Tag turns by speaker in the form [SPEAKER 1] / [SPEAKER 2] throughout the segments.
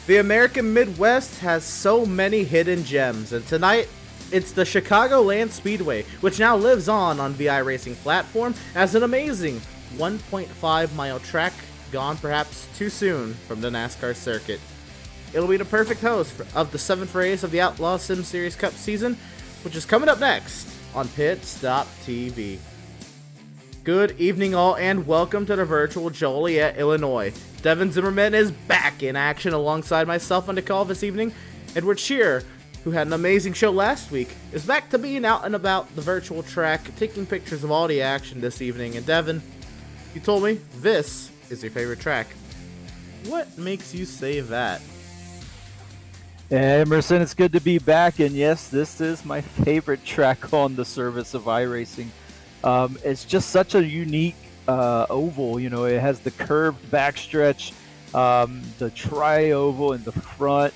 [SPEAKER 1] The American Midwest has so many hidden gems, and tonight it's the Chicagoland Speedway, which now lives on the iRacing platform as an amazing 1.5 mile track gone perhaps too soon from the NASCAR circuit. It'll be the perfect host of the 7th race of the Outlaws Sim Series Cup season, which is coming up next on Pit Stop TV. Good evening all, and welcome to the virtual Joliet, Illinois. Devin Zimmerman is back in action alongside myself on the call this evening. Edward Shearer, who had an amazing show last week, is back to being out and about the virtual track, taking pictures of all the action this evening. And Devin, you told me this is your favorite track. What makes you say that?
[SPEAKER 2] Emerson, it's good to be back, and yes, this is my favorite track on the service of iRacing. It's just such a unique oval. You know, it has the curved backstretch, the tri-oval in the front,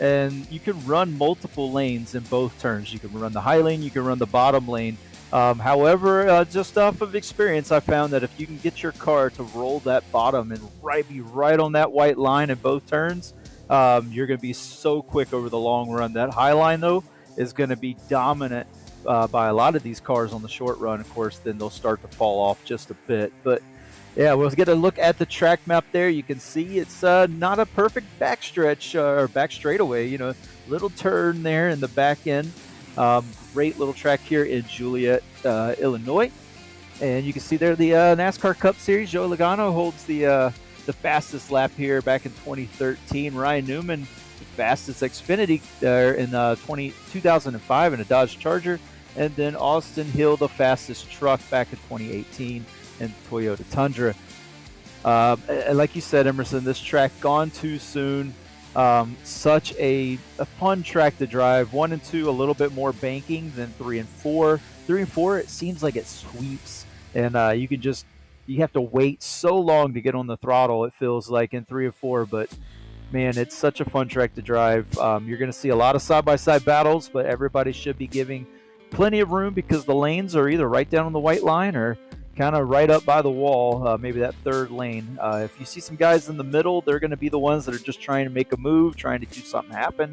[SPEAKER 2] and you can run multiple lanes in both turns. You can run the high lane, you can run the bottom lane. However, just off of experience, I found that if you can get your car to roll that bottom and be right on that white line in both turns, you're going to be so quick over the long run. That high line, though, is going to be dominant by a lot of these cars on the short run. Of course, then they'll start to fall off just a bit. But yeah, we'll get a look at the track map there. You can see it's not a perfect backstretch or back straightaway. You know, little turn there in the back end. Great little track here in Joliet, Illinois. And you can see there the NASCAR Cup Series. Joey Logano holds the fastest lap here back in 2013. Ryan Newman, the fastest Xfinity in 2005 in a Dodge Charger. And then Austin Hill, the fastest truck back in 2018 in Toyota Tundra. Like you said, Emerson, this track gone too soon. Such a fun track to drive. 1 and 2, a little bit more banking than 3 and 4. 3 and 4, it seems like it sweeps. And you have to wait so long to get on the throttle, it feels like, in 3 and 4. But man, it's such a fun track to drive. You're going to see a lot of side-by-side battles, but everybody should be giving plenty of room because the lanes are either right down on the white line or kind of right up by the wall, maybe that third lane. If you see some guys in the middle, they're going to be the ones that are just trying to make a move, trying to do something happen.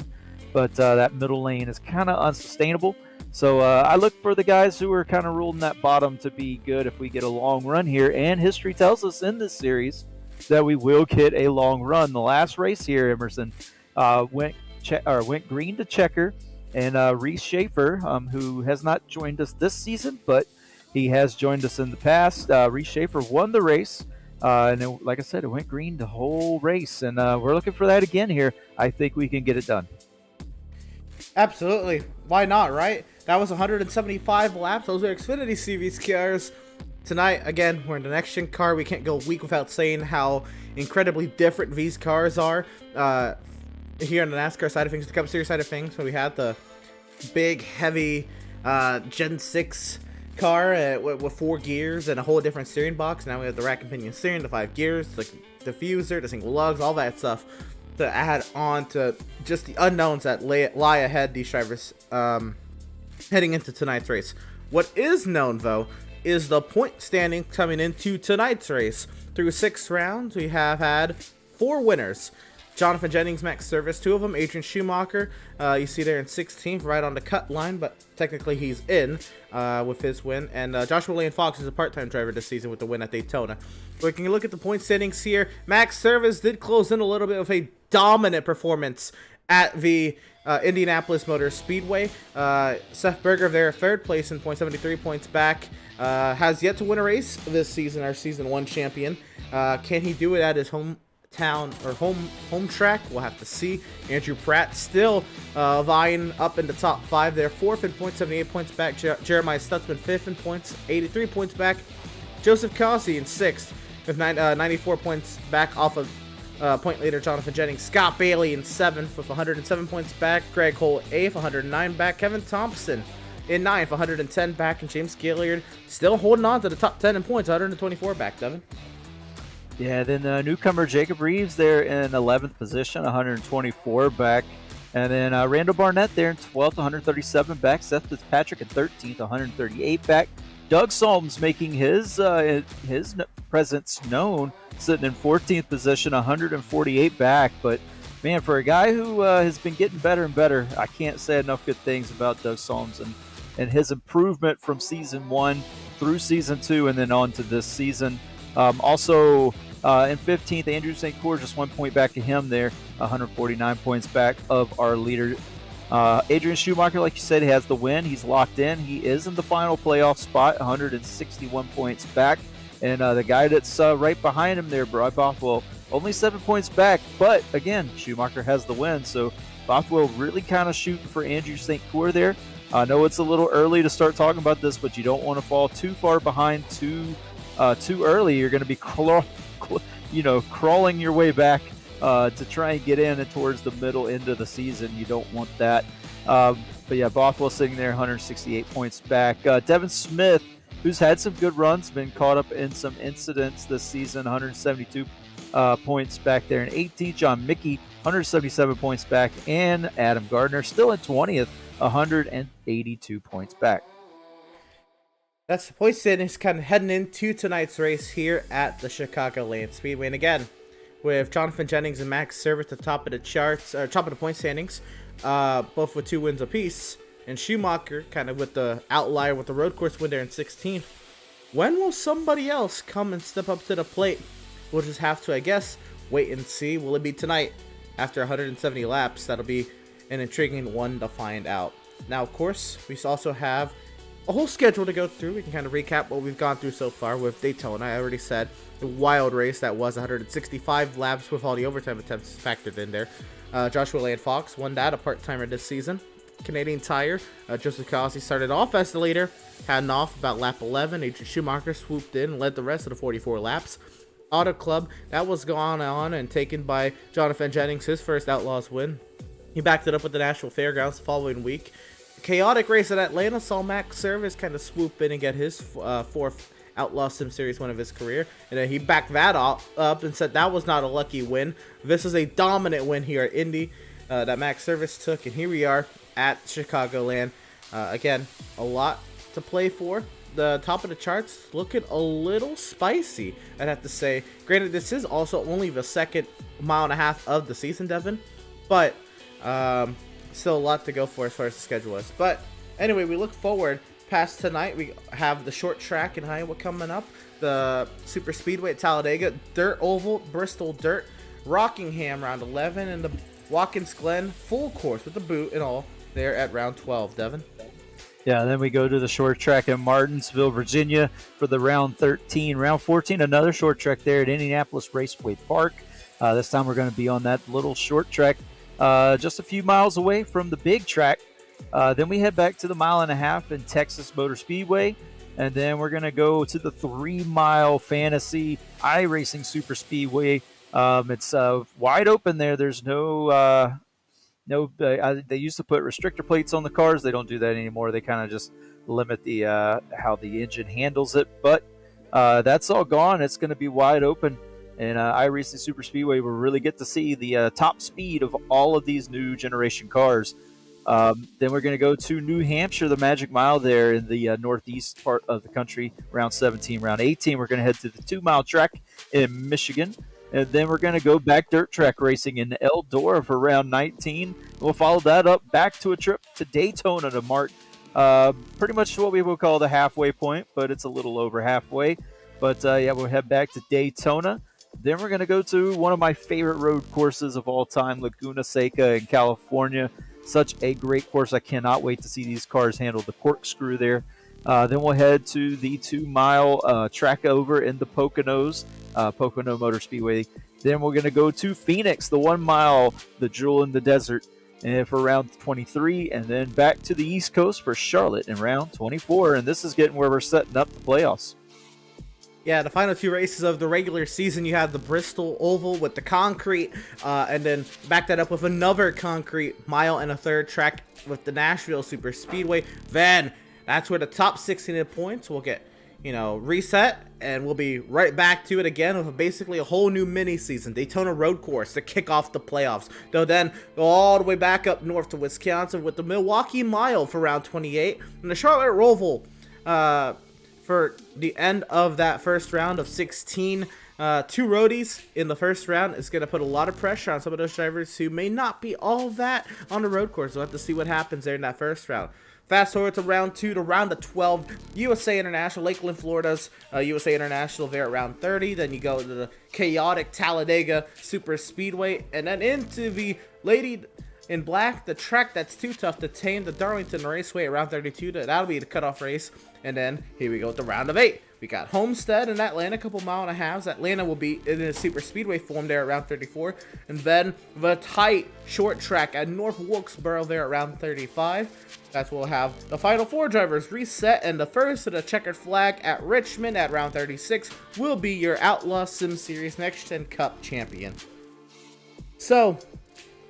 [SPEAKER 2] But that middle lane is kind of unsustainable. So I look for the guys who are kind of ruling that bottom to be good if we get a long run here. And history tells us in this series that we will get a long run. The last race here, Emerson, went green to checker. And Reese Schaefer, who has not joined us this season, but he has joined us in the past. Reese Schaefer won the race. And it, like I said, it went green the whole race. And we're looking for that again here. I think we can get it done.
[SPEAKER 1] Absolutely. Why not, right? That was 175 laps. Those are Xfinity Series cars. Tonight, again, we're in the NextGen car. We can't go a week without saying how incredibly different these cars are. Here on the NASCAR side of things, the Cup Series side of things, where we had the big, heavy Gen 6 car with 4 gears and a whole different steering box. Now we have the rack and pinion steering, the 5 gears, the diffuser, the single lugs, all that stuff to add on to just the unknowns that lie ahead these drivers heading into tonight's race. What is known, though, is the point standing coming into tonight's race. Through 6 rounds, we have had 4 winners. Jonathan Jennings, Max Service, 2 of them. Adrian Schumacher, you see there in 16th, right on the cut line, but technically he's in with his win. And Joshua Lane Fox is a part-time driver this season with the win at Daytona. We can look at the point standings here. Max Service did close in a little bit with a dominant performance at the Indianapolis Motor Speedway. Seth Berger there, 3rd place in points, 73 points back. Has yet to win a race this season, our season 1 champion. Can he do it at his home track? We'll have to see. Andrew Pratt still vying up in the top 5 there. 4th in points, 78 points back. Jeremiah Stutzman 5th in points, 83 points back. Joseph Cossie in 6th with 94 points back off of point leader Jonathan Jennings. Scott Bailey in 7th with 107 points back. Greg Hole 8th, 109 back. Kevin Thompson in 9th, 110 back. And James Gilliard still holding on to the top 10 in points, 124 back, Devin.
[SPEAKER 2] Yeah, then newcomer Jacob Reeves there in 11th position, 124 back. And then Randall Barnett there in 12th, 137 back. Seth Fitzpatrick in 13th, 138 back. Doug Solms making his presence known, sitting in 14th position, 148 back. But man, for a guy who has been getting better and better, I can't say enough good things about Doug Solms and his improvement from season 1 through season 2 and then on to this season. Also, in 15th, Andrew St. Cour, just 1 point back to him there, 149 points back of our leader. Adrian Schumacher, like you said, he has the win. He's locked in. He is in the final playoff spot, 161 points back. And the guy that's right behind him there, Brad Bothwell, only 7 points back. But, again, Schumacher has the win. So Bothwell really kind of shooting for Andrew St. Cour there. I know it's a little early to start talking about this, but you don't want to fall too far behind too early. You're going to be crawling your way back to try and get in towards the middle end of the season. You don't want that. But yeah, Bothwell sitting there 168 points back. Devin Smith, who's had some good runs, been caught up in some incidents this season, 172 points back there in 18th. John Mickey, 177 points back. And Adam Gardner still in 20th, 182 points back.
[SPEAKER 1] That's the point standings kind of heading into tonight's race here at the Chicagoland Speedway. And again, with Jonathan Jennings and Max Server at the top of the charts, or top of the point standings, both with 2 wins apiece, and Schumacher kind of with the outlier with the road course win there in 16th. When will somebody else come and step up to the plate? We'll just have to, I guess, wait and see. Will it be tonight after 170 laps? That'll be an intriguing one to find out. Now, of course, we also have a whole schedule to go through. We can kind of recap what we've gone through so far with Daytona. I already said the wild race that was 165 laps with all the overtime attempts factored in there. Joshua Lane Fox won that, a part-timer this season. Canadian Tire, Joseph Cossie started off as the leader, had an off about lap 11. Adrian Schumacher swooped in and led the rest of the 44 laps. Auto Club, that was gone on and taken by Jonathan Jennings, his first Outlaws win. He backed it up with the Nashville Fairgrounds the following week. Chaotic race at Atlanta saw Max Service kind of swoop in and get his 4th Outlaws Sim Series win of his career. And then he backed that up and said that was not a lucky win. This is a dominant win here at Indy that Max Service took. And here we are at Chicagoland. Again, a lot to play for. The top of the charts looking a little spicy, I'd have to say. Granted, this is also only the 2nd mile and a half of the season, Devin. But still a lot to go for as far as the schedule is. But anyway, we look forward past tonight. We have the short track in Iowa coming up, the super speedway at Talladega, dirt oval, Bristol dirt, Rockingham round 11, and the Watkins Glen full course with the boot and all there at round 12. Devin?
[SPEAKER 2] Yeah, then we go to the short track in Martinsville, Virginia for the round 13. Round 14, another short track there at Indianapolis Raceway Park. This time we're going to be on that little short track just a few miles away from the big track. Then we head back to the 1.5 mile in Texas Motor Speedway. And then we're going to go to the 3-mile Fantasy iRacing Super Speedway. It's wide open there. There's they used to put restrictor plates on the cars. They don't do that anymore. They kind of just limit the how the engine handles it. But that's all gone. It's going to be wide open. And iRacing Super Speedway will really get to see the top speed of all of these new generation cars. Then we're going to go to New Hampshire, the Magic Mile there in the northeast part of the country, round 17. Round 18, we're going to head to the 2-mile track in Michigan. And then we're going to go back dirt track racing in Eldora for round 19. We'll follow that up back to a trip to Daytona to mark pretty much what we would call the halfway point, but it's a little over halfway. But yeah, we'll head back to Daytona. Then we're going to go to one of my favorite road courses of all time, Laguna Seca in California. Such a great course. I cannot wait to see these cars handle the corkscrew there. Then we'll head to the 2-mile track over in the Poconos, Pocono Motor Speedway. Then we're going to go to Phoenix, the 1 mile, the Jewel in the Desert, and for round 23. And then back to the East Coast for Charlotte in round 24. And this is getting where we're setting up the playoffs.
[SPEAKER 1] Yeah, the final 2 races of the regular season, you have the Bristol Oval with the concrete, and then back that up with another concrete 1.3 mile track with the Nashville Super Speedway. Then that's where the top 16 points will get, reset, and we'll be right back to it again with basically a whole new mini season, Daytona Road Course to kick off the playoffs. They'll then go all the way back up north to Wisconsin with the Milwaukee Mile for round 28 and the Charlotte Roval for the end of that first round of 16. Two roadies in the first round is going to put a lot of pressure on some of those drivers who may not be all that on the road course. We'll have to see what happens there in that first round. Fast forward to round 2 to round the 12, USA International, Lakeland, Florida's USA International there at round 30. Then you go to the chaotic Talladega Super Speedway, and then into the Lady in Black, the track that's too tough to tame, the Darlington Raceway at round 32. That'll be the cutoff race. And then here we go with the round of 8. We got Homestead and Atlanta, a couple mile and a halves. Atlanta will be in a super speedway form there around 34. And then the tight short track at North Wilkesboro there around 35. That's where we'll have the final 4 drivers reset. And the first of the checkered flag at Richmond at round 36 will be your Outlaws Sim Series NextGen Cup champion. So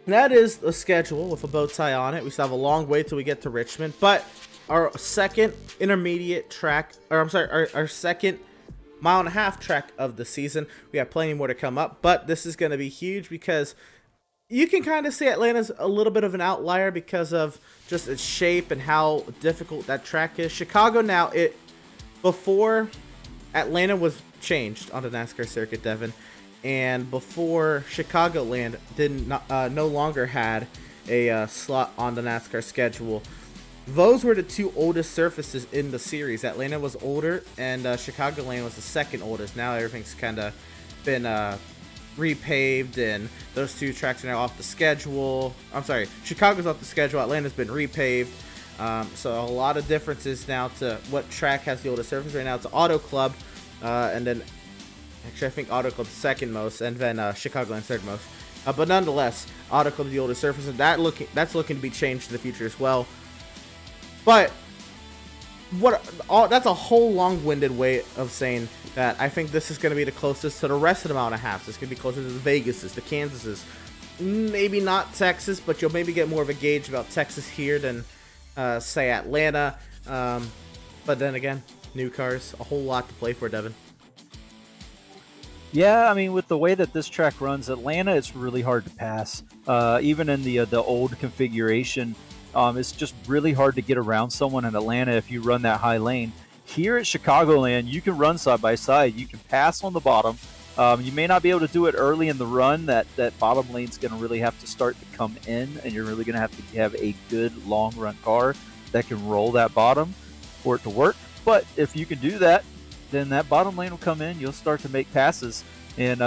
[SPEAKER 1] that is the schedule with a bow tie on it. We still have a long way till we get to Richmond. But our second intermediate track, or I'm sorry, our second mile and a half track of the season. We have plenty more to come up, but this is going to be huge because you can kind of say Atlanta's a little bit of an outlier because of just its shape and how difficult that track is. Chicago now, before Atlanta was changed on the NASCAR circuit, Devin, and before Chicagoland no longer had a slot on the NASCAR schedule. Those were the 2 oldest surfaces in the series. Atlanta was older, and Chicagoland was the second oldest. Now everything's kind of been repaved, and those 2 tracks are now off the schedule. I'm sorry, Chicago's off the schedule. Atlanta's been repaved. So a lot of differences now to what track has the oldest surface. Right now it's Auto Club, and then actually I think Auto Club's second most, and then Chicagoland's third most. But nonetheless, Auto Club's the oldest surface, and that's looking to be changed in the future as well. But that's a whole long-winded way of saying that I think this is going to be the closest to the rest of the mile and a half. It's going to be closer to the Vegases, the Kansases. Maybe not Texas, but you'll maybe get more of a gauge about Texas here than, say, Atlanta. But then again, new cars, a whole lot to play for, Devin.
[SPEAKER 2] Yeah, I mean, with the way that this track runs, Atlanta, it's really hard to pass. Even in the old configuration, it's just really hard to get around someone in Atlanta if you run that high lane. Here at Chicagoland, you can run side by side. You can pass on the bottom. You may not be able to do it early in the run. That bottom lane's going to really have to start to come in, and you're really going to have a good long run car that can roll that bottom for it to work. But if you can do that, then that bottom lane will come in. You'll start to make passes, and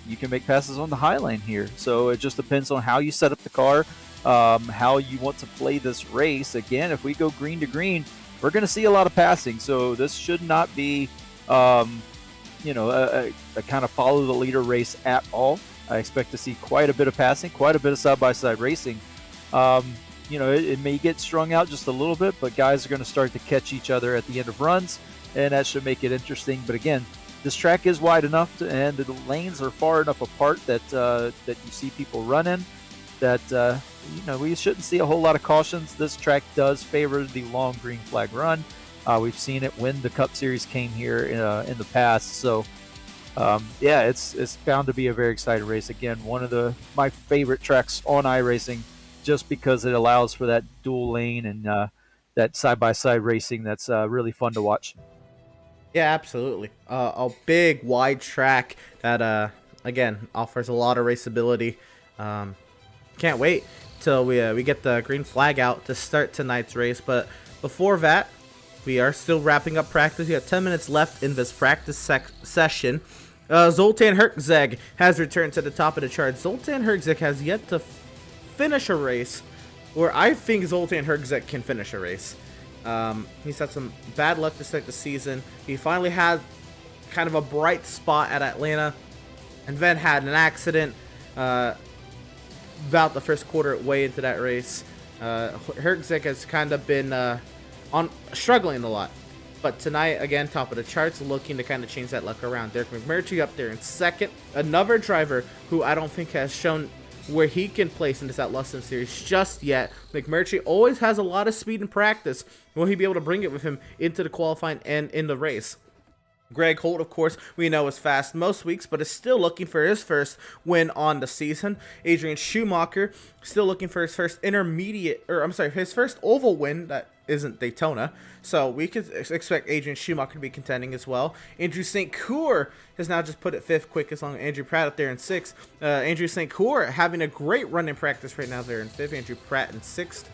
[SPEAKER 2] you can make passes on the high lane here. So it just depends on how you set up the car. How you want to play this race. Again, if we go green to green, we're going to see a lot of passing. So this should not be, a kind of follow the leader race at all. I expect to see quite a bit of passing, quite a bit of side-by-side racing. It may get strung out just a little bit, but guys are going to start to catch each other at the end of runs, and that should make it interesting. But again, this track is wide enough, and the lanes are far enough apart that you see people running. That we shouldn't see a whole lot of cautions. This track does favor the long green flag run. We've seen it when the Cup Series came here in the past. So, it's bound to be a very exciting race. Again, one of my favorite tracks on iRacing, just because it allows for that dual lane and that side-by-side racing that's really fun to watch.
[SPEAKER 1] Yeah, absolutely. A big, wide track that, again, offers a lot of raceability. Can't wait till we get the green flag out to start tonight's race. But before that, we are still wrapping up practice. We have 10 minutes left in this practice session. Zoltan Herczeg has returned to the top of the chart. Zoltan Herczeg has yet to finish a race where I think Zoltan Herczeg can finish a race. He's had some bad luck to start the season. He finally had kind of a bright spot at Atlanta, and then had an accident about the first quarter way into that race. Herczeg has kind of been struggling a lot. But tonight, again, top of the charts, looking to kind of change that luck around. Derek Mcmurray up there in second. Another driver who I don't think has shown where he can place in this Outlaws Sim Series just yet. Mcmurray always has a lot of speed in practice. Will he be able to bring it with him into the qualifying and in the race? Greg Holt, of course, we know is fast most weeks, but is still looking for his first win on the season. Adrian Schumacher still looking for his first his first oval win that isn't Daytona. So we could expect Adrian Schumacher to be contending as well. Andrew St. Coeur has now just put it 5th quickest, along with Andrew Pratt up there in 6th. Andrew St. Coeur having a great run in practice right now there in 5th. Andrew Pratt in 6th.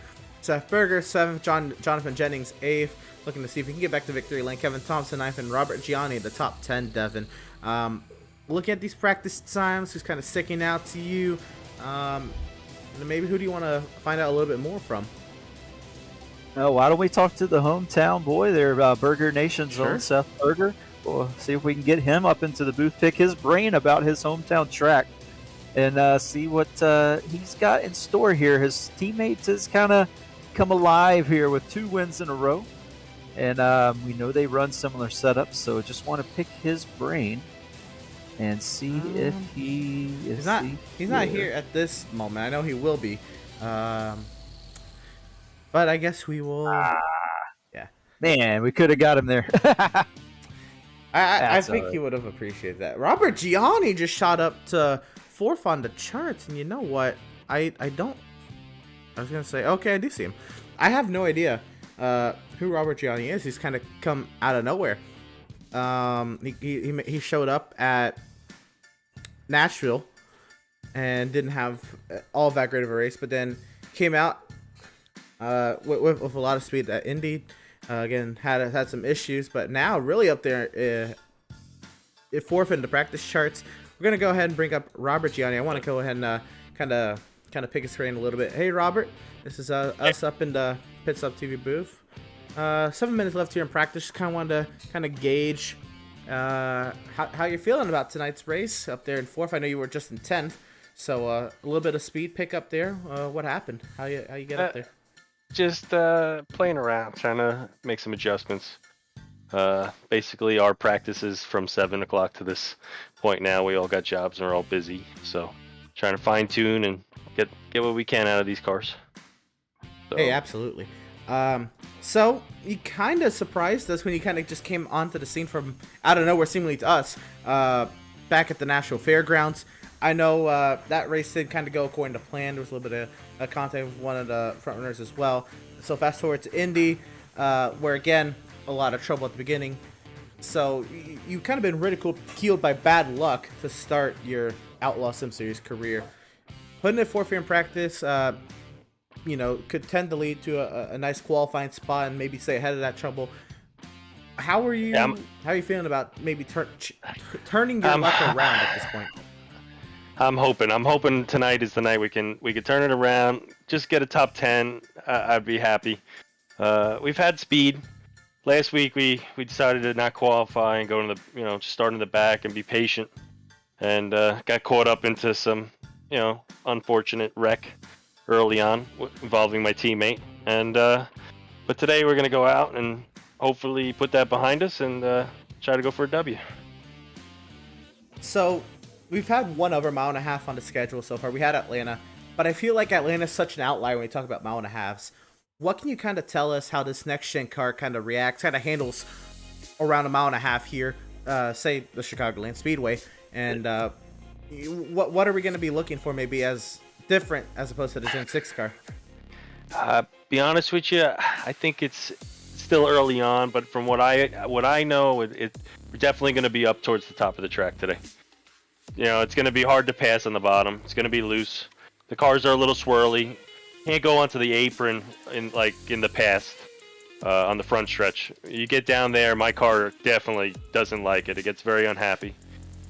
[SPEAKER 1] Seth Berger 7th. Jonathan Jennings 8th. Looking to see if he can get back to victory lane. Kevin Thompson 9th, and Robert Gianni in the top 10. Devin, looking at these practice times, who's kind of sticking out to you? Maybe who do you want to find out a little bit more from?
[SPEAKER 2] Why don't we talk to the hometown boy there, Burger Nation's own Seth Berger? We'll see if we can get him up into the booth, pick his brain about his hometown track, and see what he's got in store here. His teammates has kind of come alive here with 2 wins in a row, and we know they run similar setups, so just want to pick his brain and see if he's not here at this moment. I know he will be. But I guess we will. Yeah. Man, we could have got him there.
[SPEAKER 1] I think he would have appreciated that. Robert Gianni just shot up to 4th on the charts, and you know what? I was gonna say, okay, I do see him. I have no idea who Robert Gianni is. He's kind of come out of nowhere. He showed up at Nashville and didn't have all that great of a race, but then came out with a lot of speed at Indy. Again, had some issues, but now really up there, 4th in the practice charts. We're gonna go ahead and bring up Robert Gianni. I want to go ahead and kind of pick his brain a little bit. Hey, Robert, this is us up in the Pit Stop TV booth. 7 minutes left here in practice. Just kind of wanted to gauge how you're feeling about tonight's race up there in 4th. I know you were just in 10th, so a little bit of speed pick up there. What happened? How you get up there?
[SPEAKER 3] Just playing around, trying to make some adjustments. Basically, our practice is from 7 o'clock to this point now. We all got jobs and we're all busy, so trying to fine tune and get what we can out of these cars. So.
[SPEAKER 1] Hey, absolutely. So you kind of surprised us when you kind of just came onto the scene from out of nowhere, seemingly to us, back at the Nashville Fairgrounds. I know that race did kind of go according to plan. There was a little bit of contact with one of the front runners as well. So fast forward to Indy, where again, a lot of trouble at the beginning. So you kind of been ridiculed by bad luck to start your Outlaws Sim Series career. Putting it 4th here in practice, could tend to lead to a nice qualifying spot and maybe stay ahead of that trouble. How are you? How are you feeling about maybe turning your luck around at this point?
[SPEAKER 3] I'm hoping tonight is the night we can turn it around. Just get a top 10. I'd be happy. We've had speed. Last week we decided to not qualify and go to the just start in the back and be patient, and got caught up into some unfortunate wreck early on involving my teammate. And but today we're gonna go out and hopefully put that behind us and try to go for a W.
[SPEAKER 1] So. We've had one other mile and a half on the schedule so far. We had Atlanta, but I feel like Atlanta's such an outlier when we talk about mile and a halves. What can you kind of tell us how this next-gen car kind of reacts, kind of handles around a mile and a half here, say the Chicagoland Speedway, and what are we going to be looking for maybe as different as opposed to the Gen 6 car?
[SPEAKER 3] Be honest with you, I think it's still early on, but from what I know, we're definitely going to be up towards the top of the track today. It's going to be hard to pass on the bottom. It's going to be loose. The cars are a little swirly. Can't go onto the apron in the past on the front stretch. You get down there, my car definitely doesn't like it. It gets very unhappy.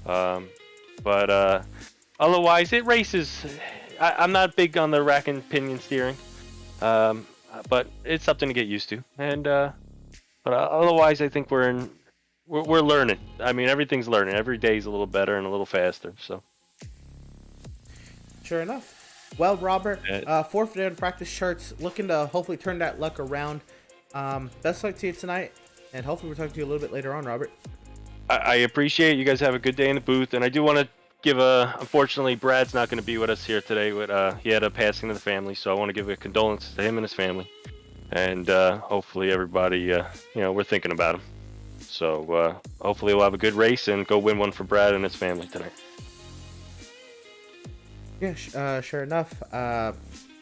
[SPEAKER 3] But otherwise, it races. I'm not big on the rack and pinion steering, but it's something to get used to. And but otherwise, I think we're learning. I mean, everything's learning. Every day's a little better and a little faster. So.
[SPEAKER 1] Sure enough. Well, Robert, 4th day in practice charts, looking to hopefully turn that luck around. Best luck to you tonight, and hopefully we'll talk to you a little bit later on, Robert.
[SPEAKER 3] I appreciate it. You guys have a good day in the booth, and I do want to give unfortunately, Brad's not going to be with us here today. He had a passing of the family, so I want to give a condolence to him and his family, and hopefully everybody, we're thinking about him. So hopefully we'll have a good race and go win one for Brad and his family tonight.
[SPEAKER 1] Yeah, sure enough. Have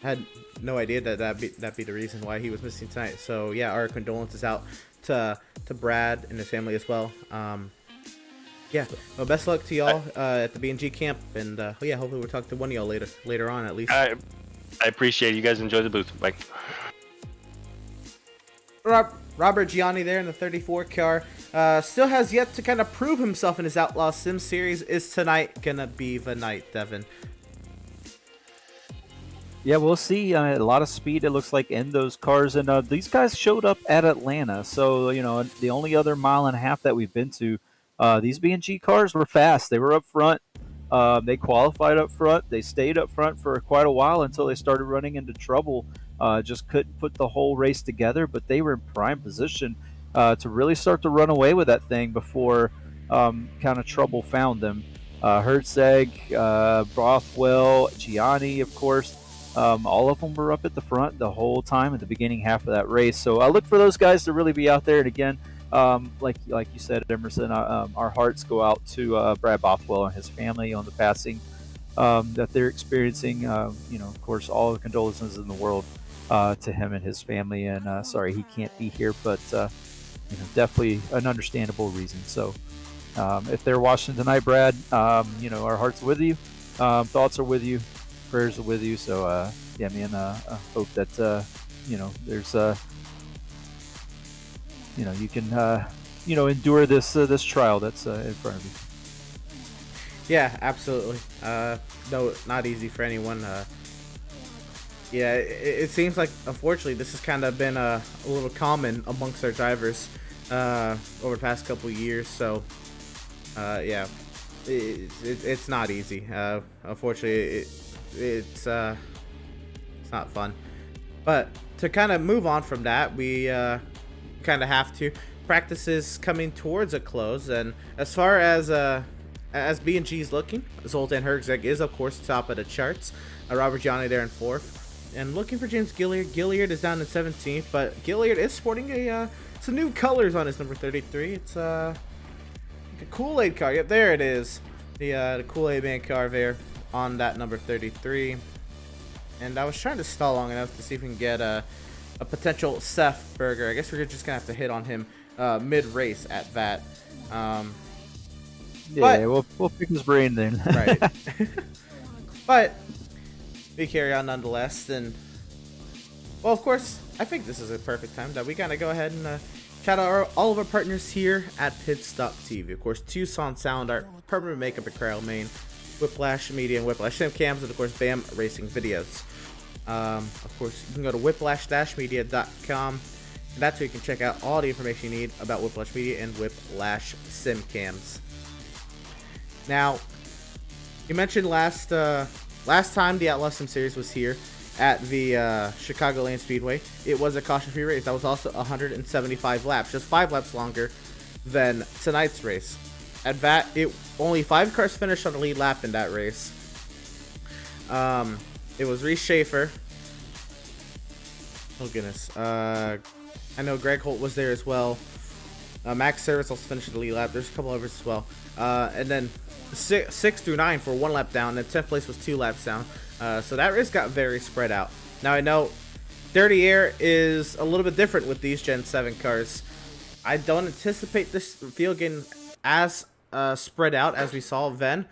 [SPEAKER 1] had no idea that that'd be the reason why he was missing tonight. So yeah, our condolences out to Brad and his family as well. Yeah, well, best luck to y'all at the B&G camp, and yeah, hopefully we'll talk to one of y'all later on at least.
[SPEAKER 3] I appreciate it. You guys enjoy the booth. Bye.
[SPEAKER 1] Robert Gianni there in the 34 car. Still has yet to kind of prove himself in his Outlaws Sim Series. Is tonight gonna be the night, Devin?
[SPEAKER 2] Yeah, we'll see. A lot of speed, it looks like, in those cars. And these guys showed up at Atlanta. So, the only other mile and a half that we've been to, these B&G cars were fast. They were up front. They qualified up front. They stayed up front for quite a while until they started running into trouble. Just couldn't put the whole race together, but they were in prime position to really start to run away with that thing before kind of trouble found them. Hertzeg, Brothwell, Gianni, of course. All of them were up at the front the whole time at the beginning half of that race. So I look for those guys to really be out there. And again, like you said, Emerson, our hearts go out to Brad Bothwell and his family on the passing that they're experiencing. Of course, all the condolences in the world to him and his family. And sorry he can't be here, but definitely an understandable reason. So if they're watching tonight, Brad, our hearts are with you. Thoughts are with you. Prayers are with you. So yeah, man, I hope that there's you can endure this trial that's in front of you.
[SPEAKER 1] Yeah, absolutely. No, not easy for anyone. Yeah, it seems like, unfortunately, this has kind of been a little common amongst our drivers over the past couple of years. So yeah, it's not easy. Unfortunately, it's not fun. But to kind of move on from that, we kind of have to. Practice is coming towards a close, and as far as B&G is looking, Zoltan Herzeg is of course top of the charts. Robert Gianni there in 4th, and looking for James Gilliard. Gilliard is down in 17th, but Gilliard is sporting some new colors on his number 33. It's like a Kool-Aid car. Yep, there it is. The Kool-Aid Man car there on that number 33. And I was trying to stall long enough to see if we can get a potential Seth Berger. I guess we're just gonna have to hit on him mid-race at that.
[SPEAKER 2] Yeah, we'll pick his brain then.
[SPEAKER 1] Right. But we carry on nonetheless. And well, of course, I think this is a perfect time that we gotta go ahead and shout out all of our partners here at Pitstop TV. Of course, Tucson Sound Art, Permanent Makeup and Crowd Main, Whiplash Media and Whiplash Sim Cams, and of course BAM Racing Videos. Of course, you can go to whiplash-media.com, and that's where you can check out all the information you need about Whiplash Media and Whiplash Sim Cams. Now, you mentioned last time the Outlaws Sim Series was here at the Chicagoland Speedway. It was a caution-free race. That was also 175 laps, just 5 laps longer than tonight's race. At that, only 5 cars finished on the lead lap in that race. It was Reese Schaefer. Oh goodness. I know Greg Holt was there as well. Max Service also finished the lead lap. There's a couple others as well. And then 6 through 9 for 1 lap down. And 10th place was 2 laps down. So that race got very spread out. Now I know Dirty Air is a little bit different with these Gen 7 cars. I don't anticipate this field getting as spread out as we saw then.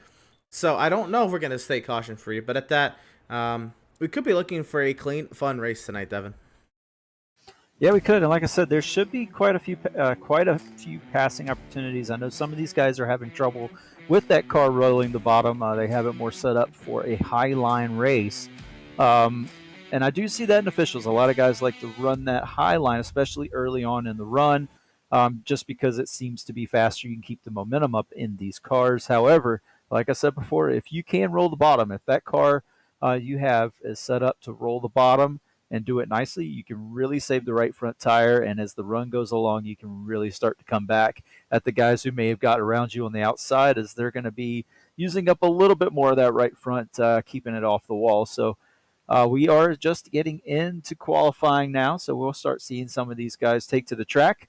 [SPEAKER 1] So I don't know if we're going to stay caution free. But at that, we could be looking for a clean, fun race tonight, Devin.
[SPEAKER 2] Yeah, we could, and like I said, there should be quite a few passing opportunities. I know some of these guys are having trouble with that car rolling the bottom. They have it more set up for a high line race, and I do see that in officials. A lot of guys like to run that high line, especially early on in the run, just because it seems to be faster. You can keep the momentum up in these cars. However, like I said before, if you can roll the bottom, if that car you have is set up to roll the bottom and do it nicely, you can really save the right front tire, and as the run goes along, you can really start to come back at the guys who may have got around you on the outside, as they're going to be using up a little bit more of that right front, keeping it off the wall. So we are just getting into qualifying now, so we'll start seeing some of these guys take to the track.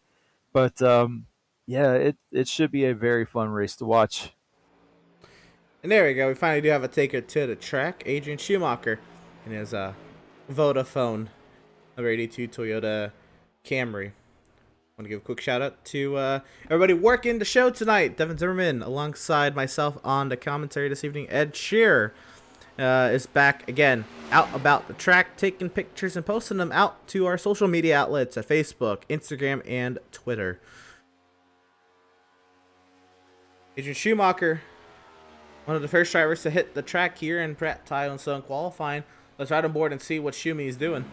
[SPEAKER 2] But yeah, it should be a very fun race to watch.
[SPEAKER 1] And there we go. We finally do have a taker to the track. Adrian Schumacher in his Vodafone number 82 Toyota Camry. I want to give a quick shout out to everybody working the show tonight. Devin Zimmerman alongside myself on the commentary this evening. Ed Shearer is back again, out about the track, taking pictures and posting them out to our social media outlets at Facebook, Instagram, and Twitter. Adrian Schumacher, one of the first drivers to hit the track here in Tucson Sound qualifying. Let's ride on board and see what Schumi is doing.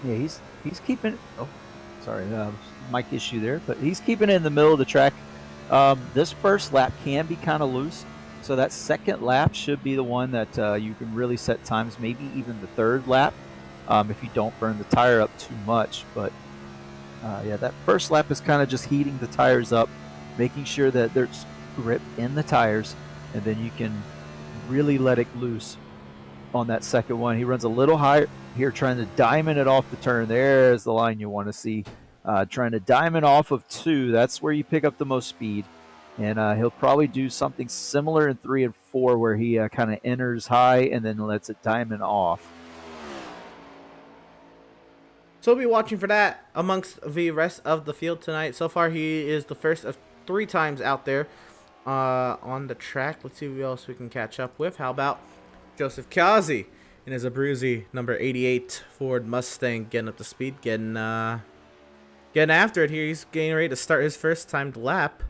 [SPEAKER 2] Yeah, he's keeping. Oh, sorry, mic issue there, but he's keeping it in the middle of the track. This first lap can be kind of loose, so that second lap should be the one that you can really set times. Maybe even the third lap, if you don't burn the tire up too much. But yeah, that first lap is kind of just heating the tires up, making sure that there's grip in the tires, and then you can really let it loose on that second one. He runs a little higher here, trying to diamond it off the turn. There's the line you want to see. Trying to diamond off of 2. That's where you pick up the most speed. And he'll probably do something similar in 3 and 4, where he kind of enters high and then lets it diamond off.
[SPEAKER 1] So we'll be watching for that amongst the rest of the field tonight. So far, he is the first of 3 times out there on the track. Let's see who else we can catch up with. How about Joseph Kazi in his Abruzzi number 88 Ford Mustang, getting up to speed, getting after it here. He's getting ready to start his first timed lap.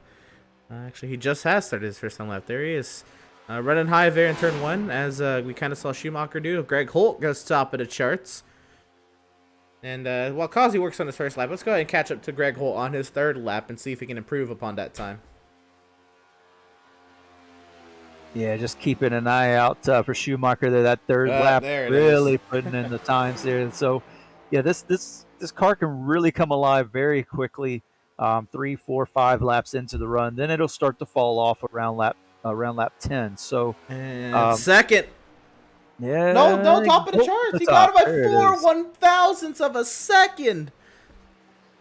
[SPEAKER 1] Actually, he just has started his first time lap. There he is. Running high there in turn 1, as we kind of saw Schumacher do. Greg Holt goes top of the charts. And while Kazi works on his first lap, let's go ahead and catch up to Greg Holt on his third lap and see if he can improve upon that time.
[SPEAKER 2] Yeah, just keeping an eye out for Schumacher there. That third lap, really putting in the times there. And so, yeah, this car can really come alive very quickly. 3, 4, 5 laps into the run, then it'll start to fall off around lap 10. So,
[SPEAKER 1] second.
[SPEAKER 2] Yeah.
[SPEAKER 1] No, top of the charts. He got it by 4/1000ths of a second.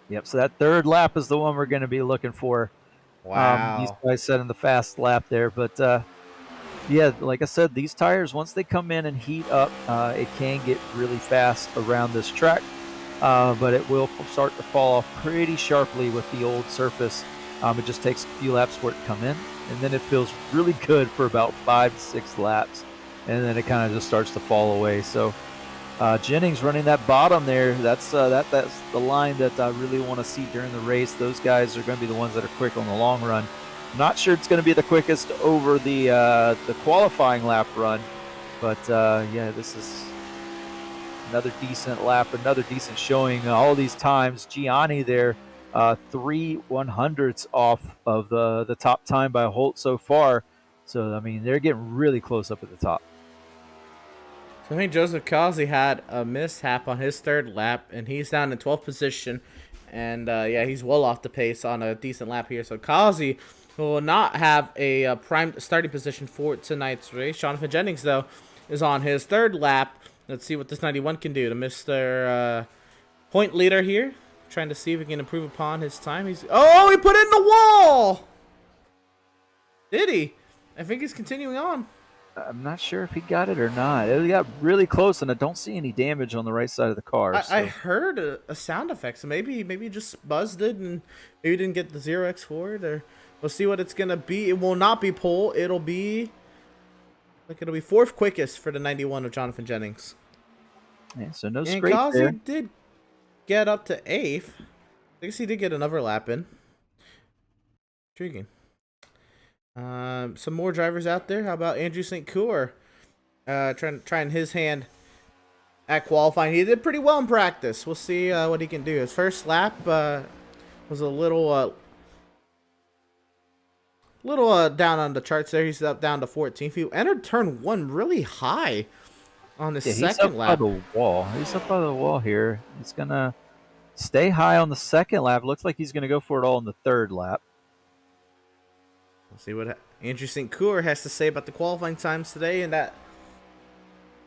[SPEAKER 2] Yep. So that third lap is the one we're going to be looking for.
[SPEAKER 1] Wow.
[SPEAKER 2] These guys setting the fast lap there, but yeah, like I said, these tires, once they come in and heat up, it can get really fast around this track, but it will start to fall off pretty sharply with the old surface. It just takes a few laps for it to come in, and then it feels really good for about 5 to 6 laps, and then it kind of just starts to fall away. So Jennings running that bottom there, that's the line that I really want to see during the race. Those guys are going to be the ones that are quick on the long run. Not sure it's going to be the quickest over the qualifying lap run, but yeah, this is another decent lap, another decent showing. All these times, Gianni there, 3/100ths off of the top time by Holt so far. So I mean, they're getting really close up at the top.
[SPEAKER 1] So I think Joseph Kazi had a mishap on his third lap, and he's down in 12th position, and yeah, he's well off the pace on a decent lap here. So Kazi will not have a prime starting position for tonight's race. Jonathan Jennings, though, is on his third lap. Let's see what this 91 can do to Mr. Point leader here. Trying to see if he can improve upon his time. He put it in the wall! Did he? I think he's continuing on.
[SPEAKER 2] I'm not sure if he got it or not. It got really close, and I don't see any damage on the right side of the car.
[SPEAKER 1] I heard a sound effect, so maybe he just buzzed it and maybe didn't get the 0x forward. Or we'll see what it's gonna be. It will not be pole. It'll be 4th quickest for the 91 of Jonathan Jennings.
[SPEAKER 2] Yeah, so no
[SPEAKER 1] and
[SPEAKER 2] scrape
[SPEAKER 1] Kazi
[SPEAKER 2] there.
[SPEAKER 1] Did get up to 8th. I guess he did get another lap in. Intriguing. Some more drivers out there. How about Andrew St. Coeur? Trying his hand at qualifying. He did pretty well in practice. We'll see what he can do. His first lap was a little down on the charts there. He's up down to 14th. He entered turn 1 really high on the second lap.
[SPEAKER 2] He's up by the wall. He's up by the wall here. He's going to stay high on the second lap. Looks like he's going to go for it all in the third lap.
[SPEAKER 1] We'll see what Andrew St. Coeur has to say about the qualifying times today. And that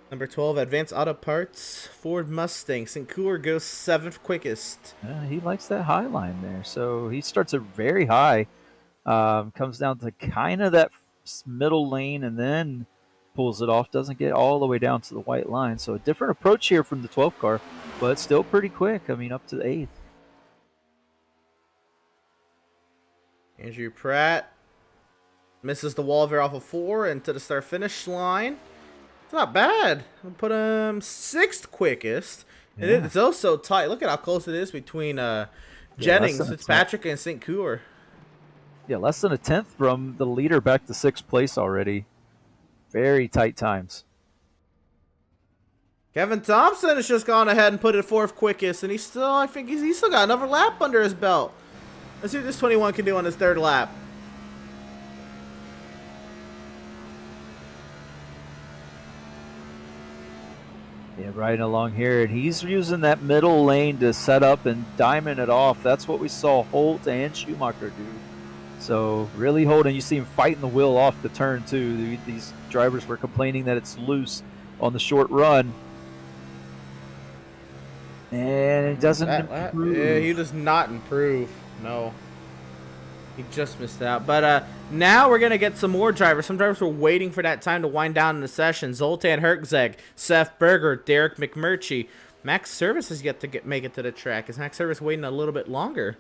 [SPEAKER 1] number 12, Advanced Auto Parts, Ford Mustang. St. Coeur goes 7th quickest.
[SPEAKER 2] He likes that high line there. So he starts it very high. Comes down to kind of that middle lane, and then pulls it off, doesn't get all the way down to the white line. So a different approach here from the 12 car, but still pretty quick. I mean, up to the 8th.
[SPEAKER 1] Andrew Pratt misses the wall there off of 4 into the start-finish line. It's not bad. I'll put him 6th quickest. And it's also tight. Look at how close it is between Jennings, Fitzpatrick, and St. Coeur.
[SPEAKER 2] Yeah, less than a 10th from the leader back to 6th place already. Very tight times.
[SPEAKER 1] Kevin Thompson has just gone ahead and put it 4th quickest, and he's still, I think he's still got another lap under his belt. Let's see what this 21 can do on his 3rd lap.
[SPEAKER 2] Yeah, riding along here, and he's using that middle lane to set up and diamond it off. That's what we saw Holt and Schumacher do. So really holding, you see him fighting the wheel off the turn too. These drivers were complaining that it's loose on the short run. And it doesn't improve.
[SPEAKER 1] Yeah, he does not improve. No. He just missed out. But now we're going to get some more drivers. Some drivers were waiting for that time to wind down in the session. Zoltan Herzeg, Seth Berger, Derek McMurray. Max Service has yet to make it to the track. Is Max Service waiting a little bit longer?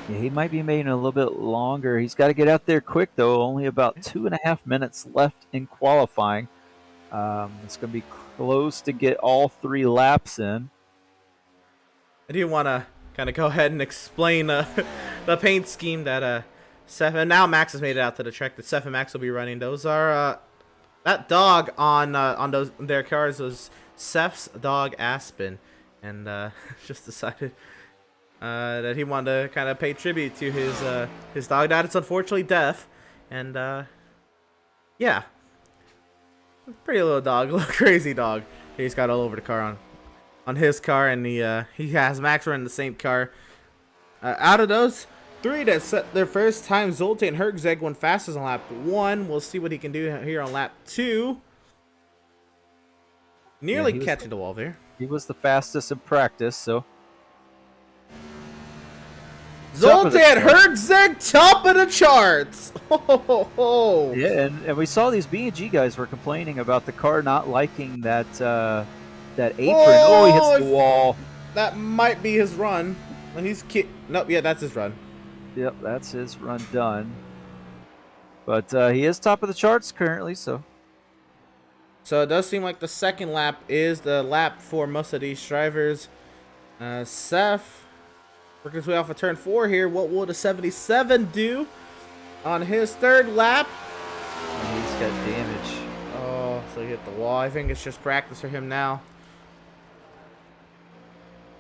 [SPEAKER 2] Yeah, he might be waiting a little bit longer. He's got to get out there quick, though. Only about 2.5 minutes left in qualifying. It's going to be close to get all 3 laps in.
[SPEAKER 1] I do want to kind of go ahead and explain the paint scheme that Seth, and now Max has made it out to the track that Seth and Max will be running. Those are that dog on their cars was Seth's dog Aspen, and just decided that he wanted to kind of pay tribute to his dog that is unfortunately deaf, and yeah, pretty little dog, a little crazy dog. He's got all over the car on his car, and he has Max running the same car. Out of those 3 that set their first time, Zoltan Herzeg went fastest on lap 1. We'll see what he can do here on lap 2. Nearly catching the wall there.
[SPEAKER 2] He was the fastest in practice, so.
[SPEAKER 1] Zoltan Herzeg, top of the charts. Oh.
[SPEAKER 2] Yeah, and we saw these B&G guys were complaining about the car not liking that apron. Oh, he hits the wall.
[SPEAKER 1] That might be his run. And he's nope, yeah, that's his run.
[SPEAKER 2] Yep, that's his run done. But he is top of the charts currently, so.
[SPEAKER 1] So it does seem like the second lap is the lap for most of these drivers. Seth working his way off of turn 4 here. What will the 77 do on his 3rd lap?
[SPEAKER 2] He's got damage.
[SPEAKER 1] Oh, so he hit the wall. I think it's just practice for him now.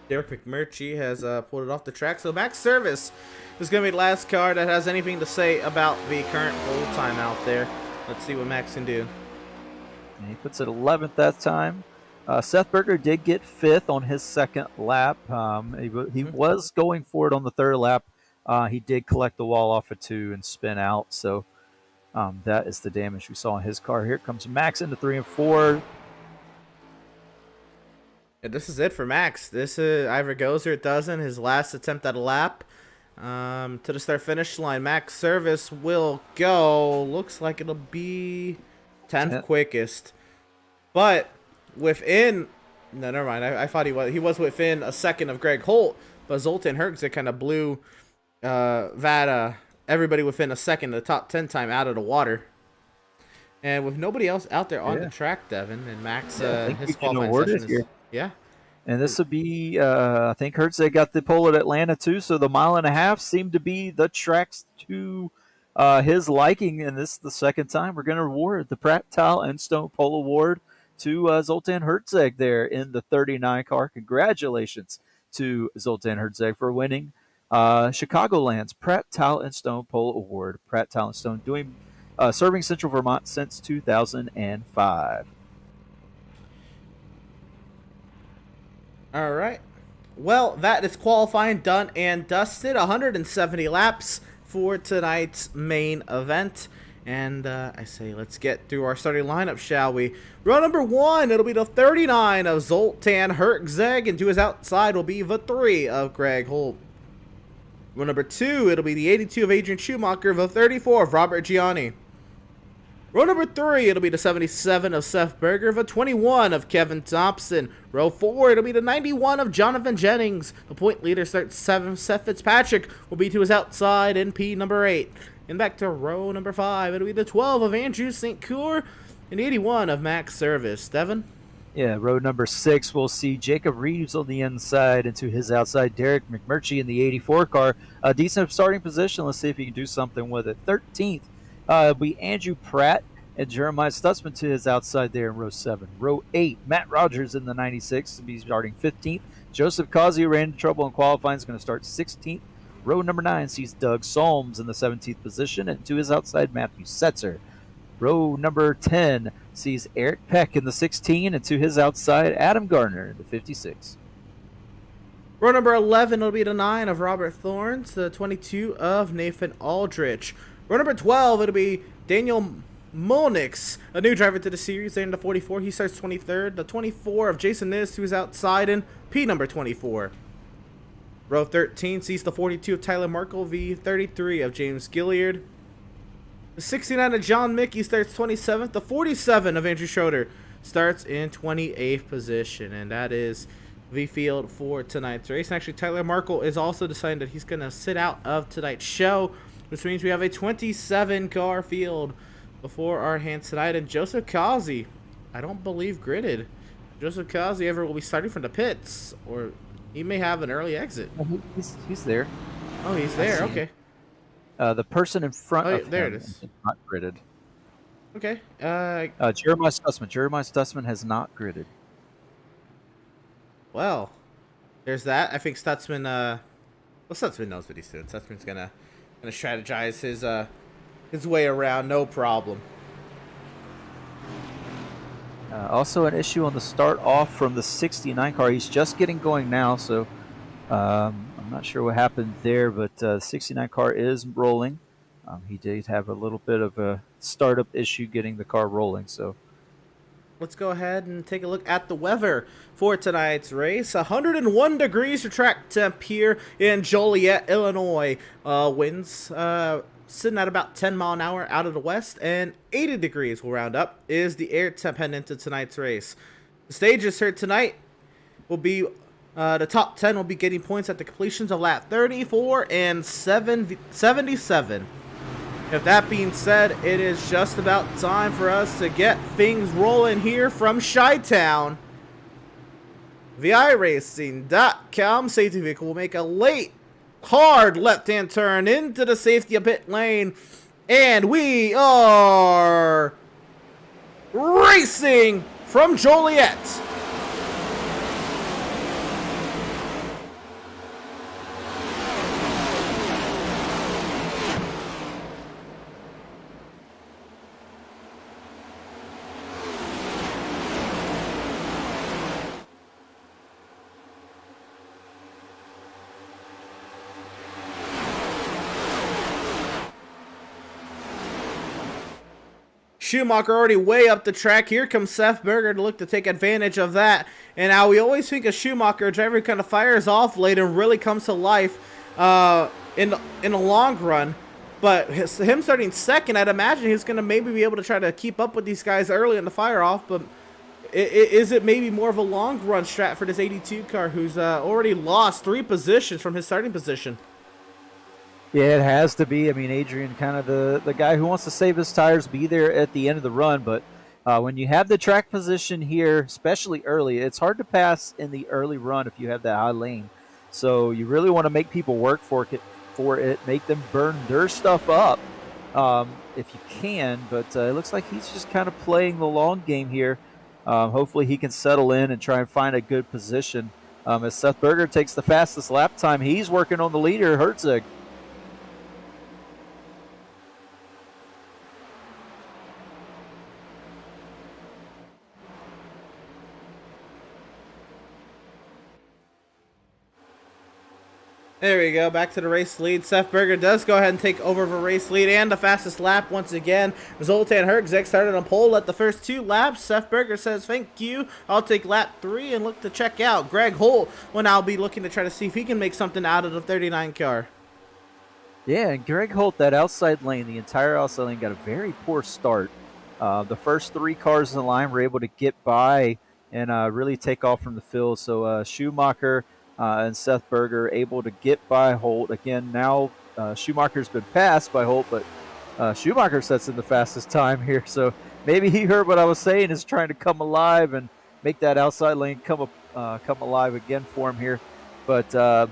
[SPEAKER 1] Derek McMurray has pulled it off the track. So Max Service is going to be the last car that has anything to say about the current hold time out there. Let's see what Max can do.
[SPEAKER 2] And he puts it 11th that time. Seth Berger did get 5th on his 2nd lap. He was going for it on the 3rd lap. He did collect the wall off of 2 and spin out. So that is the damage we saw in his car. Here comes Max into 3 and 4.
[SPEAKER 1] Yeah, this is it for Max. This either goes or it doesn't. His last attempt at a lap to the start-finish line. Max Service will go. Looks like it'll be 10th quickest. But within... No, never mind. I thought he was within a second of Greg Holt. But Zoltan Herzeg kind of blew everybody within a second of the top 10 time out of the water. And with nobody else out there on the track, Devin, and Max, his qualifying session is... Here. Yeah.
[SPEAKER 2] And this would be, I think Herzeg got the pole at Atlanta too, so the 1.5 miles seemed to be the tracks to his liking. And this is the second time we're going to award the Pratt, Towle, and Stone Pole Award to Zoltan Herzeg there in the 39 car. Congratulations to Zoltan Herzeg for winning Chicagoland's Pratt, Towle, and Stone Pole Award. Pratt, Towle, and Stone serving Central Vermont since 2005.
[SPEAKER 1] All right. Well, that is qualifying done and dusted. 170 laps for tonight's main event. And I say let's get through our starting lineup, shall we? Row number 1, it'll be the 39 of Zoltan Herzeg. And to his outside will be the 3 of Greg Holt. Row number 2, it'll be the 82 of Adrian Schumacher, the 34 of Robert Gianni. Row number 3, it'll be the 77 of Seth Berger, the 21 of Kevin Thompson. Row 4, it'll be the 91 of Jonathan Jennings. The point leader starts 7. Seth Fitzpatrick will be to his outside in P number 8. And back to row number 5, it'll be the 12 of Andrew St. Coeur and the 81 of Max Service. Devin?
[SPEAKER 2] Yeah, row number 6, we'll see Jacob Reeves on the inside, and to his outside, Derek McMurray in the 84 car. A decent starting position. Let's see if he can do something with it. 13th, it'll be Andrew Pratt and Jeremiah Stutzman to his outside there in row 7. Row 8, Matt Rogers in the 96 will be starting 15th. Joseph Causey ran into trouble in qualifying, is going to start 16th. Row number 9 sees Doug Solms in the 17th position, and to his outside, Matthew Setzer. Row number 10 sees Eric Peck in the 16, and to his outside, Adam Gardner in the 56.
[SPEAKER 1] Row number 11 will be the 9 of Robert Thorns, the 22 of Nathan Aldrich. Row number 12, it'll be Daniel Molnix, a new driver to the series, there in the 44. He starts 23rd. The 24 of Jason Nis to his outside in P number 24. Row 13 sees the 42 of Tyler Markle, v 33 of James Gilliard. The 69 of John Mickey starts 27th. The 47 of Andrew Schroeder starts in 28th position. And that is the field for tonight's race. And actually, Tyler Markle is also deciding that he's going to sit out of tonight's show, which means we have a 27-car field before our hands tonight. And Joseph Causey, I don't believe gridded. Joseph Causey ever will be starting from the pits, or he may have an early exit.
[SPEAKER 2] He's there.
[SPEAKER 1] Oh, he's there. Okay.
[SPEAKER 2] The person in front of
[SPEAKER 1] there
[SPEAKER 2] him
[SPEAKER 1] it is.
[SPEAKER 2] not gridded.
[SPEAKER 1] Okay.
[SPEAKER 2] Jeremiah Stutzman. Jeremiah Stutzman has not gridded.
[SPEAKER 1] Well, there's that. I think Stutzman. Well, Stutzman knows what he's doing. Stutzman's gonna strategize his way around, no problem.
[SPEAKER 2] Also, an issue on the start off from the 69 car. He's just getting going now, so I'm not sure what happened there, but the 69 car is rolling. He did have a little bit of a startup issue getting the car rolling, so
[SPEAKER 1] let's go ahead and take a look at the weather for tonight's race. 101 degrees for track temp here in Joliet, Illinois. Winds sitting at about 10 mile an hour out of the west, and 80 degrees will round up is the air temp heading into tonight's race. The stages here tonight will be the top 10 will be getting points at the completions of lap 34 and 77. With that being said, it is just about time for us to get things rolling here from Chi-Town. The iRacing.com safety vehicle will make a late, hard left-hand turn into the safety pit lane, and we are racing from Joliet. Schumacher already way up the track. Here comes Seth Berger to look to take advantage of that. And now we always think of Schumacher, a driver who kind of fires off late and really comes to life in the long run. But him starting second, I'd imagine he's going to maybe be able to try to keep up with these guys early in the fire off. But is it maybe more of a long run strat for this 82 car, who's already lost 3 positions from his starting position?
[SPEAKER 2] Yeah, it has to be. I mean, Adrian, kind of the guy who wants to save his tires, be there at the end of the run. But when you have the track position here, especially early, it's hard to pass in the early run if you have that high lane. So you really want to make people work for it, make them burn their stuff up if you can. But it looks like he's just kind of playing the long game here. Hopefully he can settle in and try and find a good position. As Seth Berger takes the fastest lap time, he's working on the leader, Herzog.
[SPEAKER 1] There we go, back to the race lead. Seth Berger does go ahead and take over the race lead and the fastest lap once again. Zoltan Herzog started on pole at the first 2 laps. Seth Berger says, thank you, I'll take lap 3 and look to check out. Greg Holt will now be looking to try to see if he can make something out of the 39 car.
[SPEAKER 2] Yeah, and Greg Holt, that outside lane, the entire outside lane got a very poor start. The first 3 cars in the line were able to get by and really take off from the field. So Schumacher and Seth Berger able to get by Holt. Again, now Schumacher's been passed by Holt, but Schumacher sets in the fastest time here. So maybe he heard what I was saying, is trying to come alive and make that outside lane come alive again for him here. But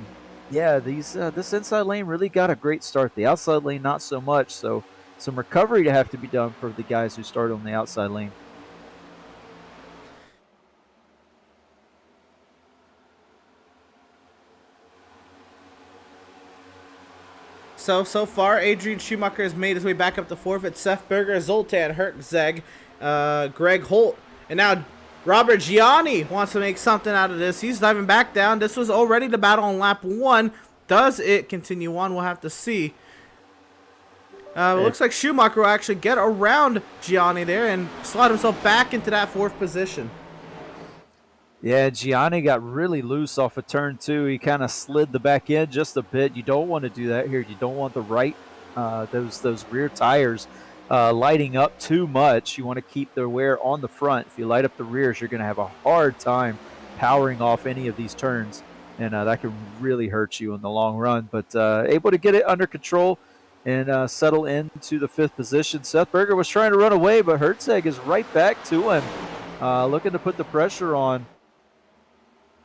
[SPEAKER 2] yeah, this inside lane really got a great start. The outside lane, not so much. So some recovery to have to be done for the guys who started on the outside lane.
[SPEAKER 1] So far, Adrian Schumacher has made his way back up to fourth. It's Seth Berger, Zoltan Hertzeg, Greg Holt, and now Robert Gianni wants to make something out of this. He's diving back down. This was already the battle on lap 1. Does it continue on? We'll have to see. It looks like Schumacher will actually get around Gianni there and slide himself back into that 4th position.
[SPEAKER 2] Yeah, Gianni got really loose off of turn 2. He kind of slid the back end just a bit. You don't want to do that here. You don't want the those rear tires lighting up too much. You want to keep the wear on the front. If you light up the rears, you're going to have a hard time powering off any of these turns, and that can really hurt you in the long run. But able to get it under control and settle into the 5th position. Seth Berger was trying to run away, but Hertzeg is right back to him, looking to put the pressure on.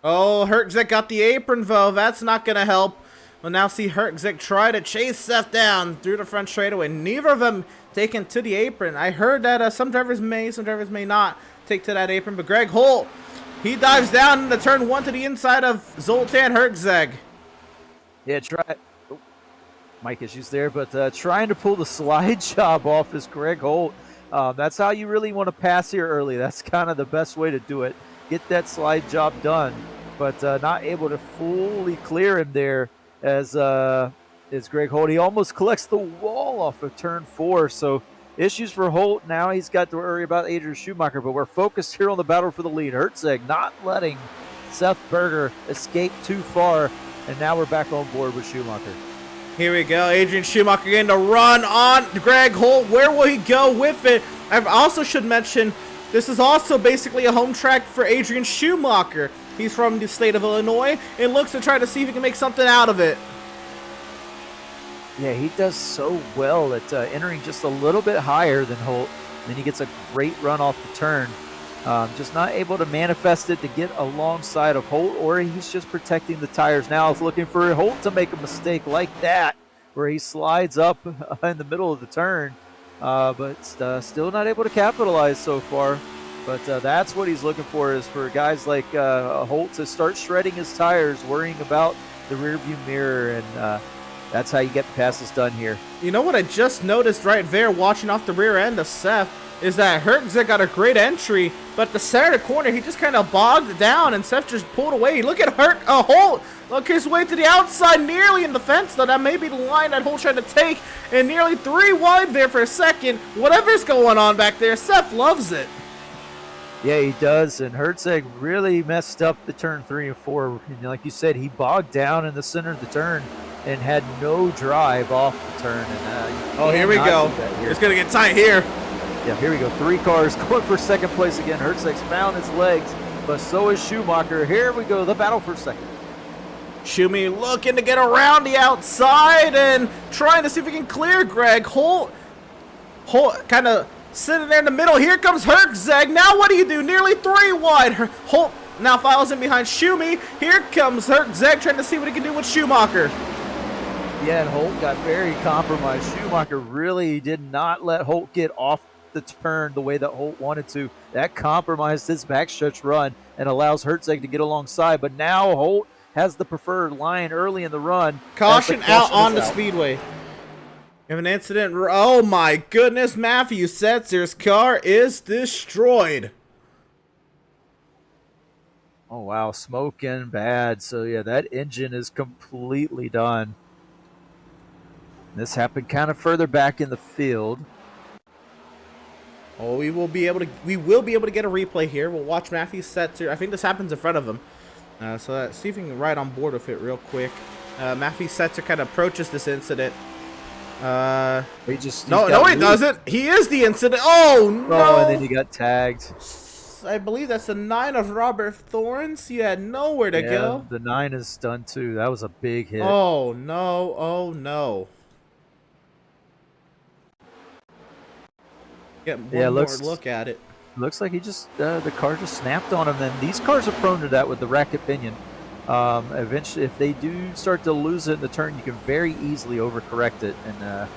[SPEAKER 1] Oh, Hertzeg got the apron, though. That's not going to help. We'll now see Hertzeg try to chase Seth down through the front straightaway. Neither of them taken to the apron. I heard that some drivers may not take to that apron. But Greg Holt, he dives down into turn 1 to the inside of Zoltan Hertzeg.
[SPEAKER 2] Yeah, mic issues there, but trying to pull the slide job off is Greg Holt. That's how you really want to pass here early. That's kind of the best way to do it. Get that slide job done, but not able to fully clear him there as Greg Holt. He almost collects the wall off of turn 4, so issues for Holt. Now he's got to worry about Adrian Schumacher, but we're focused here on the battle for the lead. Hertzeg not letting Seth Berger escape too far, and now we're back on board with Schumacher.
[SPEAKER 1] Here we go. Adrian Schumacher getting to run on Greg Holt. Where will he go with it? I also should mention, this is also basically a home track for Adrian Schumacher. He's from the state of Illinois and looks to try to see if he can make something out of it.
[SPEAKER 2] Yeah, he does so well at entering just a little bit higher than Holt. Then he gets a great run off the turn. Just not able to manifest it to get alongside of Holt, or he's just protecting the tires. Now he's looking for Holt to make a mistake like that, where he slides up in the middle of the turn. But still not able to capitalize so far. But that's what he's looking for, is for guys like Holt to start shredding his tires, worrying about the rearview mirror, and that's how you get the passes done here.
[SPEAKER 1] You know what I just noticed right there, watching off the rear end of Seth, is that Hertzeg got a great entry, but the center of the corner, he just kind of bogged down, and Seth just pulled away. Look at Holt. Look his way to the outside, nearly in the fence, though. That may be the line that Holt tried to take, and nearly 3 wide there for a second. Whatever's going on back there, Seth loves it.
[SPEAKER 2] Yeah, he does, and Hertzeg really messed up the turn 3 and 4. And like you said, he bogged down in the center of the turn and had no drive off the turn. And
[SPEAKER 1] here we go. It's going to get tight here.
[SPEAKER 2] Yeah, here we go. 3 cars going for second place again. Hertzeg's found his legs, but so is Schumacher. Here we go, the battle for second.
[SPEAKER 1] Schumi looking to get around the outside and trying to see if he can clear Greg. Holt kind of sitting there in the middle. Here comes Hertzeg. Now what do you do? Nearly 3 wide. Holt now follows in behind Schumi. Here comes Hertzeg trying to see what he can do with Schumacher.
[SPEAKER 2] Yeah, and Holt got very compromised. Schumacher really did not let Holt get off the turn the way that Holt wanted to. That compromised his backstretch run and allows Hertzeg to get alongside. But now Holt has the preferred line early in the run.
[SPEAKER 1] Caution out on the speedway. We have an incident. Oh my goodness, Matthew Setzer's car is destroyed.
[SPEAKER 2] Oh wow, smoking bad. So yeah, that engine is completely done. This happened kind of further back in the field.
[SPEAKER 1] Oh, we will be able to get a replay here. We'll watch Matthew Setzer. I think this happens in front of him. See if we can ride on board with it real quick. Matthew Setzer kind of approaches this incident.
[SPEAKER 2] He just
[SPEAKER 1] No, he doesn't. He is the incident. Oh no!
[SPEAKER 2] Oh, and then he got tagged.
[SPEAKER 1] I believe that's the 9 of Robert Thorns. He had nowhere to go.
[SPEAKER 2] The 9 is done too. That was a big hit.
[SPEAKER 1] Oh no! Oh no! Get one more look at it.
[SPEAKER 2] Looks like he just the car just snapped on him. And these cars are prone to that with the racket pinion. Eventually, if they do start to lose it in the turn, you can very easily overcorrect it. And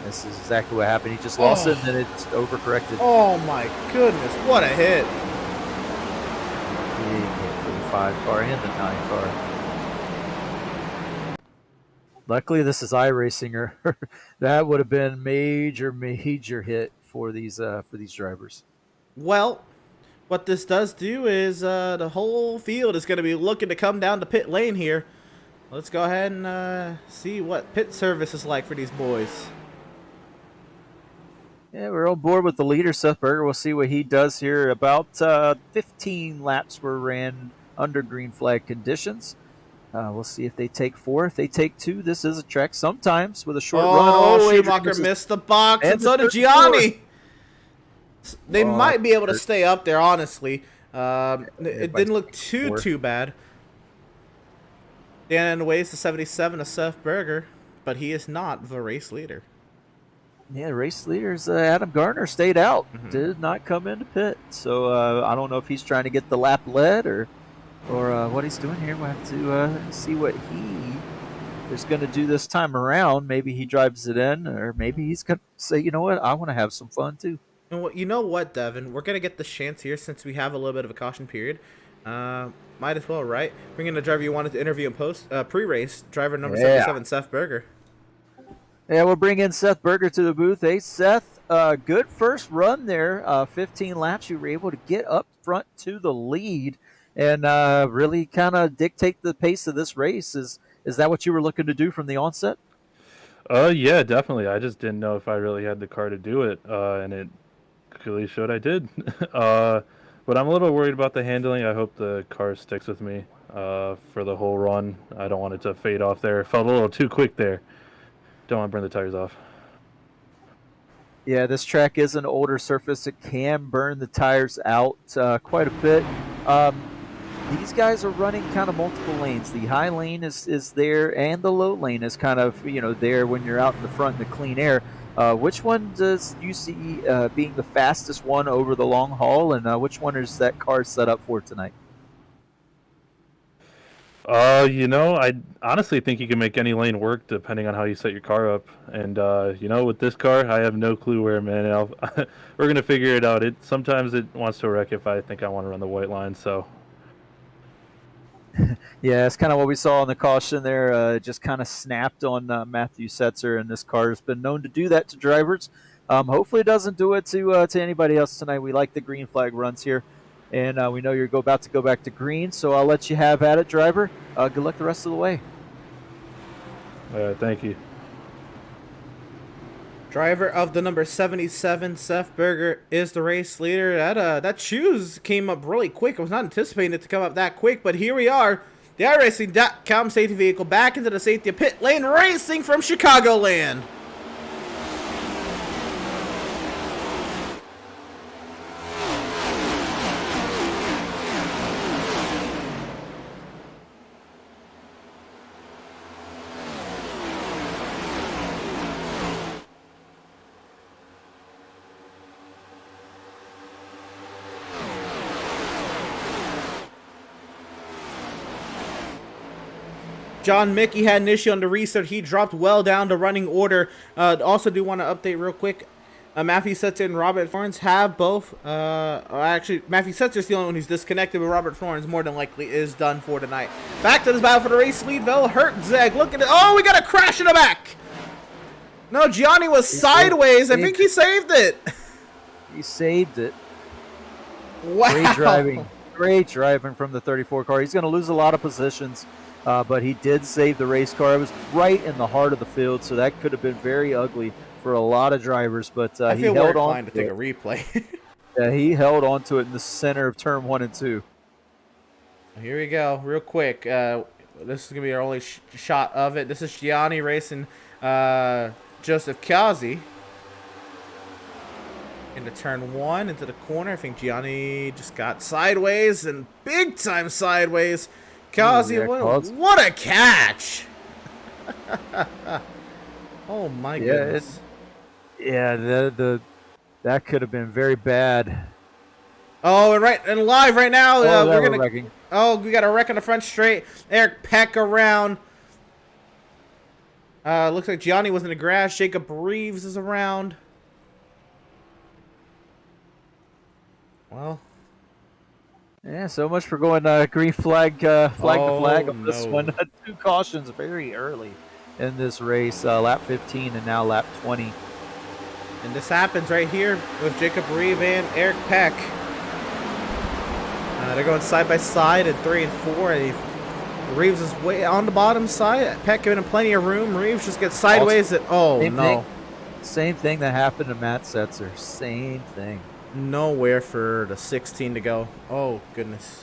[SPEAKER 2] this is exactly what happened. He just lost it, and then it's overcorrected.
[SPEAKER 1] Oh my goodness! What a hit!
[SPEAKER 2] Big hit for the 5 car and the 9 car. Luckily, this is iRacing, or that would have been major hit for these drivers.
[SPEAKER 1] Well, what this does do is the whole field is going to be looking to come down to pit lane here. Let's go ahead and see what pit service is like for these boys.
[SPEAKER 2] Yeah, we're on board with the leader, Seth Berger. We'll see what he does here. About 15 laps were ran under green flag conditions. We'll see if they take 4. If they take 2, this is a track sometimes with a short run.
[SPEAKER 1] Oh, Schumacher missed the box, and so did Gianni. They might be able to stay up there, honestly. It didn't look too bad. Dan weighs the 77 of Seth Berger, but he is not the race leader.
[SPEAKER 2] Yeah, race leaders Adam Gardner stayed out, did not come into pit. So I don't know if he's trying to get the lap led or what he's doing here. We'll have to see what he is going to do this time around. Maybe he drives it in, or maybe he's going to say, you know what, I want to have some fun too.
[SPEAKER 1] You know what, Devin? We're going to get the chance here since we have a little bit of a caution period. Might as well, right? Bring in the driver you wanted to interview in pre-race, driver number 77, Seth Berger.
[SPEAKER 2] Yeah, we'll bring in Seth Berger to the booth. Hey, Seth, good first run there. 15 laps. You were able to get up front to the lead and really kind of dictate the pace of this race. Is that what you were looking to do from the onset?
[SPEAKER 4] Yeah, definitely. I just didn't know if I really had the car to do it, and it clearly showed I did. But I'm a little worried about the handling. I hope the car sticks with me for the whole run. I don't want it to fade off there. It felt a little too quick there. Don't want to burn the tires off.
[SPEAKER 2] Yeah, this track is an older surface. It can burn the tires out quite a bit. These guys are running kind of multiple lanes. The high lane is there, and the low lane is kind of there when you're out in the front in the clean air. Which one does you see being the fastest one over the long haul, and which one is that car set up for tonight?
[SPEAKER 4] I honestly think you can make any lane work depending on how you set your car up. And, with this car, I have no clue where, man. We're going to figure it out. Sometimes it wants to wreck if I think I want to run the white line, so.
[SPEAKER 2] Yeah, it's kind of what we saw on the caution there. Just kind of snapped on Matthew Setzer, and this car has been known to do that to drivers. Hopefully it doesn't do it to anybody else tonight. We like the green flag runs here. And we know you're about to go back to green, so I'll let you have at it, driver. Good luck the rest of the way.
[SPEAKER 4] Thank you.
[SPEAKER 1] Driver of the number 77, Seth Berger, is the race leader. That shoes came up really quick. I was not anticipating it to come up that quick, but here we are. The iRacing.com safety vehicle back into the safety of pit lane racing from Chicagoland. John Mickey had an issue on the restart. He dropped well down to running order. Also do want to update real quick. Matthew Setzer and Robert Florence have both. Actually, Matthew Setzer's the only one who's disconnected, but Robert Florence more than likely is done for tonight. Back to this battle for the race lead, though. Hertzeg, look at it. Oh, we got a crash in the back. No, Gianni was sideways. I think he saved it.
[SPEAKER 2] He saved it.
[SPEAKER 1] Wow.
[SPEAKER 2] Great driving from the 34 car. He's going to lose a lot of positions. But he did save the race car. It was right in the heart of the field, so that could have been very ugly for a lot of drivers. But he held on
[SPEAKER 1] to take a replay.
[SPEAKER 2] Yeah, he held on to it in the center of turn 1 and 2.
[SPEAKER 1] Here we go, real quick. This is gonna be our only shot of it. This is Gianni racing Joseph Kazi into turn 1, into the corner. I think Gianni just got sideways, and big time sideways. Kazi,
[SPEAKER 2] yeah,
[SPEAKER 1] what a catch! Oh my goodness.
[SPEAKER 2] That could have been very bad.
[SPEAKER 1] Oh, and live right now.
[SPEAKER 2] We're wrecking.
[SPEAKER 1] Oh, we got a wreck on the front straight. Eric Peck around. Looks like Gianni was in the grass. Jacob Reeves is around. Well.
[SPEAKER 2] Yeah, so much for going green flag to flag on this one. 2 cautions very early in this race. Lap 15 and now lap 20.
[SPEAKER 1] And this happens right here with Jacob Reeves and Eric Peck. They're going side by side in 3 and 4. Reeves is way on the bottom side. Peck giving him plenty of room. Reeves just gets sideways.
[SPEAKER 2] Same thing that happened to Matt Setzer. Same thing.
[SPEAKER 1] Nowhere for the 16 to go. Oh, goodness.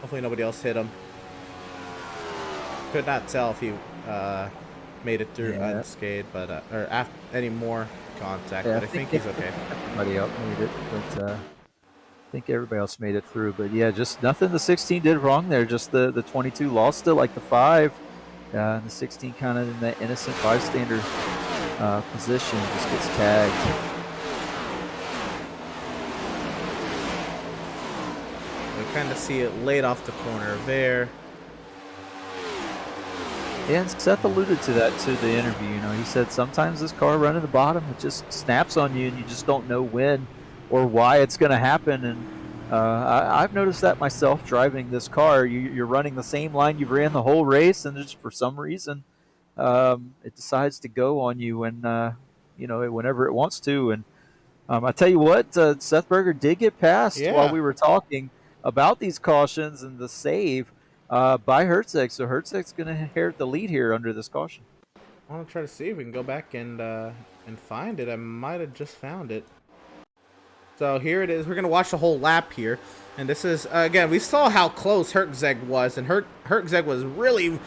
[SPEAKER 1] Hopefully nobody else hit him. Could not tell if he made it through unscathed, but or after any more contact. But I think he's okay.
[SPEAKER 2] Everybody else made it, but I think everybody else made it through. But yeah, just nothing the 16 did wrong there. Just the 22 lost it like the 5. And the 16 kind of in that innocent bystander position just gets tagged.
[SPEAKER 1] Kind of see it laid off the corner there.
[SPEAKER 2] Yeah, and Seth alluded to that to the interview. You know, he said sometimes this car running the bottom, it just snaps on you, and you just don't know when or why it's going to happen. And I've noticed that myself driving this car. You're running the same line you've ran the whole race, and just for some reason, it decides to go on you when whenever it wants to. And I tell you what, Seth Berger did get passed while we were talking about these cautions and the save by Herzeg. So Herzeg's going to inherit the lead here under this caution.
[SPEAKER 1] I want to try to see if we can go back and find it. I might have just found it. So here it is. We're going to watch the whole lap here. And this is, again, we saw how close Herzeg was. And Herzeg was really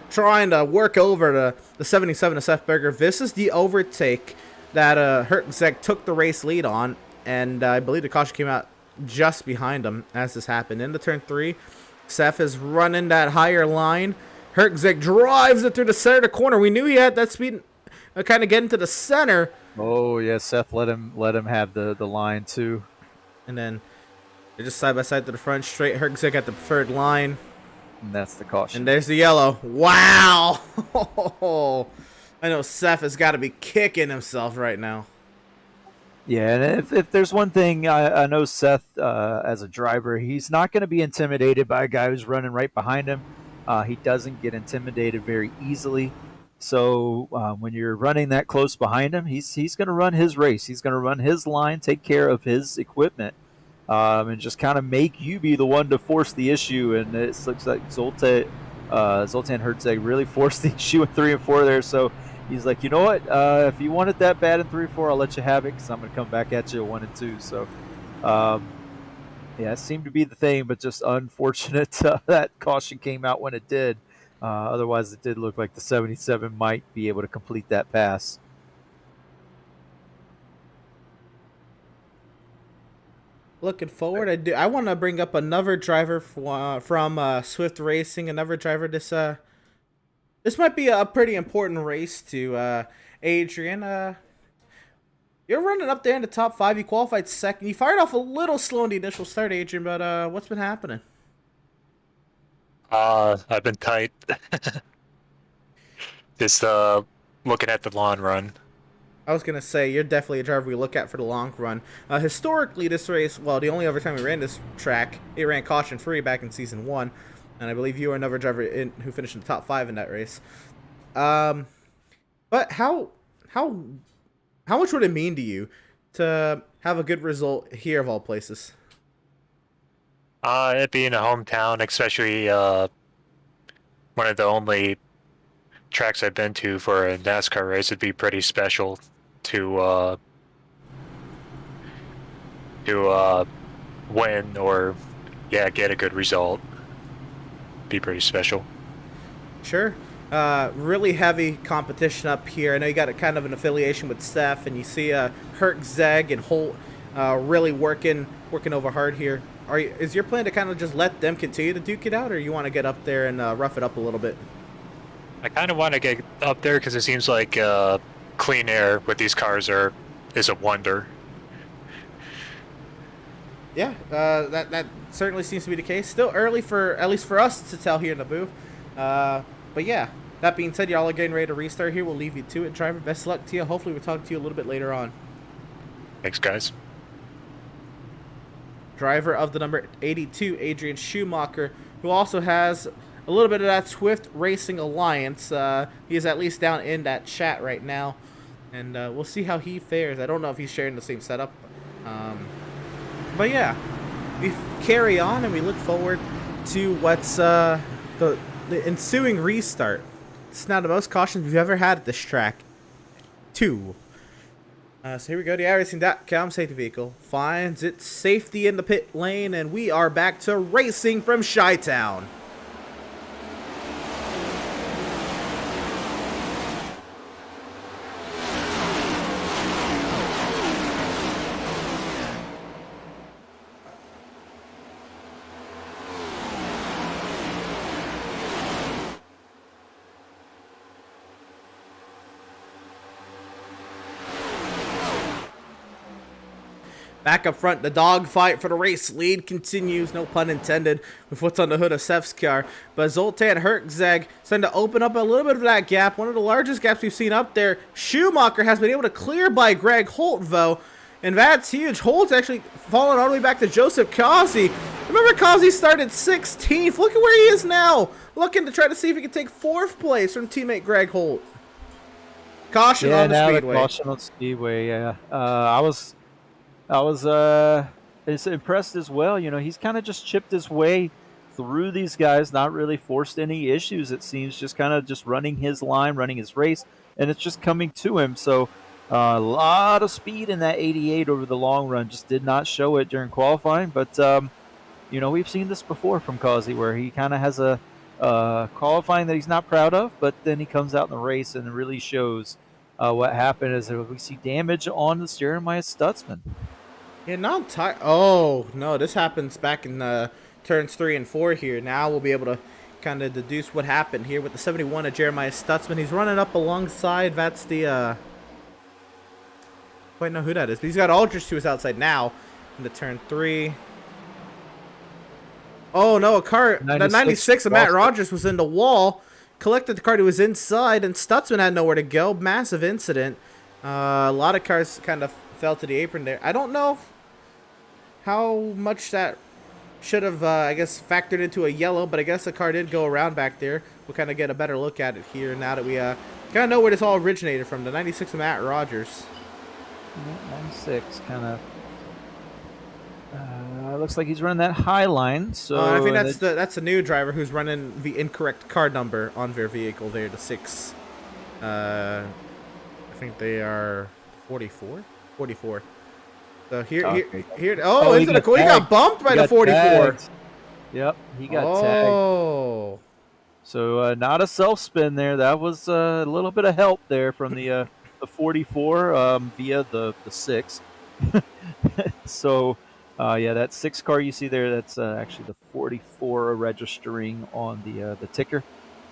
[SPEAKER 1] trying to work over the 77 of Seth Berger. This is the overtake that Herzeg took the race lead on. And I believe the caution came out just behind him as this happened. Into turn 3, Seth is running that higher line. Herzeg drives it through the center of the corner. We knew he had that speed, kind of getting to the center.
[SPEAKER 2] Oh yeah, Seth let him have the line too.
[SPEAKER 1] And then they're just side by side to the front straight. Herzeg at the preferred line.
[SPEAKER 2] And that's the caution.
[SPEAKER 1] And there's the yellow. Wow! I know Seth has got to be kicking himself right now.
[SPEAKER 2] Yeah, and if there's one thing I know Seth as a driver, he's not going to be intimidated by a guy who's running right behind him. He doesn't get intimidated very easily. So when you're running that close behind him, he's going to run his race. He's going to run his line, take care of his equipment, and just kind of make you be the one to force the issue. And it looks like Zoltan Herzeg really forced the issue in 3 and 4 there. So he's like, you know what? If you want it that bad in 3 and 4, I'll let you have it because I'm going to come back at you 1 and 2. So, yeah, it seemed to be the thing, but just unfortunate that caution came out when it did. Otherwise, it did look like the 77 might be able to complete that pass.
[SPEAKER 1] Looking forward, I want to bring up another driver from Swift Racing. Another driver. This might be a pretty important race to Adrian. You're running up there in the top 5. You qualified second. You fired off a little slow in the initial start, Adrian, but what's been happening?
[SPEAKER 5] I've been tight. Just looking at the long run.
[SPEAKER 1] I was going to say, you're definitely a driver we look at for the long run. Historically, this race, well, the only other time we ran this track, it ran caution-free back in Season 1. And I believe you were another driver who finished in the top 5 in that race. But how much would it mean to you to have a good result here of all places?
[SPEAKER 5] It being a hometown, especially one of the only tracks I've been to for a NASCAR race, would be pretty special to win or get a good result. Be pretty special.
[SPEAKER 1] Sure. Really heavy competition up here. I know you got a kind of an affiliation with Steph, and you see Herc, Zeg, and Holt really working over hard here. Is your plan to kind of just let them continue to duke it out, or you want to get up there and rough it up a little bit?
[SPEAKER 5] I kind of want to get up there because it seems like clean air with these cars is a wonder.
[SPEAKER 1] Yeah, that certainly seems to be the case. Still early at least for us to tell here in the booth. But yeah, that being said, y'all are getting ready to restart here. We'll leave you to it, driver. Best of luck to you. Hopefully we'll talk to you a little bit later on.
[SPEAKER 5] Thanks, guys.
[SPEAKER 1] Driver of the number 82, Adrian Schumacher, who also has a little bit of that Swift Racing Alliance. He is at least down in that chat right now, and we'll see how he fares. I don't know if he's sharing the same setup. But yeah, we carry on and we look forward to what's the ensuing restart. It's now the most cautions we've ever had at this track. 2. So here we go. The iRacing.com safety vehicle finds its safety in the pit lane, and we are back to racing from Chi-Town. Back up front, the dogfight for the race lead continues, no pun intended, with what's on the hood of Seth's car. But Zoltan Herczeg starting to open up a little bit of that gap, one of the largest gaps we've seen up there. Schumacher has been able to clear by Greg Holt, though, and that's huge. Holt's actually fallen all the way back to Joseph Causey. Remember, Causey started 16th. Look at where he is now, looking to try to see if he can take 4th place from teammate Greg Holt. Caution on the Speedway.
[SPEAKER 2] Caution on Speedway, yeah. I was impressed as well. You know, he's kind of just chipped his way through these guys, not really forced any issues, it seems, just kind of just running his line, running his race, and it's just coming to him. So a lot of speed in that 88 over the long run, just did not show it during qualifying. But, you know, we've seen this before from Causey, where he kind of has a qualifying that he's not proud of, but then he comes out in the race and it really shows what happened is that we see damage on the steering by Stutzman.
[SPEAKER 1] Yeah, not tight. Oh, no, this happens back in turns 3 and 4 here. Now we'll be able to kind of deduce what happened here with the 71 of Jeremiah Stutzman. He's running up alongside. That's the, wait, no, who that is. But he's got Aldrich to his outside now into turn 3. Oh, no, a car, the 96 of Matt Rogers was in the wall. Collected the car to his inside, and Stutzman had nowhere to go. Massive incident. A lot of cars kind of fell to the apron there. I don't know how much that should have, I guess, factored into a yellow, but I guess the car did go around back there. We'll kind of get a better look at it here now that we kind of know where this all originated from. The 96 of Matt Rogers.
[SPEAKER 2] 96 kind of looks like he's running that high line. So
[SPEAKER 1] I think that's the new driver who's running the incorrect car number on their vehicle there, the 6. I think they are 44. 44. So here. Oh, he got bumped by the 44.
[SPEAKER 2] Tagged. Yep, he got tagged.
[SPEAKER 1] Oh.
[SPEAKER 2] So not a self spin there. That was a little bit of help there from the 44 via the 6. So yeah, that 6 car you see there, that's actually the 44 registering on the ticker.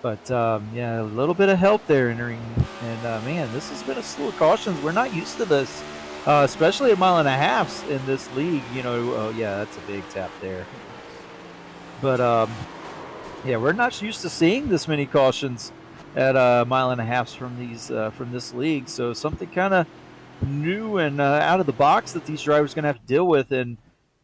[SPEAKER 2] But yeah, a little bit of help there entering, and man, this has been a slew of cautions. We're not used to this, especially at 1.5 miles in this league. You know, oh yeah, that's a big tap there. But yeah, we're not used to seeing this many cautions at 1.5 miles from this league. So something kind of new and out of the box that these drivers are going to have to deal with, and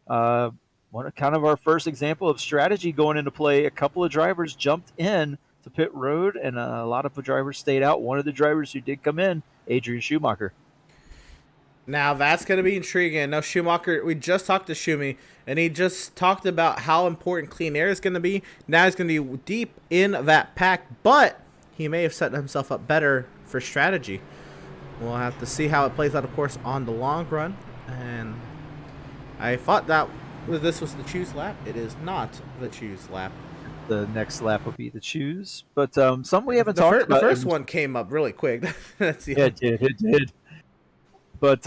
[SPEAKER 2] kind of our first example of strategy going into play. A couple of drivers jumped in to pit road, and a lot of the drivers stayed out. One of the drivers who did come in, Adrian Schumacher.
[SPEAKER 1] Now that's going to be intriguing. Now Schumacher, we just talked to Schumi, and he just talked about how important clean air is going to be. Now he's going to be deep in that pack, but he may have set himself up better for strategy. We'll have to see how it plays out, of course, on the long run. And I thought that this was the choose lap. It is not the choose lap.
[SPEAKER 2] the next lap will be the choose. But some we haven't talked
[SPEAKER 1] The
[SPEAKER 2] about.
[SPEAKER 1] first one came up really quick. That's the
[SPEAKER 2] Yeah, it did. But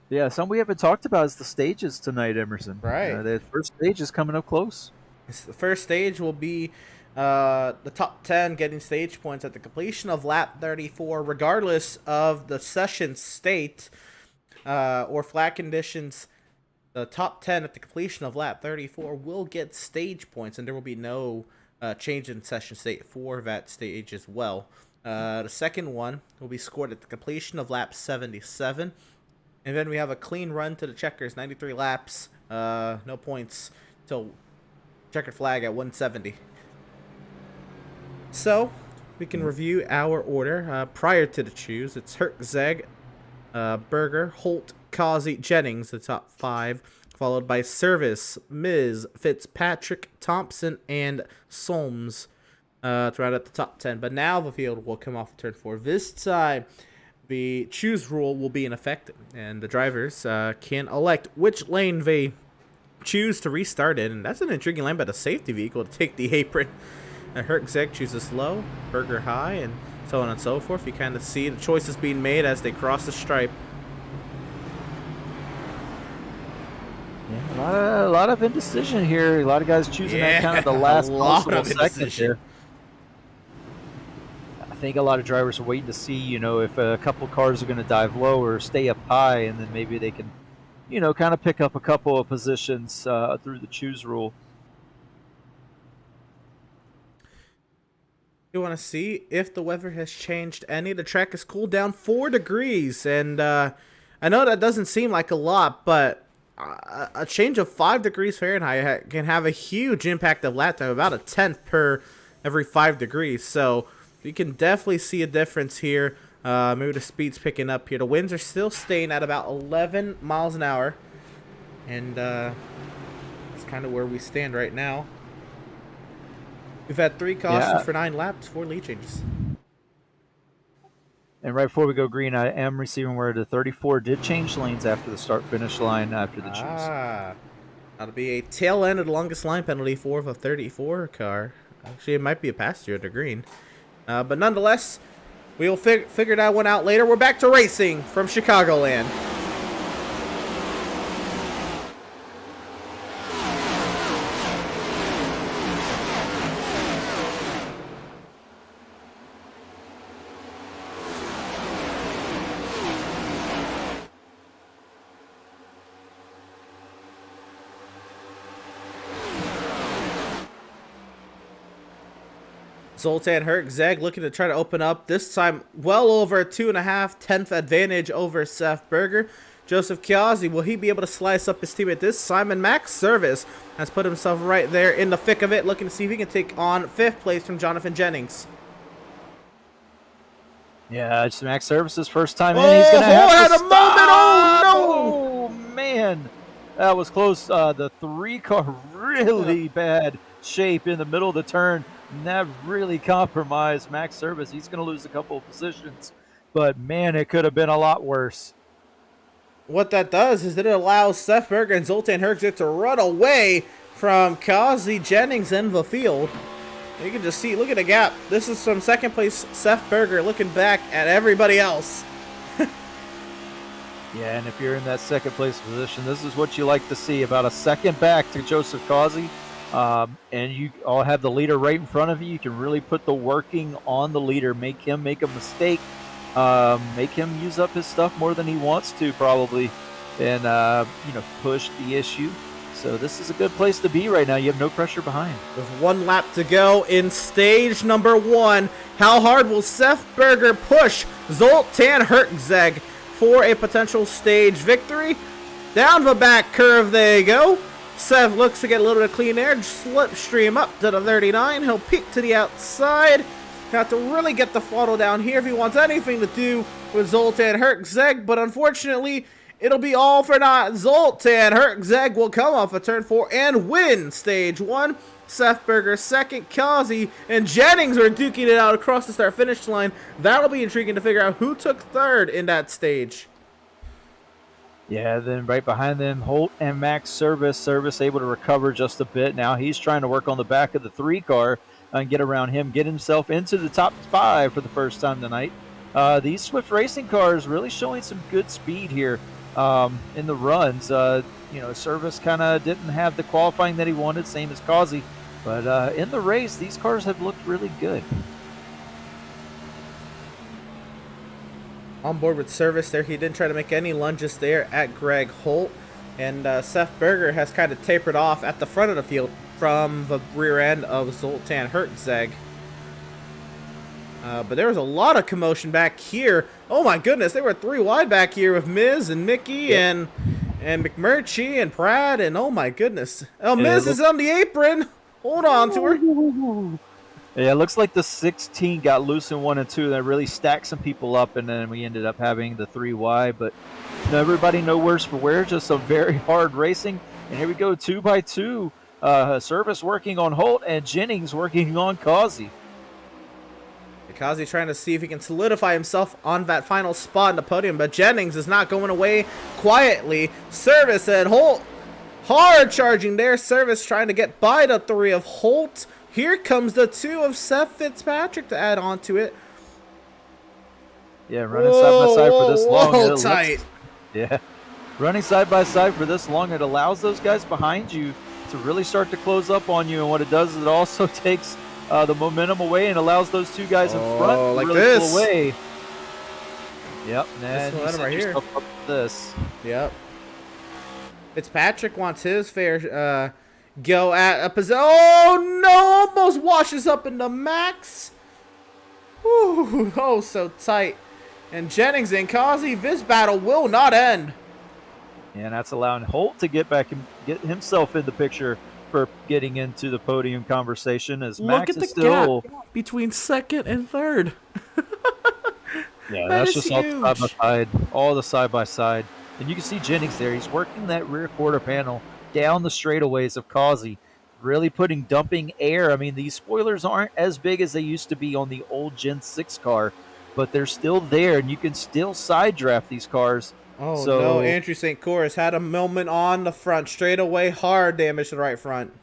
[SPEAKER 2] yeah, some we haven't talked about is the stages tonight, Emerson.
[SPEAKER 1] Right.
[SPEAKER 2] The first stage is coming up close.
[SPEAKER 1] The first stage will be the top 10 getting stage points at the completion of lap 34, regardless of the session state or flat conditions. The top 10 at the completion of lap 34 will get stage points, and there will be no change in session state for that stage as well. The second one will be scored at the completion of lap 77. And then we have a clean run to the checkers, 93 laps, no points till checkered flag at 170. So, we can review our order. Prior to the choose, it's Hertzeg, Berger, Holt, Causey, Jennings, the top 5, followed by Service, Miz, Fitzpatrick, Thompson, and Solms to round out the top 10. But now the field will come off turn 4. This time, the choose rule will be in effect, and the drivers can elect which lane they choose to restart in. And that's an intriguing lane by the safety vehicle to take the apron. Hertzeg chooses low, Berger high, and so on and so forth. You kind of see the choices being made as they cross the stripe.
[SPEAKER 2] Yeah, a lot of indecision here. A lot of guys choosing that kind of the last possible second here. I think a lot of drivers are waiting to see, you know, if a couple cars are going to dive low or stay up high, and then maybe they can, you know, kind of pick up a couple of positions through the choose rule.
[SPEAKER 1] You want to see if the weather has changed any. The track has cooled down 4 degrees, and I know that doesn't seem like a lot, but a change of 5 degrees Fahrenheit can have a huge impact of lap time, about a tenth per every 5 degrees. So you can definitely see a difference here. Maybe the speed's picking up here. The winds are still staying at about 11 miles an hour, and that's kind of where we stand right now. We've had 3 cautions for 9 laps, 4 lead changes.
[SPEAKER 2] And right before we go green, I am receiving word the 34 did change lanes after the start-finish line after the choose.
[SPEAKER 1] That'll be a tail end of the longest line penalty for the 34 car. Actually, it might be a passenger at the green. But nonetheless, we'll figure that one out later. We're back to racing from Chicagoland. Zoltan Hertzeg looking to try to open up, this time well over a 2.5 tenth advantage over Seth Berger. Joseph Chiazzi, will he be able to slice up his teammate this time? And Max Service has put himself right there in the thick of it, looking to see if he can take on 5th place from Jonathan Jennings.
[SPEAKER 2] Yeah, it's Max Service's first time in. He's going to have to stop. Oh, man. That was close. The 3-car really bad shape in the middle of the turn. And that really compromised Max Service. He's going to lose a couple of positions. But, man, it could have been a lot worse.
[SPEAKER 1] What that does is that it allows Seth Berger and Zoltan Hertzeg to run away from Causey, Jennings, and the field. You can just see, look at the gap. This is from 2nd place Seth Berger looking back at everybody else.
[SPEAKER 2] Yeah, and if you're in that 2nd place position, this is what you like to see, about a second back to Joseph Causey. And you all have the leader right in front of you. You can really put the working on the leader, make him make a mistake, make him use up his stuff more than he wants to probably, and push the issue. So this is a good place to be right now. You have no pressure behind.
[SPEAKER 1] With 1 lap to go in stage number 1, how hard will Seth Berger push Zoltan Hertzeg for a potential stage victory? Down the back curve they go. Seth looks to get a little bit of clean air, slipstream up to the 39. He'll peek to the outside. Have to really get the throttle down here if he wants anything to do with Zoltan Hertzeg, but unfortunately, it'll be all for naught. Zoltan Hertzeg will come off of turn 4 and win stage 1. Seth Berger 2nd, Causey and Jennings are duking it out across the start-finish line. That'll be intriguing to figure out who took 3rd in that stage.
[SPEAKER 2] Yeah, then right behind them, Holt and Max Service. Service able to recover just a bit. Now he's trying to work on the back of the 3 car and get around him, get himself into the top 5 for the first time tonight. These Swift Racing cars really showing some good speed here in the runs. Service kind of didn't have the qualifying that he wanted, same as Causey. But in the race, these cars have looked really good.
[SPEAKER 1] On board with Service there. He didn't try to make any lunges there at Greg Holt. And Seth Berger has kind of tapered off at the front of the field from the rear end of Zoltan Hertzeg. But there was a lot of commotion back here. Oh my goodness, they were 3 wide back here with Miz and Mickey and McMurray and Pratt, and oh my goodness. Oh, Miz is on the apron. Hold on to her.
[SPEAKER 2] Yeah, it looks like the 16 got loose in 1 and 2. That really stacked some people up, and then we ended up having the 3 wide. But everybody no worse for wear. Just some very hard racing. And here we go, 2 by 2. Service working on Holt and Jennings working on Causey.
[SPEAKER 1] Causey trying to see if he can solidify himself on that final spot in the podium, but Jennings is not going away quietly. Service and Holt hard charging there. Service trying to get by the 3 of Holt. Here comes the 2 of Seth Fitzpatrick to add on to it.
[SPEAKER 2] Yeah, running side by side for this long.
[SPEAKER 1] Whoa, tight.
[SPEAKER 2] Yeah, running side by side for this long, it allows those guys behind you to really start to close up on you. And what it does is it also takes the momentum away and allows those 2 guys in front to
[SPEAKER 1] like
[SPEAKER 2] really
[SPEAKER 1] this.
[SPEAKER 2] pull away. Yep,
[SPEAKER 1] This momentum right here.
[SPEAKER 2] Up this.
[SPEAKER 1] Yep. Fitzpatrick wants his fair go at a position. Oh no! Almost washes up into Max. Ooh, oh, so tight. And Jennings and Causey, this battle will not end.
[SPEAKER 2] And that's allowing Holt to get back and get himself in the picture for getting into the podium conversation. As
[SPEAKER 1] Look
[SPEAKER 2] Max
[SPEAKER 1] at the
[SPEAKER 2] is still
[SPEAKER 1] gap between second and third.
[SPEAKER 2] Yeah,
[SPEAKER 1] That
[SPEAKER 2] that's
[SPEAKER 1] is
[SPEAKER 2] just all
[SPEAKER 1] huge.
[SPEAKER 2] side by side, all the side by side. And you can see Jennings there. He's working that rear quarter panel down the straightaways of Causey, really dumping air. I mean, these spoilers aren't as big as they used to be on the old Gen 6 car, but they're still there, and you can still side draft these cars.
[SPEAKER 1] Oh
[SPEAKER 2] So-
[SPEAKER 1] no, Andrew St. Cyr has had a moment on the front, straight away, hard damage to the right front.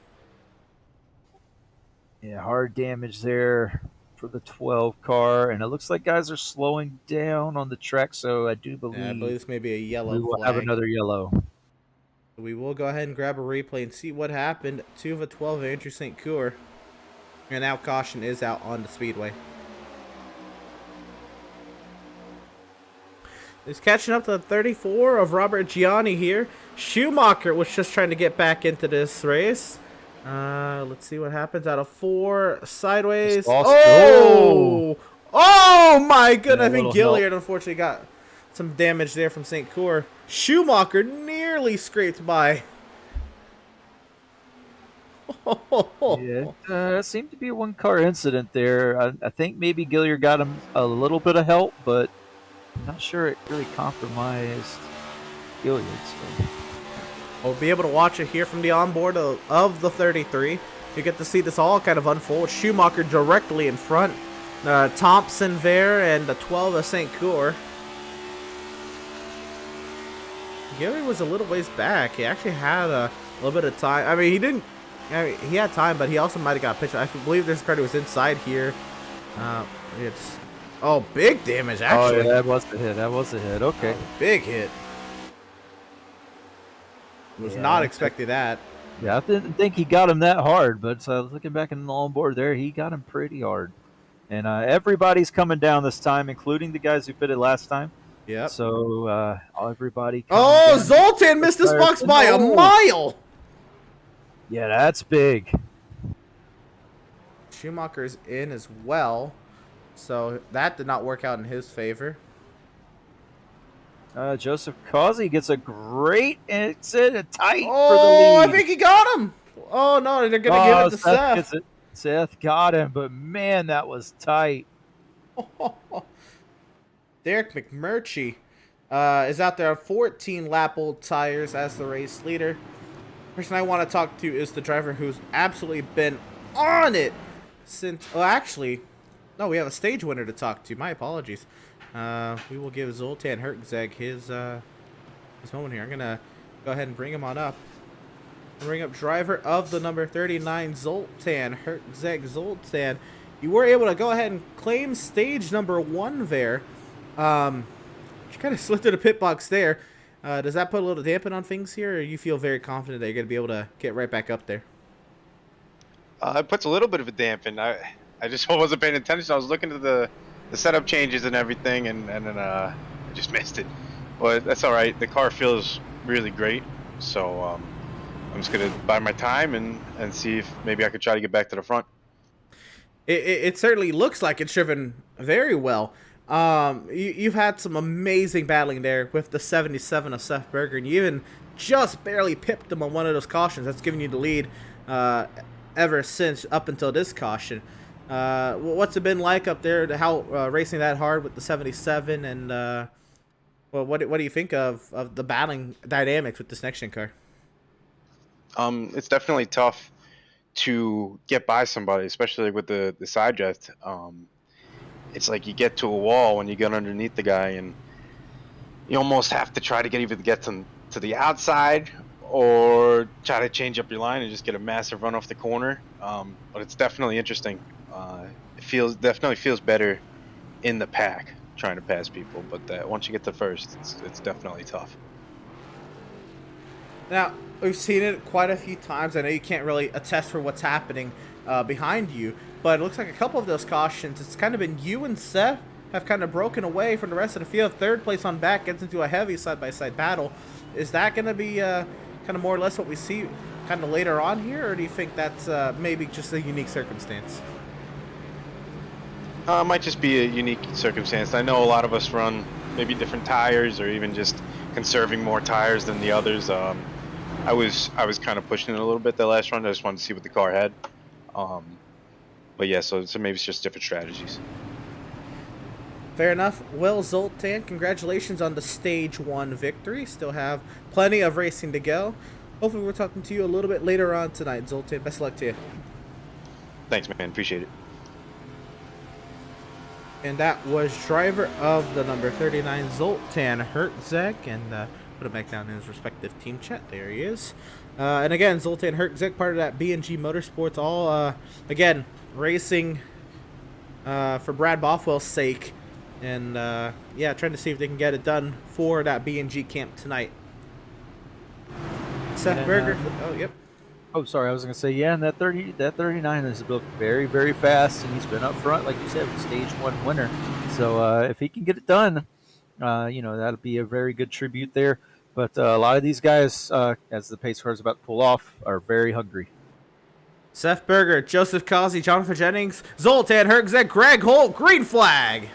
[SPEAKER 2] Yeah, hard damage there for the 12 car, and it looks like guys are slowing down on the track, so I do believe,
[SPEAKER 1] Yeah, I believe this may be a yellow
[SPEAKER 2] we will
[SPEAKER 1] flag.
[SPEAKER 2] have another yellow.
[SPEAKER 1] We will go ahead and grab a replay and see what happened. 2 of a 12 Andrew St. Cyr. And now caution is out on the speedway. Is catching up to the 34 of Robert Gianni here. Schumacher was just trying to get back into this race. Let's see what happens out of 4 sideways. Oh! Oh my goodness!
[SPEAKER 2] Yeah,
[SPEAKER 1] I think
[SPEAKER 2] little
[SPEAKER 1] Gilliard unfortunately got some damage there from St. Cyr. Schumacher nearly scraped by.
[SPEAKER 2] Yeah, it seemed to be a one-car incident there. I think maybe Gilliard got him a little bit of help, but I'm not sure it really compromised Gilliard. So.
[SPEAKER 1] We'll be able to watch it here from the onboard of the 33. You get to see this all kind of unfold. Schumacher directly in front. Thompson there and the 12 of St. Cyr. Gilliard was a little ways back. He actually had a little bit of time. I mean, he didn't. I mean, he had time, but he also might have got a picture. I believe this card was inside here. Oh, big damage actually.
[SPEAKER 2] Oh, yeah, that was a hit. That was a hit. Okay.
[SPEAKER 1] Big hit. Was not expecting that.
[SPEAKER 2] Yeah, I didn't think he got him that hard, but looking back in the onboard there, he got him pretty hard. And everybody's coming down this time, including the guys who pitted last time.
[SPEAKER 1] Yep.
[SPEAKER 2] So everybody.
[SPEAKER 1] Oh, Zoltan missed this box by a mile.
[SPEAKER 2] Yeah, that's big.
[SPEAKER 1] Schumacher's in as well, so that did not work out in his favor.
[SPEAKER 2] Joseph Causey gets a great exit, a tight
[SPEAKER 1] Oh,
[SPEAKER 2] for the lead.
[SPEAKER 1] I think he got him. Oh no, they're gonna give it to Seth.
[SPEAKER 2] Gets it. Seth got him, but man, that was tight.
[SPEAKER 1] Derek McMurray is out there on 14 lap old tires as the race leader. Person I want to talk to is the driver who's absolutely been on it since. Oh, actually, no, we have a stage winner to talk to. My apologies. We will give Zoltan Hertzeg this moment here. I'm gonna go ahead and bring him on up. Bring up driver of the number 39 Zoltan Herzeg. Zoltan, you were able to go ahead and claim stage number 1 there. You kind of slipped through the pit box there. Does that put a little dampen on things here, or you feel very confident that you're going to be able to get right back up there?
[SPEAKER 6] It puts a little bit of a dampen. I just wasn't paying attention. I was looking at the setup changes and everything, and then I just missed it. But that's all right. The car feels really great, so I'm just gonna bide my time and see if maybe I could try to get back to the front.
[SPEAKER 1] It certainly looks like it's driven very well. You've had some amazing battling there with the 77 of Seth Berger, and you even just barely pipped him on one of those cautions. That's given you the lead ever since up until this caution. What's it been like up there? How racing that hard with the 77, and well, what do you think of the battling dynamics with this NextGen car?
[SPEAKER 6] It's definitely tough to get by somebody, especially with the side drift. It's like you get to a wall when you get underneath the guy, and you almost have to try to get to the outside, or try to change up your line and just get a massive run off the corner. But it's definitely interesting. It definitely feels better in the pack trying to pass people, but once you get to first, it's definitely tough.
[SPEAKER 1] Now, we've seen it quite a few times. I know you can't really attest for what's happening behind you, but it looks like a couple of those cautions, it's kind of been you and Seth have kind of broken away from the rest of the field. Third place on back gets into a heavy side-by-side battle. Is that going to be kind of more or less what we see kind of later on here, or do you think that's maybe just a unique circumstance?
[SPEAKER 6] It might just be a unique circumstance. I know a lot of us run maybe different tires, or even just conserving more tires than the others. I was kind of pushing it a little bit the last run. I just wanted to see what the car had. But yeah, so maybe it's just different strategies.
[SPEAKER 1] Fair enough. Well, Zoltan, congratulations on the Stage 1 victory. Still have plenty of racing to go. Hopefully we're talking to you a little bit later on tonight, Zoltan. Best of luck to you.
[SPEAKER 6] Thanks, man. Appreciate it.
[SPEAKER 1] And that was driver of the number 39, Zoltan Herzeg, and put him back down in his respective team chat. There he is. And again, Zoltan Herzeg, part of that B&G Motorsports, all, again, racing for Brad Bothwell's sake. And, yeah, trying to see if they can get it done for that B&G camp tonight. Seth Berger. Oh, yep.
[SPEAKER 2] Oh, sorry, I was going to say, yeah, and that 39 is built very, very fast, and he's been up front, like you said, with Stage 1 winner. So if he can get it done, that'll be a very good tribute there. But a lot of these guys, as the pace car is about to pull off, are very hungry.
[SPEAKER 1] Seth Berger, Joseph Causey, Jonathan Jennings, Zoltan Herzeg, Greg Holt, green flag.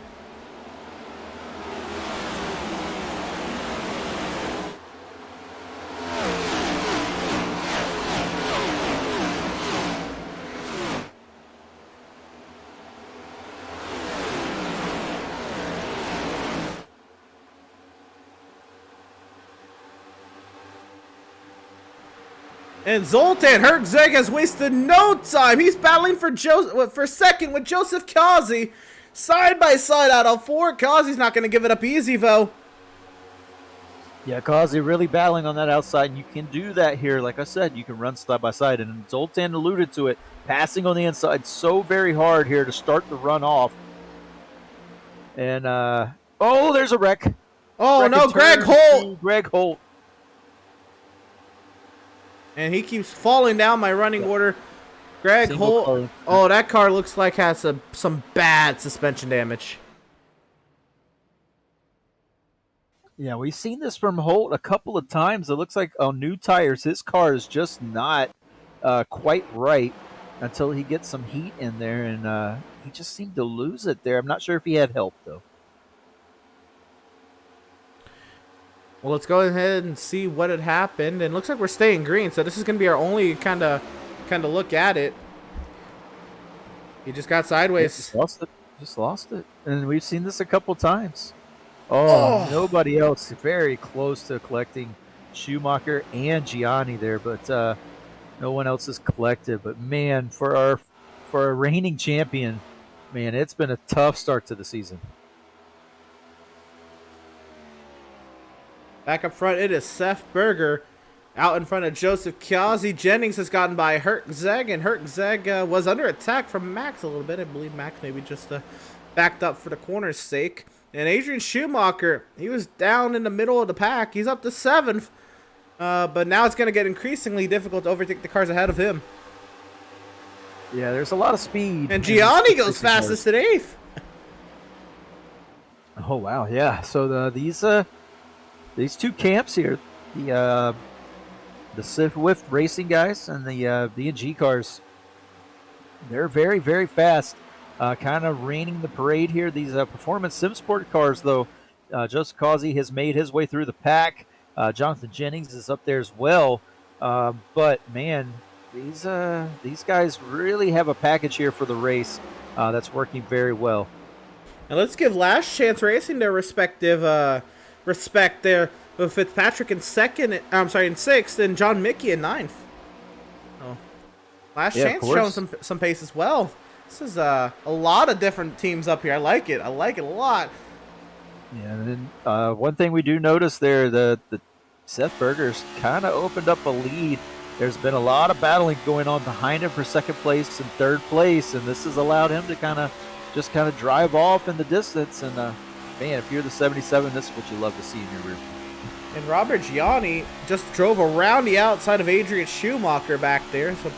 [SPEAKER 1] And Zoltan Herzeg has wasted no time. He's battling for second with Joseph Causey. Side by side out of 4. Causey's not going to give it up easy, though.
[SPEAKER 2] Yeah, Causey really battling on that outside, and you can do that here. Like I said, you can run side by side, and Zoltan alluded to it. Passing on the inside so very hard here to start the run off. And, oh, there's a wreck.
[SPEAKER 1] Oh,
[SPEAKER 2] wreck
[SPEAKER 1] no, Greg Holt.
[SPEAKER 2] Greg Holt.
[SPEAKER 1] And he keeps falling down my running order. Greg Holt. Oh, that car looks like has some bad suspension damage.
[SPEAKER 2] Yeah, we've seen this from Holt a couple of times. It looks like on new tires, his car is just not quite right until he gets some heat in there, and he just seemed to lose it there. I'm not sure if he had help, though.
[SPEAKER 1] Well, let's go ahead and see what had happened. And it looks like we're staying green, so this is going to be our only kind of look at it. He just got sideways.
[SPEAKER 2] Just lost it. And we've seen this a couple times. Oh, nobody else very close to collecting Schumacher and Gianni there, but no one else is collected. But, man, for a reigning champion, man, it's been a tough start to the season.
[SPEAKER 1] Back up front, it is Seth Berger. Out in front of Joseph Kiazi. Jennings has gotten by Hertzeg, and Hertzeg was under attack from Max a little bit. I believe Max maybe just backed up for the corner's sake. And Adrian Schumacher, he was down in the middle of the pack. He's up to 7th, but now it's going to get increasingly difficult to overtake the cars ahead of him.
[SPEAKER 2] Yeah, there's a lot of speed.
[SPEAKER 1] And Gianni goes fastest at 8th.
[SPEAKER 2] Oh, wow, yeah. So these two camps here, the Swift Racing guys and the B&G cars, they're very, very fast. Kind of reigning the parade here. These Performance Sim Sport cars, though, Joseph Causey has made his way through the pack. Jonathan Jennings is up there as well. But, man, these guys really have a package here for the race that's working very well.
[SPEAKER 1] And let's give Last Chance Racing their respective respect there, with Fitzpatrick in 6th, and John Mickey in 9th. Oh, Last Chance showing some pace as well. This is a lot of different teams up here. I like it. I like it a lot.
[SPEAKER 2] Yeah, and then one thing we do notice there, the Seth Berger's kind of opened up a lead. There's been a lot of battling going on behind him for 2nd place and 3rd place, and this has allowed him to kind of drive off in the distance. And man, if you're the 77, this is what you love to see in your rear.
[SPEAKER 1] And Robert Gianni just drove around the outside of Adrian Schumacher back there. So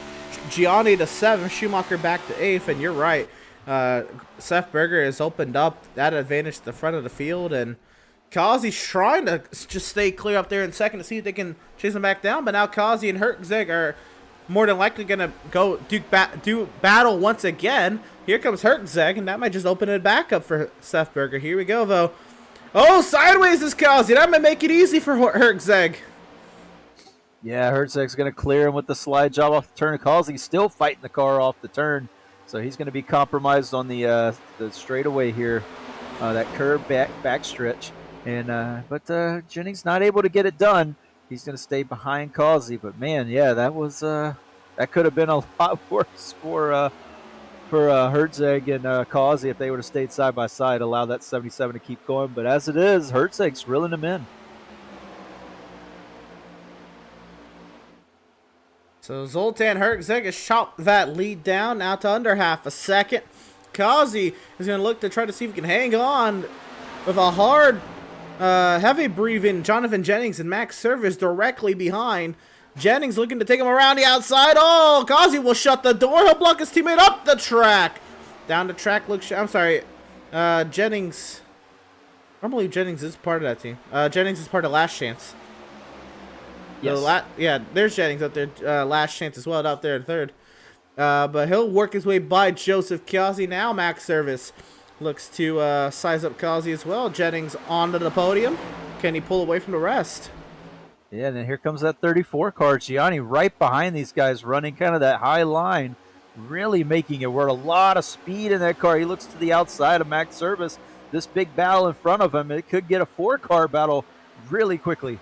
[SPEAKER 1] Gianni to 7th, Schumacher back to 8th, and you're right. Seth Berger has opened up that advantage to the front of the field, and Kazi's trying to just stay clear up there in 2nd to see if they can chase him back down. But now Kazi and Hertzeg are more than likely going to go do battle once again. Here comes Hertzeg, and that might just open it back up for Seth Berger. Here we go, though. Oh, sideways is Kazi. That might make it easy for Hertzeg.
[SPEAKER 2] Yeah, Hertzeg's going to clear him with the slide job off the turn. Kazi's still fighting the car off the turn, so he's going to be compromised on the straightaway here, that curve back stretch. And but Jennings not able to get it done. He's going to stay behind Kazi. But man, yeah, that could have been a lot worse for Hertzeg and Kazi if they would have stayed side by side, allow that 77 to keep going. But as it is, Hertzeg's reeling him in.
[SPEAKER 1] So Zoltan Hertzeg has chopped that lead down now to under half a second. Kazi is going to look to try to see if he can hang on with a hard, heavy breathing Jonathan Jennings and Max Service directly behind. Jennings looking to take him around the outside. Oh, Kazi will shut the door. He'll block his teammate up the track. Down the track. Jennings. I don't believe Jennings is part of that team. Jennings is part of Last Chance.
[SPEAKER 2] Yes.
[SPEAKER 1] There's Jennings up there. Last Chance as well, out there in 3rd. But he'll work his way by Joseph Kazi now. Max Service looks to size up Kazi as well. Jennings onto the podium. Can he pull away from the rest?
[SPEAKER 2] Yeah, and then here comes that 34 car. Gianni right behind these guys, running kind of that high line, really making it work. A lot of speed in that car. He looks to the outside of Max Service. This big battle in front of him, it could get a 4-car battle really quickly.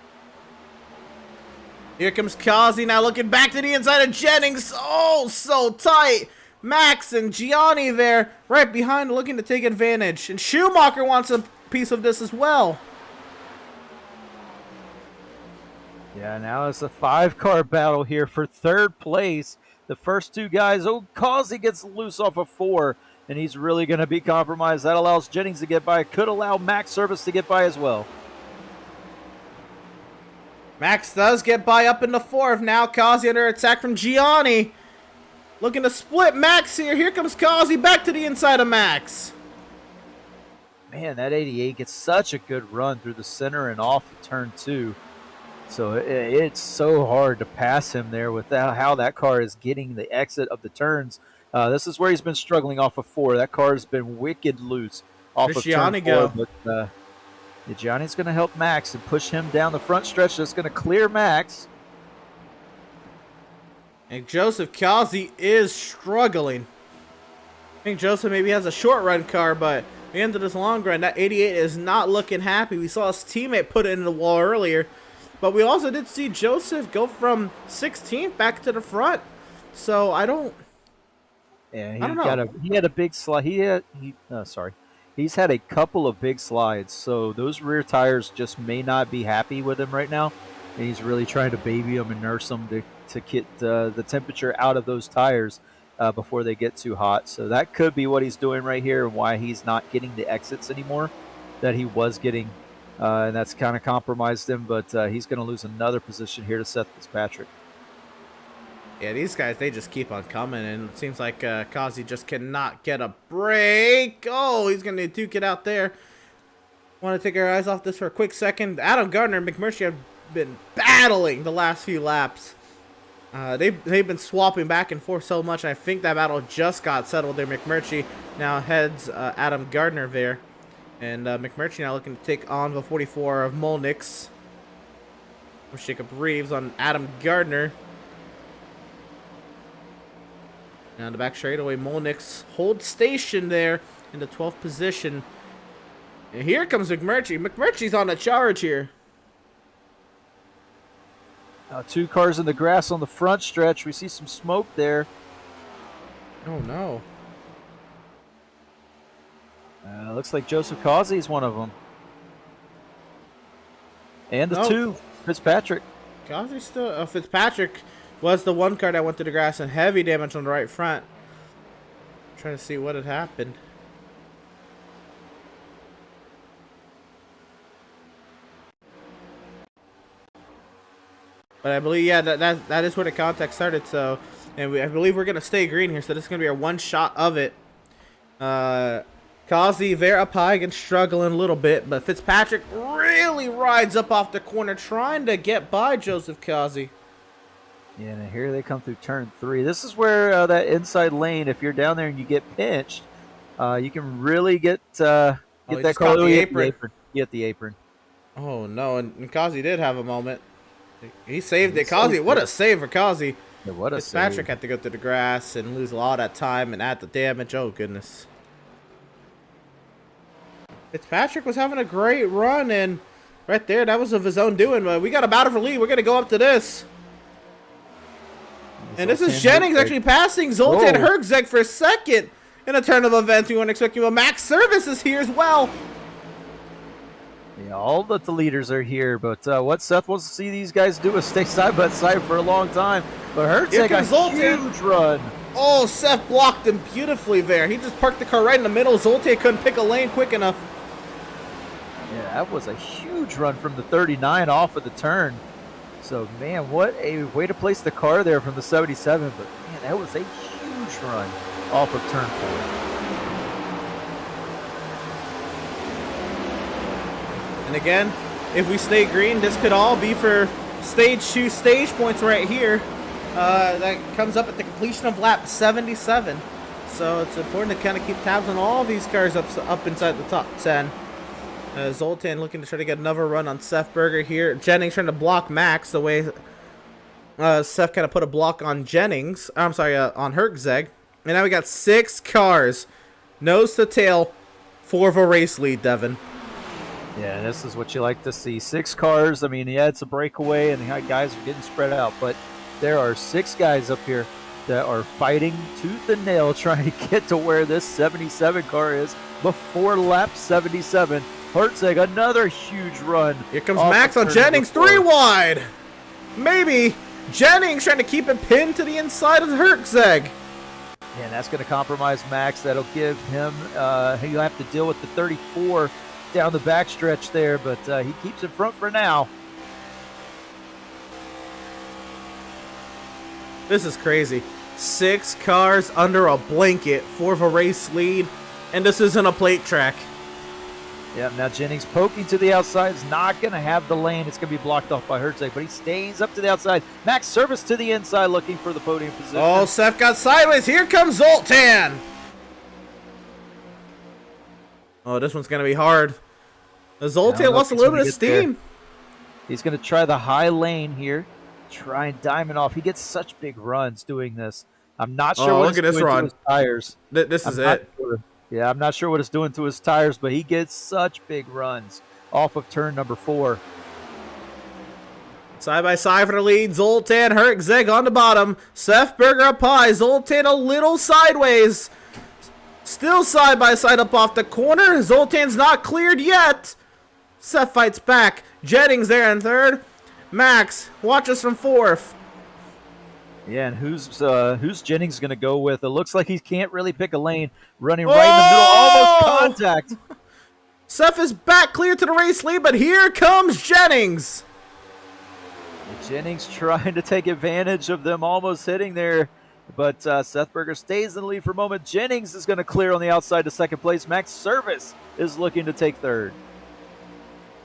[SPEAKER 1] Here comes Kazi now looking back to the inside of Jennings. Oh, so tight. Max and Gianni there right behind looking to take advantage. And Schumacher wants a piece of this as well.
[SPEAKER 2] Yeah, now it's a 5-car battle here for 3rd place. The first 2 guys, Kazi gets loose off of 4, and he's really going to be compromised. That allows Jennings to get by. Could allow Max Service to get by as well.
[SPEAKER 1] Max does get by up in the 4th. Now Kazi under attack from Gianni. Looking to split Max here. Here comes Kazi back to the inside of Max.
[SPEAKER 2] Man, that 88 gets such a good run through the center and off of turn 2. So it's so hard to pass him there with how that car is getting the exit of the turns. This is where he's been struggling off of 4. That car has been wicked loose off of
[SPEAKER 1] Gianni
[SPEAKER 2] turn 4. But Gianni's going to help Max and push him down the front stretch. That's going to clear Max.
[SPEAKER 1] And Joseph Kazi is struggling. I think Joseph maybe has a short run car, but at the end of this long run, that 88 is not looking happy. We saw his teammate put it in the wall earlier. But we also did see Joseph go from 16th back to the front. So I don't
[SPEAKER 2] Yeah,
[SPEAKER 1] know.
[SPEAKER 2] He had a big slide. He he's had a couple of big slides, so those rear tires just may not be happy with him right now. And he's really trying to baby them and nurse them to get the temperature out of those tires before they get too hot. So that could be what he's doing right here and why he's not getting the exits anymore that he was getting. And that's kind of compromised him, but he's going to lose another position here to Seth Fitzpatrick.
[SPEAKER 1] Yeah, these guys, they just keep on coming, and it seems like Kazi just cannot get a break. Oh, he's going to duke it out there. Want to take our eyes off this for a quick second. Adam Gardner and Mcmurray have been battling the last few laps. They've been swapping back and forth so much, and I think that battle just got settled there. Mcmurray now heads Adam Gardner there. And Mcmurray now looking to take on the 44 of Molnix. Jacob Reeves on Adam Gardner. Now the back straightaway, Molnix holds station there in the 12th position. And here comes Mcmurray. Mcmurray's on a charge here.
[SPEAKER 2] Now 2 cars in the grass on the front stretch. We see some smoke there.
[SPEAKER 1] Oh, no.
[SPEAKER 2] Looks like Joseph Causey is one of them. And the 2, Fitzpatrick.
[SPEAKER 1] Causey's still... Fitzpatrick was the one car that went to the grass and heavy damage on the right front. Trying to see what had happened. But I believe, yeah, that is where the contact started. So, and I believe we're gonna stay green here. So this is gonna be our one shot of it. Causey there up high again, struggling a little bit, but Fitzpatrick really rides up off the corner, trying to get by Joseph Causey.
[SPEAKER 2] Yeah, and here they come through turn 3. This is where that inside lane, if you're down there and you get pinched, you can really get that car
[SPEAKER 1] the apron.
[SPEAKER 2] Get the apron.
[SPEAKER 1] Oh no, and Causey did have a moment. He saved it. Causey, what a save for Causey.
[SPEAKER 2] Yeah, what a
[SPEAKER 1] Fitzpatrick
[SPEAKER 2] save.
[SPEAKER 1] had to go through the grass and lose a lot of time and add the damage. Oh goodness. Fitzpatrick was having a great run, and right there, that was of his own doing. But we got a battle for lead. We're going to go up to this. And this is Jennings actually passing Zoltan Herzeg for second in a turn of events. We weren't expecting a Max Service is here as well.
[SPEAKER 2] Yeah, all the leaders are here, but what Seth wants to see these guys do is stay side by side for a long time. But Herzeg got a huge run.
[SPEAKER 1] Oh, Seth blocked him beautifully there. He just parked the car right in the middle. Zoltan couldn't pick a lane quick enough.
[SPEAKER 2] Yeah, that was a huge run from the 39 off of the turn. So, man, what a way to place the car there from the 77. But, man, that was a huge run off of turn 4.
[SPEAKER 1] And again, if we stay green, this could all be for stage 2 stage points right here. That comes up at the completion of lap 77. So it's important to kind of keep tabs on all these cars up inside the top 10. Zoltan looking to try to get another run on Seth Berger here. Jennings trying to block Max the way Seth kind of put a block on Jennings. I'm sorry, on Herzeg. And now we got 6 cars, nose to tail, for the race lead, Devin.
[SPEAKER 2] Yeah, this is what you like to see. 6 cars. I mean, yeah, it's a breakaway, and the guys are getting spread out. But there are 6 guys up here that are fighting tooth and nail trying to get to where this 77 car is before lap 77. Herzeg, another huge run.
[SPEAKER 1] Here comes Max on Jennings, 3 wide. Maybe Jennings trying to keep it pinned to the inside of Herzeg.
[SPEAKER 2] And that's going to compromise Max. That'll give him, he'll have to deal with the 34 down the backstretch there, but he keeps in front for now.
[SPEAKER 1] This is crazy. 6 cars under a blanket for the race lead, and this isn't a plate track.
[SPEAKER 2] Yeah, now Jennings poking to the outside is not going to have the lane. It's going to be blocked off by Herzeg, but he stays up to the outside. Max Service to the inside looking for the podium position.
[SPEAKER 1] Oh, Seth got sideways. Here comes Zoltan. Oh, this one's going to be hard. Zoltan lost a little bit of steam.
[SPEAKER 2] There. He's going to try the high lane here. Try and diamond off. He gets such big runs doing this. I'm not sure what it's doing to his tires.
[SPEAKER 1] This is it.
[SPEAKER 2] Sure. Yeah, I'm not sure what it's doing to his tires, but he gets such big runs off of turn number 4.
[SPEAKER 1] Side by side for the lead. Zoltan, Herzeg on the bottom. Seth Berger up high. Zoltan a little sideways. Still side by side up off the corner. Zoltan's not cleared yet. Seth fights back. Jennings there in third. Max watches from fourth.
[SPEAKER 2] Yeah, and who's Jennings going to go with? It looks like he can't really pick a lane. Running right in the middle, almost contact.
[SPEAKER 1] Seth is back clear to the race lead, but here comes Jennings.
[SPEAKER 2] Jennings trying to take advantage of them almost hitting there, but Seth Berger stays in the lead for a moment. Jennings is going to clear on the outside to second place. Max Service is looking to take third.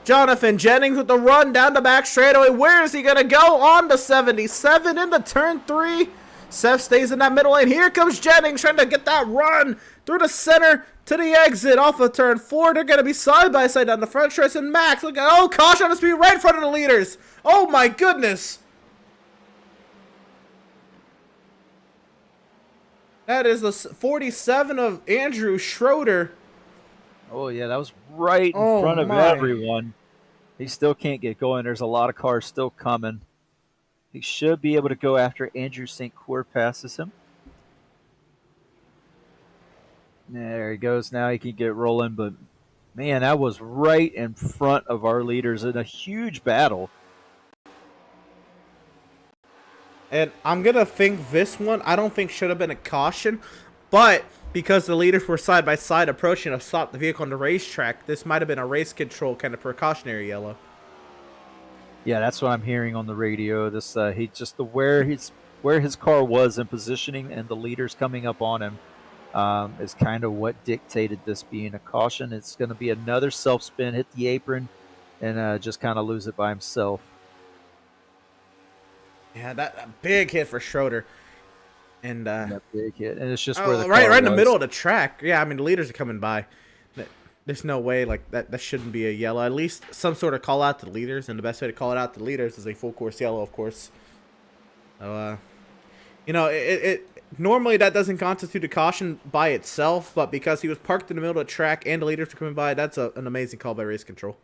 [SPEAKER 1] Jonathan Jennings with the run down the back straightaway. Where is he going to go? On to 77 into turn 3. Seth stays in that middle lane. Here comes Jennings trying to get that run through the center to the exit off of turn 4. They're going to be side by side down the front stretch. And Max, look at, oh, caution on the speed right in front of the leaders. Oh my goodness. That is the 47 of Andrew Schroeder.
[SPEAKER 2] Oh, yeah, that was right in front of everyone. He still can't get going. There's a lot of cars still coming. He should be able to go after Andrew St. Coeur passes him. There he goes. Now he can get rolling. But, man, that was right in front of our leaders in a huge battle.
[SPEAKER 1] And I'm going to think this one, I don't think should have been a caution. But because the leaders were side by side approaching to stop the vehicle on the racetrack, this might have been a race control kind of precautionary yellow.
[SPEAKER 2] Yeah, that's what I'm hearing on the radio. This he just where his car was in positioning and the leaders coming up on him is kind of what dictated this being a caution. It's going to be another self spin, hit the apron, and just kind of lose it by himself.
[SPEAKER 1] Yeah, that big hit for Schroeder. And
[SPEAKER 2] that big hit, and it's just where the
[SPEAKER 1] right
[SPEAKER 2] car
[SPEAKER 1] in the
[SPEAKER 2] was.
[SPEAKER 1] middle of the track. Yeah, I mean the leaders are coming by. There's no way like that shouldn't be a yellow. At least some sort of call out to the leaders, and the best way to call it out to the leaders is a full course yellow, of course. So, it normally that doesn't constitute a caution by itself, but because he was parked in the middle of the track and the leaders were coming by, that's an amazing call by race control.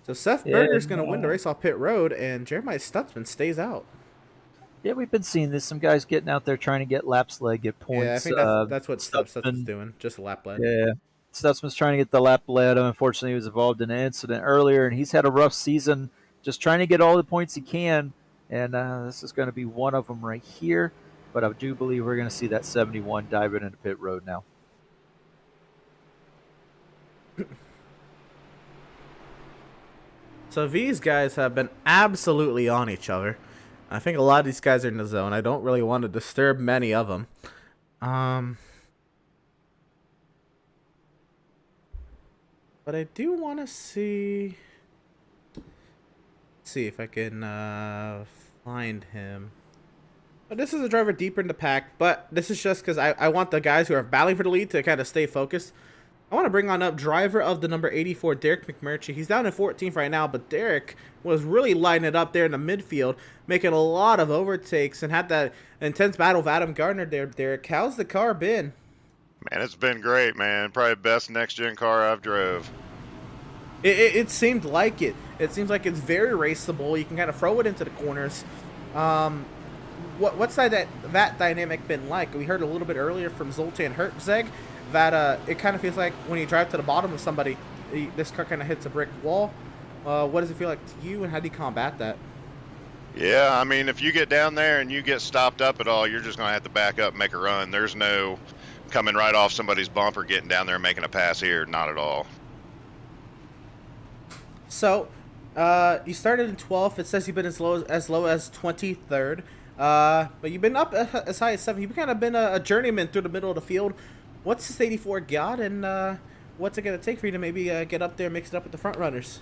[SPEAKER 1] So Seth Berger's going to win the race off pit road, and Jeremiah Stutzman stays out.
[SPEAKER 2] Yeah, we've been seeing this. Some guys getting out there trying to get laps led, get points.
[SPEAKER 1] Yeah, I think that's what Stutzman's doing, just a lap led.
[SPEAKER 2] Yeah, Stutzman's trying to get the lap led. Unfortunately, he was involved in an incident earlier, and he's had a rough season just trying to get all the points he can, and this is going to be one of them right here. But I do believe we're going to see that 71 diving into pit road now.
[SPEAKER 1] So these guys have been absolutely on each other. I think a lot of these guys are in the zone. I don't really want to disturb many of them. But I do want to see if I can find him. But this is a driver deeper in the pack, but this is just because I want the guys who are battling for the lead to kind of stay focused. I want to bring on up driver of the number 84, Derek Mcmurray. He's down in 14th right now, but Derek was really lighting it up there in the midfield, making a lot of overtakes and had that intense battle with Adam Gardner there. Derek, how's the car been?
[SPEAKER 7] Man, it's been great, man. Probably best next-gen car I've drove.
[SPEAKER 1] It seemed like it. It seems like it's very raceable. You can kind of throw it into the corners. What's that dynamic been like? We heard a little bit earlier from Zoltan Herzeg that it kind of feels like when you drive to the bottom of somebody, this car kind of hits a brick wall. What does it feel like to you, and how do you combat that?
[SPEAKER 7] Yeah, I mean, if you get down there and you get stopped up at all, you're just going to have to back up and make a run. There's no coming right off somebody's bumper, getting down there and making a pass here. Not at all.
[SPEAKER 1] So, you started in 12th. It says you've been as low as 23rd. But you've been up as high as 7th. You've kind of been a journeyman through the middle of the field. What's this 84 got, and what's it going to take for you to maybe get up there and mix it up with the front runners?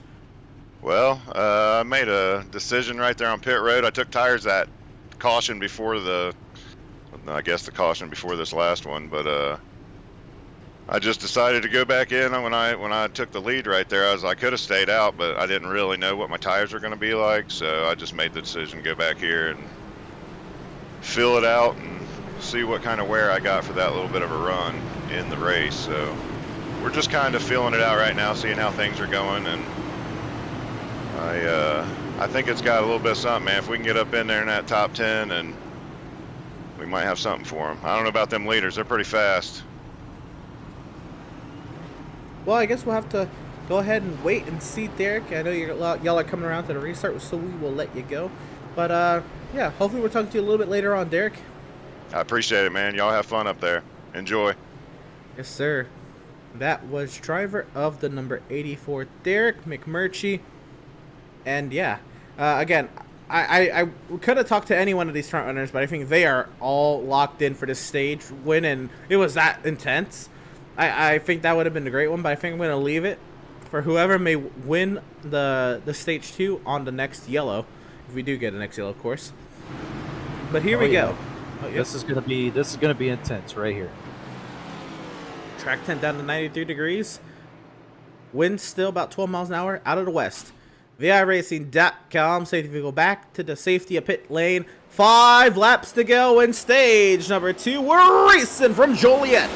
[SPEAKER 7] Well, I made a decision right there on pit road. I took tires at caution before the caution before this last one, but I just decided to go back in. When I took the lead right there, I could have stayed out, but I didn't really know what my tires were going to be like, so I just made the decision to go back here and fill it out and see what kind of wear I got for that little bit of a run in the race. So we're just kind of feeling it out right now, seeing how things are going, and I think it's got a little bit of something, man. If we can get up in there in that top 10 and we might have something for them. I don't know about them leaders; they're pretty fast.
[SPEAKER 1] Well, I guess we'll have to go ahead and wait and see, Derek. I know y'all are coming around to the restart, so we will let you go. But yeah, hopefully we'll talk to you a little bit later on, Derek.
[SPEAKER 7] I appreciate it, man. Y'all have fun up there. Enjoy.
[SPEAKER 1] Yes, sir. That was driver of the number 84, Derek Mcmurray. And yeah, again, I could have talked to any one of these front runners, but I think they are all locked in for this stage win, and it was that intense. I think that would have been a great one, but I think I'm going to leave it for whoever may win the stage 2 on the next yellow, if we do get a next yellow, of course. But here we go. Oh,
[SPEAKER 2] This is gonna be intense right here.
[SPEAKER 1] Track 10 down to 93 degrees. Wind still about 12 miles an hour out of the west. VIRacing.com. Safety vehicle back to the safety of pit lane. 5 laps to go in stage number 2. We're racing from Joliet.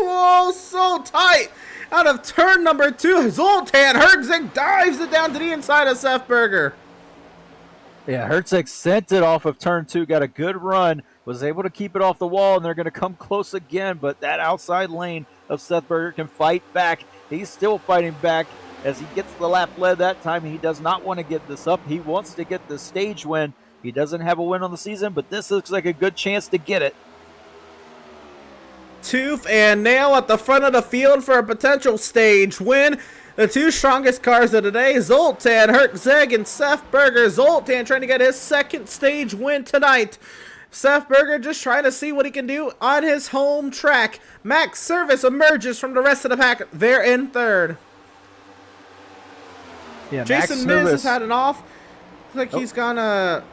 [SPEAKER 1] Oh, so tight. Out of turn number 2, Zoltan Herzig dives it down to the inside of Seth Berger.
[SPEAKER 2] Yeah, Herzig sent it off of turn 2, got a good run, was able to keep it off the wall, and they're going to come close again, but that outside lane of Seth Berger can fight back. He's still fighting back as he gets the lap led that time. He does not want to get this up. He wants to get the stage win. He doesn't have a win on the season, but this looks like a good chance to get it.
[SPEAKER 1] Tooth and nail at the front of the field for a potential stage win. The 2 strongest cars of the day, Zoltan Herzig and Seth Berger. Zoltan trying to get his 2nd stage win tonight. Seth Berger just trying to see what he can do on his home track. Max Service emerges from the rest of the pack. They're in 3rd.
[SPEAKER 2] Yeah,
[SPEAKER 1] Jason Miz has had an off. Looks like he's gonna.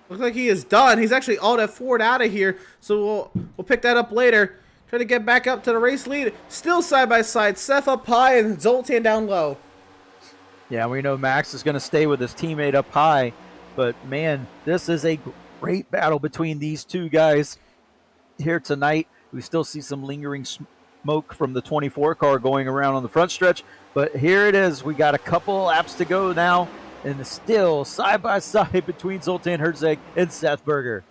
[SPEAKER 1] Looks like he is done. He's actually all that Ford out of here, so we'll pick that up later. Try to get back up to the race lead. Still side by side. Seth up high and Zoltan down low.
[SPEAKER 2] Yeah, we know Max is going to stay with his teammate up high, but man, this is a great battle between these 2 guys here tonight. We still see some lingering smoke from the 24 car going around on the front stretch, but here it is. We got a couple laps to go now. And still side by side between Zoltan Herzig and Seth Berger.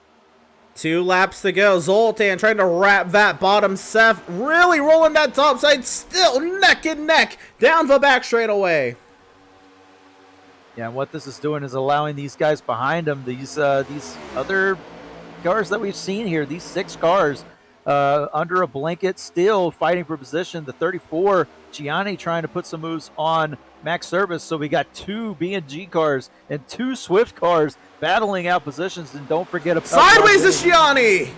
[SPEAKER 1] 2 laps to go. Zoltan trying to wrap that bottom. Seth really rolling that top side. Still neck and neck down the back straightaway.
[SPEAKER 2] Yeah, and what this is doing is allowing these guys behind him, these other cars that we've seen here, these 6 cars under a blanket, still fighting for position. The 34, Gianni trying to put some moves on Max Service. So we got 2 B&G cars and 2 Swift cars battling out positions. And don't forget about
[SPEAKER 1] sideways is Gianni.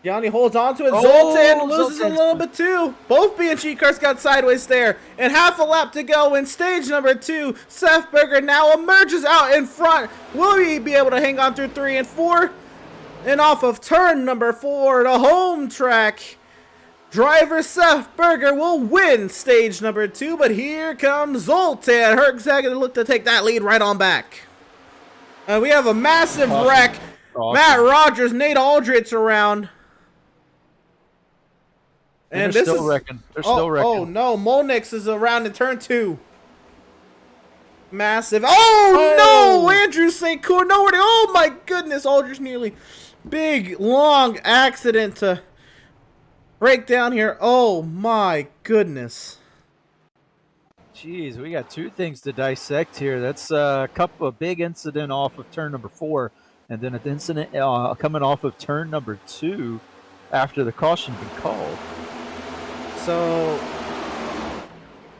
[SPEAKER 1] Gianni holds on to it. Zoltan loses a little bit too. Both B&G cars got sideways there. And half a lap to go in stage number 2. Seth Berger now emerges out in front. Will he be able to hang on through 3 and 4? And off of turn number 4, the home track, driver Seth Berger will win stage number 2, but here comes Zoltan Herzig to look to take that lead right on back. And we have a massive wreck. Matt Rogers, Nate Aldridge around.
[SPEAKER 2] And they're still wrecking.
[SPEAKER 1] Oh no, Molnix is around in turn 2. Massive. Oh no, Andrew St. Cour nowhere to. Oh my goodness, Aldridge nearly. Big, long accident to break down here. Oh my goodness.
[SPEAKER 2] Jeez, we got 2 things to dissect here. That's a big incident off of turn number 4, and then an incident coming off of turn number 2 after the caution been called.
[SPEAKER 1] So,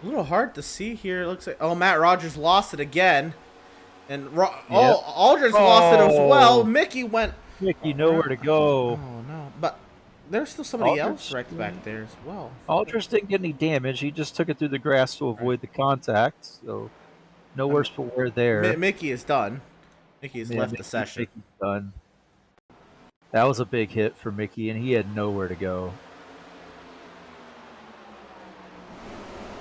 [SPEAKER 1] a little hard to see here. It looks like, Matt Rogers lost it again. And Aldridge lost it as well. Mickey
[SPEAKER 2] nowhere to go.
[SPEAKER 1] Oh no, but there's still somebody else wrecked back there as well.
[SPEAKER 2] Aldridge didn't get any damage. He just took it through the grass to avoid the contact. So no worse for wear there.
[SPEAKER 1] Mickey is done. Mickey has left the session.
[SPEAKER 2] Mickey's done. That was a big hit for Mickey, and he had nowhere to go.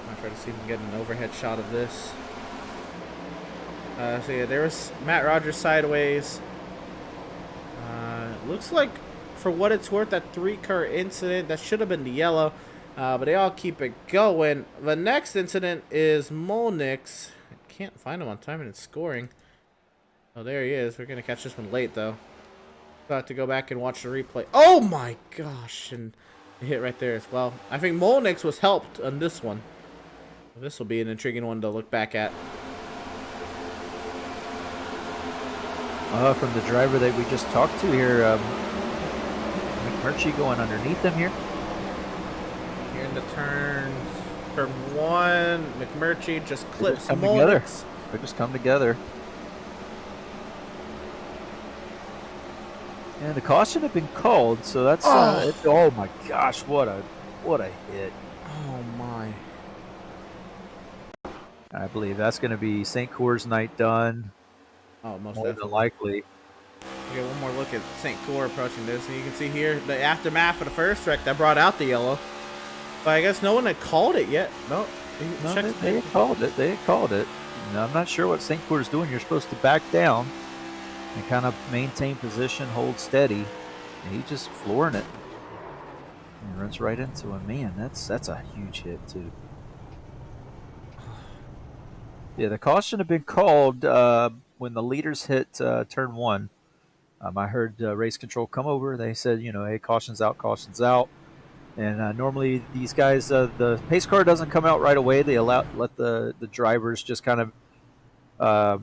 [SPEAKER 1] I'll try to see if we can get an overhead shot of this. So yeah, there's Matt Rogers sideways. Looks like, for what it's worth, that 3-car incident, that should have been the yellow. But they all keep it going. The next incident is Molnix. I can't find him on timing and scoring. Oh, there he is. We're going to catch this one late, though. About to go back and watch the replay. Oh, my gosh. And it hit right there as well. I think Molnix was helped on this one. This will be an intriguing one to look back at.
[SPEAKER 2] From the driver that we just talked to here, Mcmurray going underneath him here.
[SPEAKER 1] Here in the turns. Turn 1. Mcmurray just clips
[SPEAKER 2] come together.
[SPEAKER 1] Molnix.
[SPEAKER 2] They just come together. And the caution had been called, so that's oh my gosh, what a hit.
[SPEAKER 1] Oh my.
[SPEAKER 2] I believe that's going to be St. Cour's night done.
[SPEAKER 1] Oh, most
[SPEAKER 2] More
[SPEAKER 1] definitely.
[SPEAKER 2] than likely.
[SPEAKER 1] Okay, one more look at St. Cour approaching this, and you can see here the aftermath of the first wreck that brought out the yellow. But I guess no one had called it yet. No,
[SPEAKER 2] They had called it. They had called it. And I'm not sure what St. Cour is doing. You're supposed to back down and kind of maintain position, hold steady. And he's just flooring it. And runs right into him. Man, that's a huge hit too. Yeah, the caution had been called when the leaders hit turn 1. I heard race control come over. They said, hey, caution's out, caution's out. And normally these guys, the pace car doesn't come out right away. They let the drivers just kind of,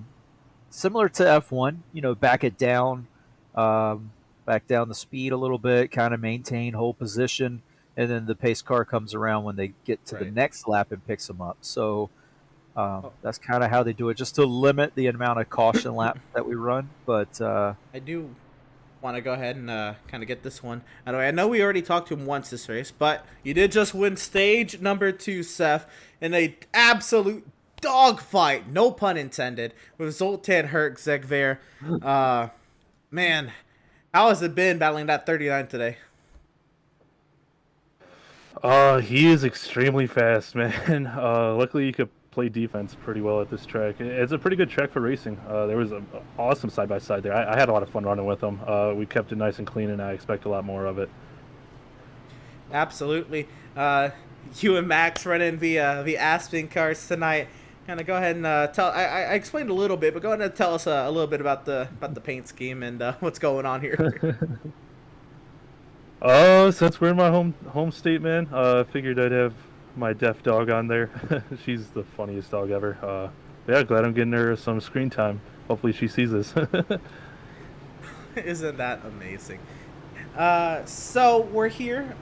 [SPEAKER 2] similar to F1, back it down, back down the speed a little bit, kind of maintain, hold position. And then the pace car comes around when they get to the next lap and picks them up. So that's kind of how they do it, just to limit the amount of caution lap that we run. But
[SPEAKER 1] I do want to go ahead and kind of get this one out of the way. I know we already talked to him once this race, but you did just win stage number 2, Seth, in a absolute dogfight, no pun intended, with Zoltan Herczeg there. Man, how has it been battling that 39 today?
[SPEAKER 4] He is extremely fast, man. Luckily, you could play defense pretty well at this track. It's a pretty good track for racing. There was an awesome side-by-side there. I had a lot of fun running with him. We kept it nice and clean, and I expect a lot more of it.
[SPEAKER 1] Absolutely. You and Max running the Aspen cars tonight. Kind of go ahead and tell. I explained a little bit, but go ahead and tell us a little bit about the paint scheme and what's going on here.
[SPEAKER 4] Since we're in my home state, man, I figured I'd have my deaf dog on there. She's the funniest dog ever. Yeah, glad I'm getting her some screen time. Hopefully she sees this.
[SPEAKER 1] Isn't that amazing? So we're here,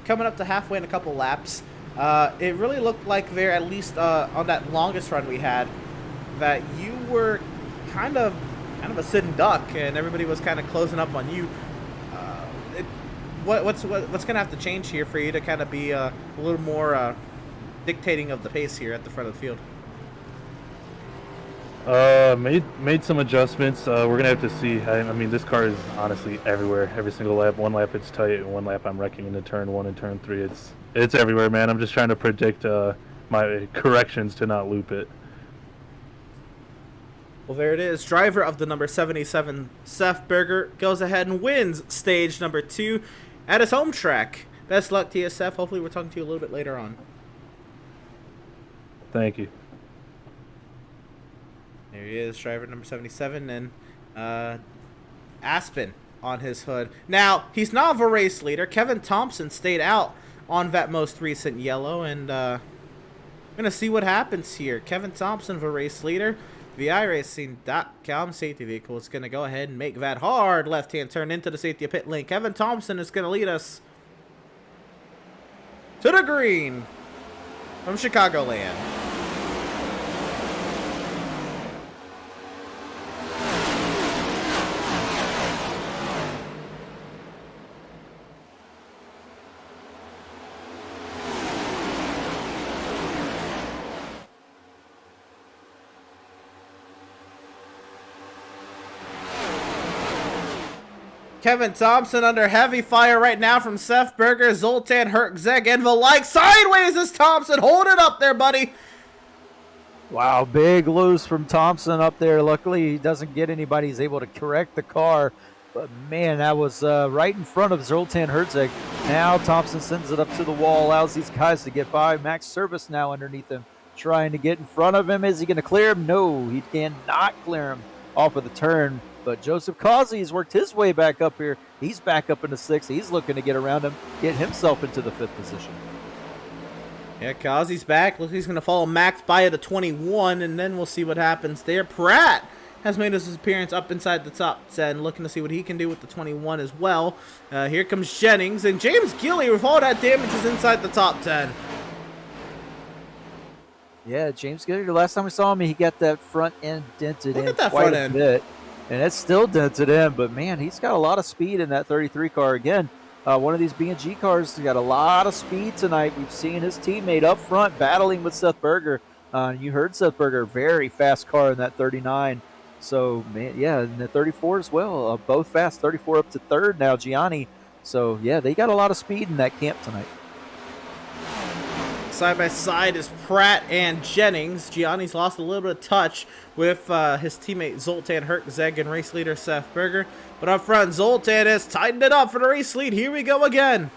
[SPEAKER 1] coming up to halfway in a couple laps. It really looked like there, at least on that longest run we had, that you were kind of a sitting duck, and everybody was kind of closing up on you. What's gonna have to change here for you to kind of be a little more dictating of the pace here at the front of the field?
[SPEAKER 4] Made some adjustments. We're gonna have to see. I mean, this car is honestly everywhere. Every single lap. One lap it's tight, and one lap I'm wrecking into turn 1 and turn 3. It's everywhere, man. I'm just trying to predict my corrections to not loop it.
[SPEAKER 1] Well, there it is. Driver of the number 77, Seth Berger, goes ahead and wins stage number 2 at his home track. Best luck to you, Seth. Hopefully we're talking to you a little bit later on.
[SPEAKER 4] Thank you.
[SPEAKER 1] There he is, driver number 77, and Aspen on his hood. Now, he's not the race leader. Kevin Thompson stayed out on that most recent yellow, and we're going to see what happens here. Kevin Thompson, the race leader. The iRacing.com safety vehicle is going to go ahead and make that hard left-hand turn into the safety pit lane. Kevin Thompson is going to lead us to the green from Chicagoland. Kevin Thompson under heavy fire right now from Seth Berger, Zoltan Herczeg, and the like. Sideways is Thompson. Hold it up there, buddy.
[SPEAKER 2] Wow, big loose from Thompson up there. Luckily, he doesn't get anybody. He's able to correct the car. But, man, that was right in front of Zoltan Herzog. Now Thompson sends it up to the wall, allows these guys to get by. Max Service now underneath him, trying to get in front of him. Is he going to clear him? No, he cannot clear him off of the turn. But Joseph Causey has worked his way back up here. He's back up into 6th. He's looking to get around him, get himself into the 5th position.
[SPEAKER 1] Yeah, Kazi's back. Looks like he's going to follow Max by at the 21, and then we'll see what happens there. Pratt has made his appearance up inside the top 10, looking to see what he can do with the 21 as well. Here comes Jennings, and James Gilly with all that damage is inside the top 10.
[SPEAKER 2] Yeah, James Gilly, the last time we saw him, he got that front end dented
[SPEAKER 1] Look
[SPEAKER 2] in
[SPEAKER 1] at that
[SPEAKER 2] quite
[SPEAKER 1] front
[SPEAKER 2] a
[SPEAKER 1] end.
[SPEAKER 2] bit. And it's still dented in, but man, he's got a lot of speed in that 33 car. Again, one of these B&G cars has got a lot of speed tonight. We've seen his teammate up front battling with Seth Berger. You heard Seth Berger, very fast car in that 39. So, man, yeah, and the 34 as well, both fast. 34 up to 3rd now, Gianni. So, yeah, they got a lot of speed in that camp tonight.
[SPEAKER 1] Side by side is Pratt and Jennings. Gianni's lost a little bit of touch with his teammate Zoltan Herzog and race leader Seth Berger. But up front, Zoltan has tightened it up for the race lead. Here we go again.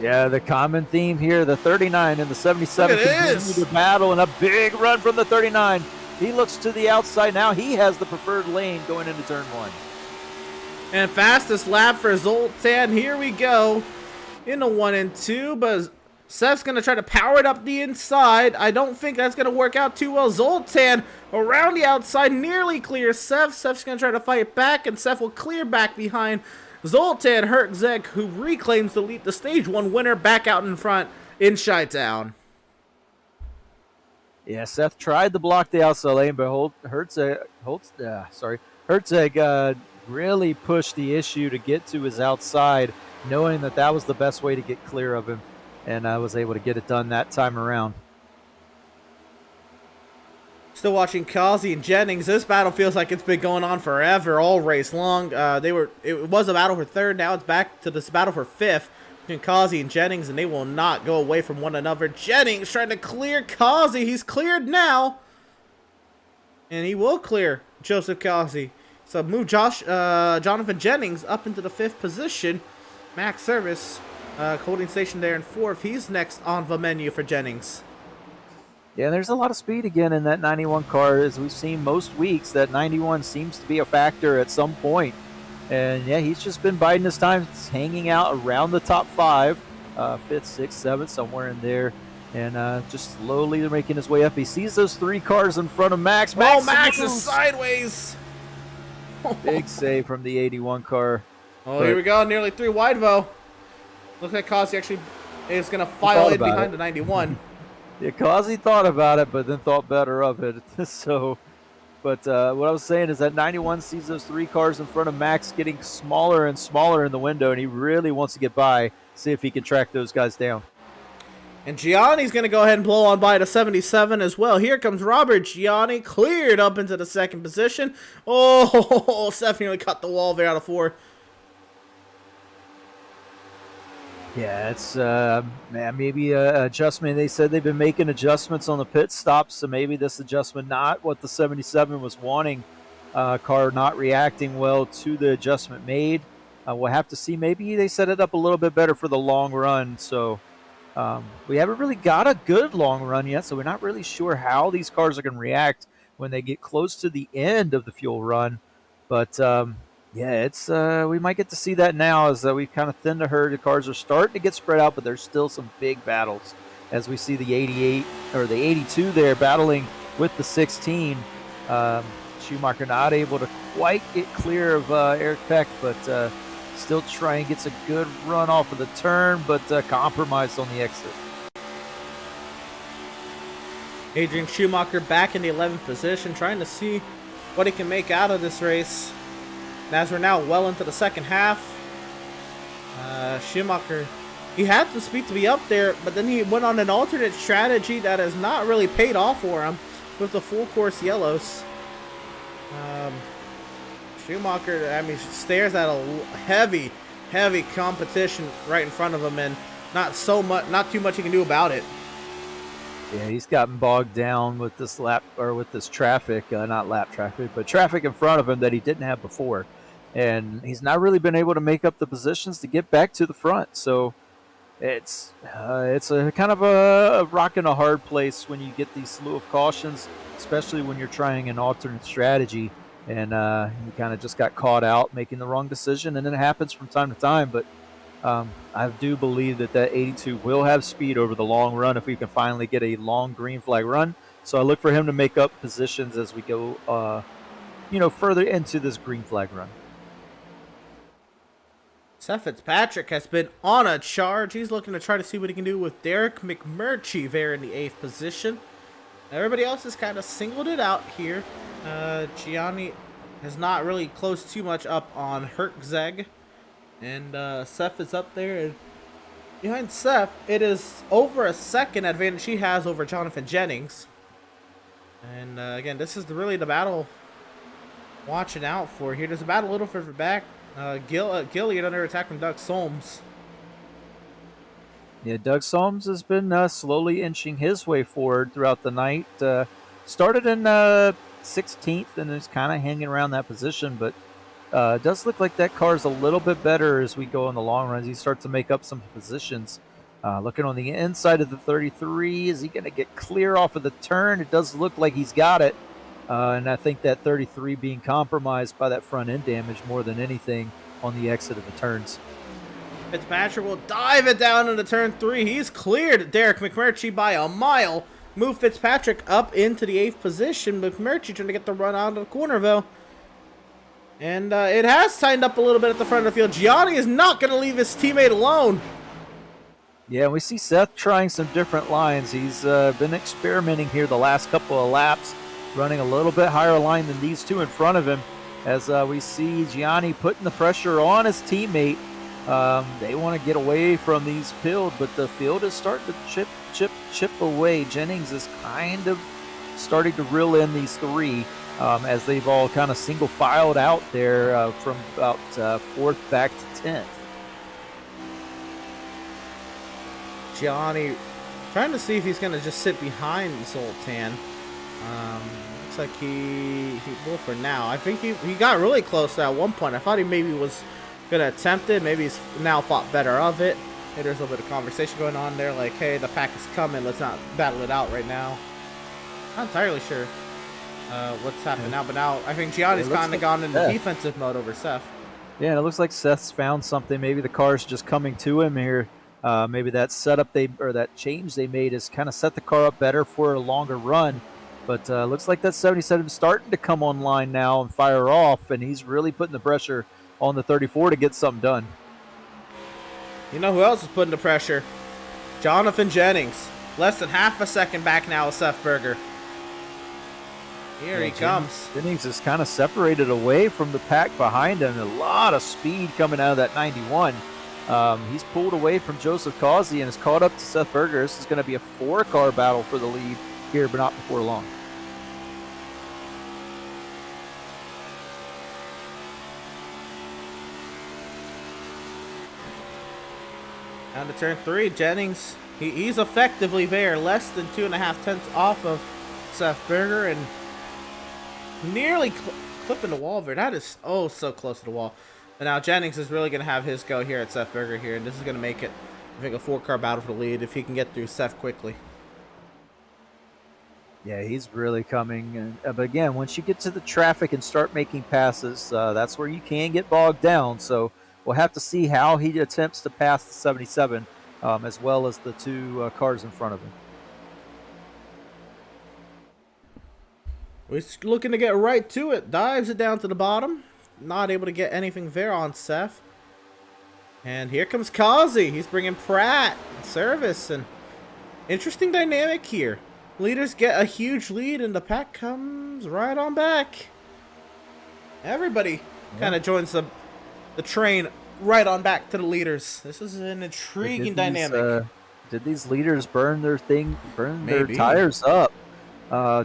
[SPEAKER 2] Yeah, the common theme here, the 39 and the 77 continue to battle, and a big run from the 39. He looks to the outside now. He has the preferred lane going into turn 1.
[SPEAKER 1] And fastest lap for Zoltan. Here we go into 1 and 2, but Seth's going to try to power it up the inside. I don't think that's going to work out too well. Zoltan around the outside nearly clears Seth. Seth's going to try to fight back, and Seth will clear back behind Zoltan Herzog, who reclaims the stage 1 winner back out in front in Chi-Town.
[SPEAKER 2] Yeah, Seth tried to block the outside lane, but Herzog really pushed the issue to get to his outside, knowing that was the best way to get clear of him. And I was able to get it done that time around.
[SPEAKER 1] Still watching Causey and Jennings. This battle feels like it's been going on forever, all race long. It was a battle for 3rd. Now it's back to this battle for 5th between Causey and Jennings, and they will not go away from one another. Jennings trying to clear Causey. He's cleared now, and he will clear Joseph Causey. So move Jonathan Jennings up into the 5th position. Max Service holding station there in 4th. He's next on the menu for Jennings.
[SPEAKER 2] Yeah, there's a lot of speed again in that 91 car. As we've seen most weeks, that 91 seems to be a factor at some point. And yeah, he's just been biding his time, hanging out around the top 5, 5th, 6th, 7th, somewhere in there. And just slowly making his way up. He sees those 3 cars in front of Max.
[SPEAKER 1] Max is sideways.
[SPEAKER 2] Big save from the 81 car.
[SPEAKER 1] Oh, here we go. Nearly 3 wide, though. Looks like Causey actually is going to file in behind the 91.
[SPEAKER 2] Yeah, Causey thought about it, but then thought better of it. So, but what I was saying is that 91 sees those 3 cars in front of Max getting smaller and smaller in the window, and he really wants to get by, see if he can track those guys down.
[SPEAKER 1] And Gianni's going to go ahead and blow on by to 77 as well. Here comes Robert Gianni, cleared up into the 2nd position. Oh, Seth nearly cut the wall there out of 4.
[SPEAKER 2] Yeah, it's maybe an adjustment. They said they've been making adjustments on the pit stops, so maybe this adjustment not what the 77 was wanting. Car not reacting well to the adjustment made. We'll have to see. Maybe they set it up a little bit better for the long run. So we haven't really got a good long run yet, so we're not really sure how these cars are going to react when they get close to the end of the fuel run. But yeah, it's we might get to see that now as we've kind of thinned the herd. The cars are starting to get spread out, but there's still some big battles as we see the 88 or the 82 there battling with the 16. Schumacher not able to quite get clear of Eric Peck, but still trying gets a good run off of the turn, but compromised on the exit.
[SPEAKER 1] Adrian Schumacher back in the 11th position, trying to see what he can make out of this race. And as we're now well into the 2nd half, Schumacher, he had the speed to be up there, but then he went on an alternate strategy that has not really paid off for him with the full course yellows. Schumacher, I mean, stares at a heavy competition right in front of him, and not too much he can do about it.
[SPEAKER 2] Yeah, he's gotten bogged down with this traffic, not lap traffic, but traffic in front of him that he didn't have before. And he's not really been able to make up the positions to get back to the front. So it's a kind of a rock and a hard place when you get these slew of cautions, especially when you're trying an alternate strategy. And he kind of just got caught out making the wrong decision. And it happens from time to time. But I do believe that 82 will have speed over the long run if we can finally get a long green flag run. So I look for him to make up positions as we go, further into this green flag run.
[SPEAKER 1] Seth Fitzpatrick has been on a charge. He's looking to try to see what he can do with Derek Mcmurray there in the 8th position. Everybody else has kind of singled it out here. Gianni has not really closed too much up on Hertzeg. And Seth is up there. And behind Seth, it is over a second advantage he has over Jonathan Jennings. And again, this is really the battle watching out for here. There's a battle a little further back. Gilliard under attack from Doug Solms.
[SPEAKER 2] Yeah, Doug Solms has been slowly inching his way forward throughout the night. Started in 16th and is kind of hanging around that position, but it does look like that car's a little bit better as we go in the long runs. He starts to make up some positions. Looking on the inside of the 33, is he going to get clear off of the turn? It does look like he's got it. And I think that 33 being compromised by that front end damage more than anything on the exit of the turns.
[SPEAKER 1] Fitzpatrick will dive it down into turn 3. He's cleared Derek Mcmurray by a mile. Move Fitzpatrick up into the 8th position. Mcmurray trying to get the run out of the corner, though. And it has tightened up a little bit at the front of the field. Gianni is not going to leave his teammate alone.
[SPEAKER 2] Yeah, we see Seth trying some different lines. He's been experimenting here the last couple of laps, running a little bit higher line than these two in front of him. As we see Gianni putting the pressure on his teammate. They want to get away from these field, but the field is starting to chip away. Jennings is kind of starting to reel in these three as they've all kind of single filed out there from about 4th back to 10th.
[SPEAKER 1] Gianni trying to see if he's going to just sit behind Zoltan. Looks like he will for now. I think he got really close at one point. I thought he maybe was going to attempt it. Maybe he's now thought better of it. Hey, there's a little bit of conversation going on there, like, hey, the pack is coming. Let's not battle it out right now. Not entirely sure what's happening now, but now I think Gianni's kind of gone into defensive mode over Seth.
[SPEAKER 2] Yeah, and it looks like Seth's found something. Maybe the car's just coming to him here. Maybe that setup that change they made has kind of set the car up better for a longer run. But looks like that 77 is starting to come online now and fire off, and he's really putting the pressure on the 34 to get something done.
[SPEAKER 1] You know who else is putting the pressure? Jonathan Jennings. Less than half a second back now with Seth Berger. Here he comes.
[SPEAKER 2] Jennings is kind of separated away from the pack behind him. A lot of speed coming out of that 91. He's pulled away from Joseph Causey and is caught up to Seth Berger. This is going to be a 4-car battle for the lead here, but not before long.
[SPEAKER 1] Down to turn 3, Jennings. He's effectively there, less than 2.5 tenths off of Seth Berger, and nearly clipping the wall there. That is so close to the wall. But now Jennings is really going to have his go here at Seth Berger here, and this is going to make it, I think, a 4-car battle for the lead if he can get through Seth quickly.
[SPEAKER 2] Yeah, he's really coming. But again, once you get to the traffic and start making passes, that's where you can get bogged down. So we'll have to see how he attempts to pass the 77, as well as the 2 cars in front of him.
[SPEAKER 1] He's looking to get right to it. Dives it down to the bottom. Not able to get anything there on Seth. And here comes Causey. He's bringing Pratt in service. And interesting dynamic here. Leaders get a huge lead, and the pack comes right on back. Everybody kind of joins the train right on back to the leaders. This is an intriguing dynamic.
[SPEAKER 2] Did these leaders burn their tires up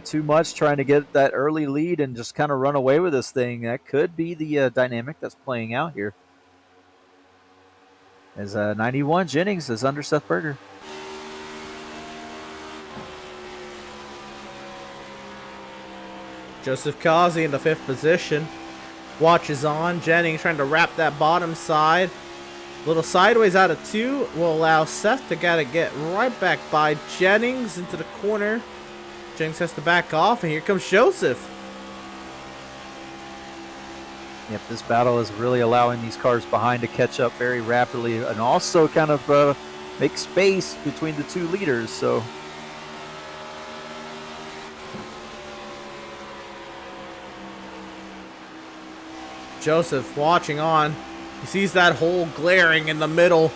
[SPEAKER 2] too much, trying to get that early lead and just kind of run away with this thing? That could be the dynamic that's playing out here. As 91 Jennings is under Seth Berger.
[SPEAKER 1] Joseph Causey in the 5th position. Watch is on. Jennings trying to wrap that bottom side. Little sideways out of 2 will allow Seth to get right back by Jennings into the corner. Jennings has to back off, and here comes Joseph.
[SPEAKER 2] Yep, this battle is really allowing these cars behind to catch up very rapidly and also kind of make space between the 2 leaders. So
[SPEAKER 1] Joseph watching on. He sees that hole glaring in the middle.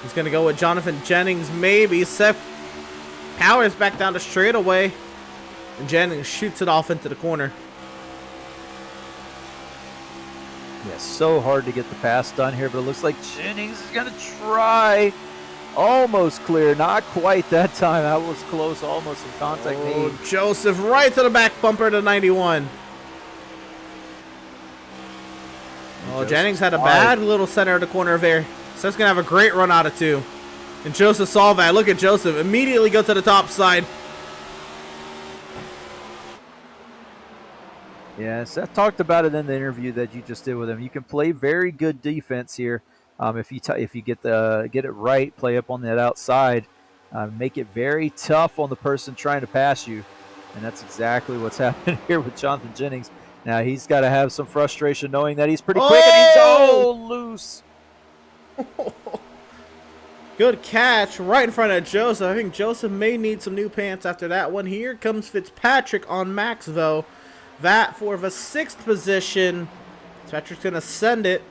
[SPEAKER 1] He's going to go with Jonathan Jennings, maybe. Seth powers back down the straightaway, and Jennings shoots it off into the corner.
[SPEAKER 2] yeah, so hard to get the pass done here, but it looks like Jennings is going to try. Almost clear, not quite that time. That was close, almost in contact.
[SPEAKER 1] Oh, Joseph right to the back bumper to 91. Oh, Jennings had a bad little center of the corner there. Seth's going to have a great run out of 2. And Joseph saw that. Look at Joseph. Immediately go to the top side.
[SPEAKER 2] Yeah, Seth talked about it in the interview that you just did with him. You can play very good defense here if you get it right, play up on that outside, make it very tough on the person trying to pass you. And that's exactly what's happening here with Jonathan Jennings. Now he's got to have some frustration knowing that he's pretty quick and he's loose.
[SPEAKER 1] Good catch right in front of Joseph. I think Joseph may need some new pants after that one. Here comes Fitzpatrick on Max, though. That for the 6th position. Fitzpatrick's going to send it.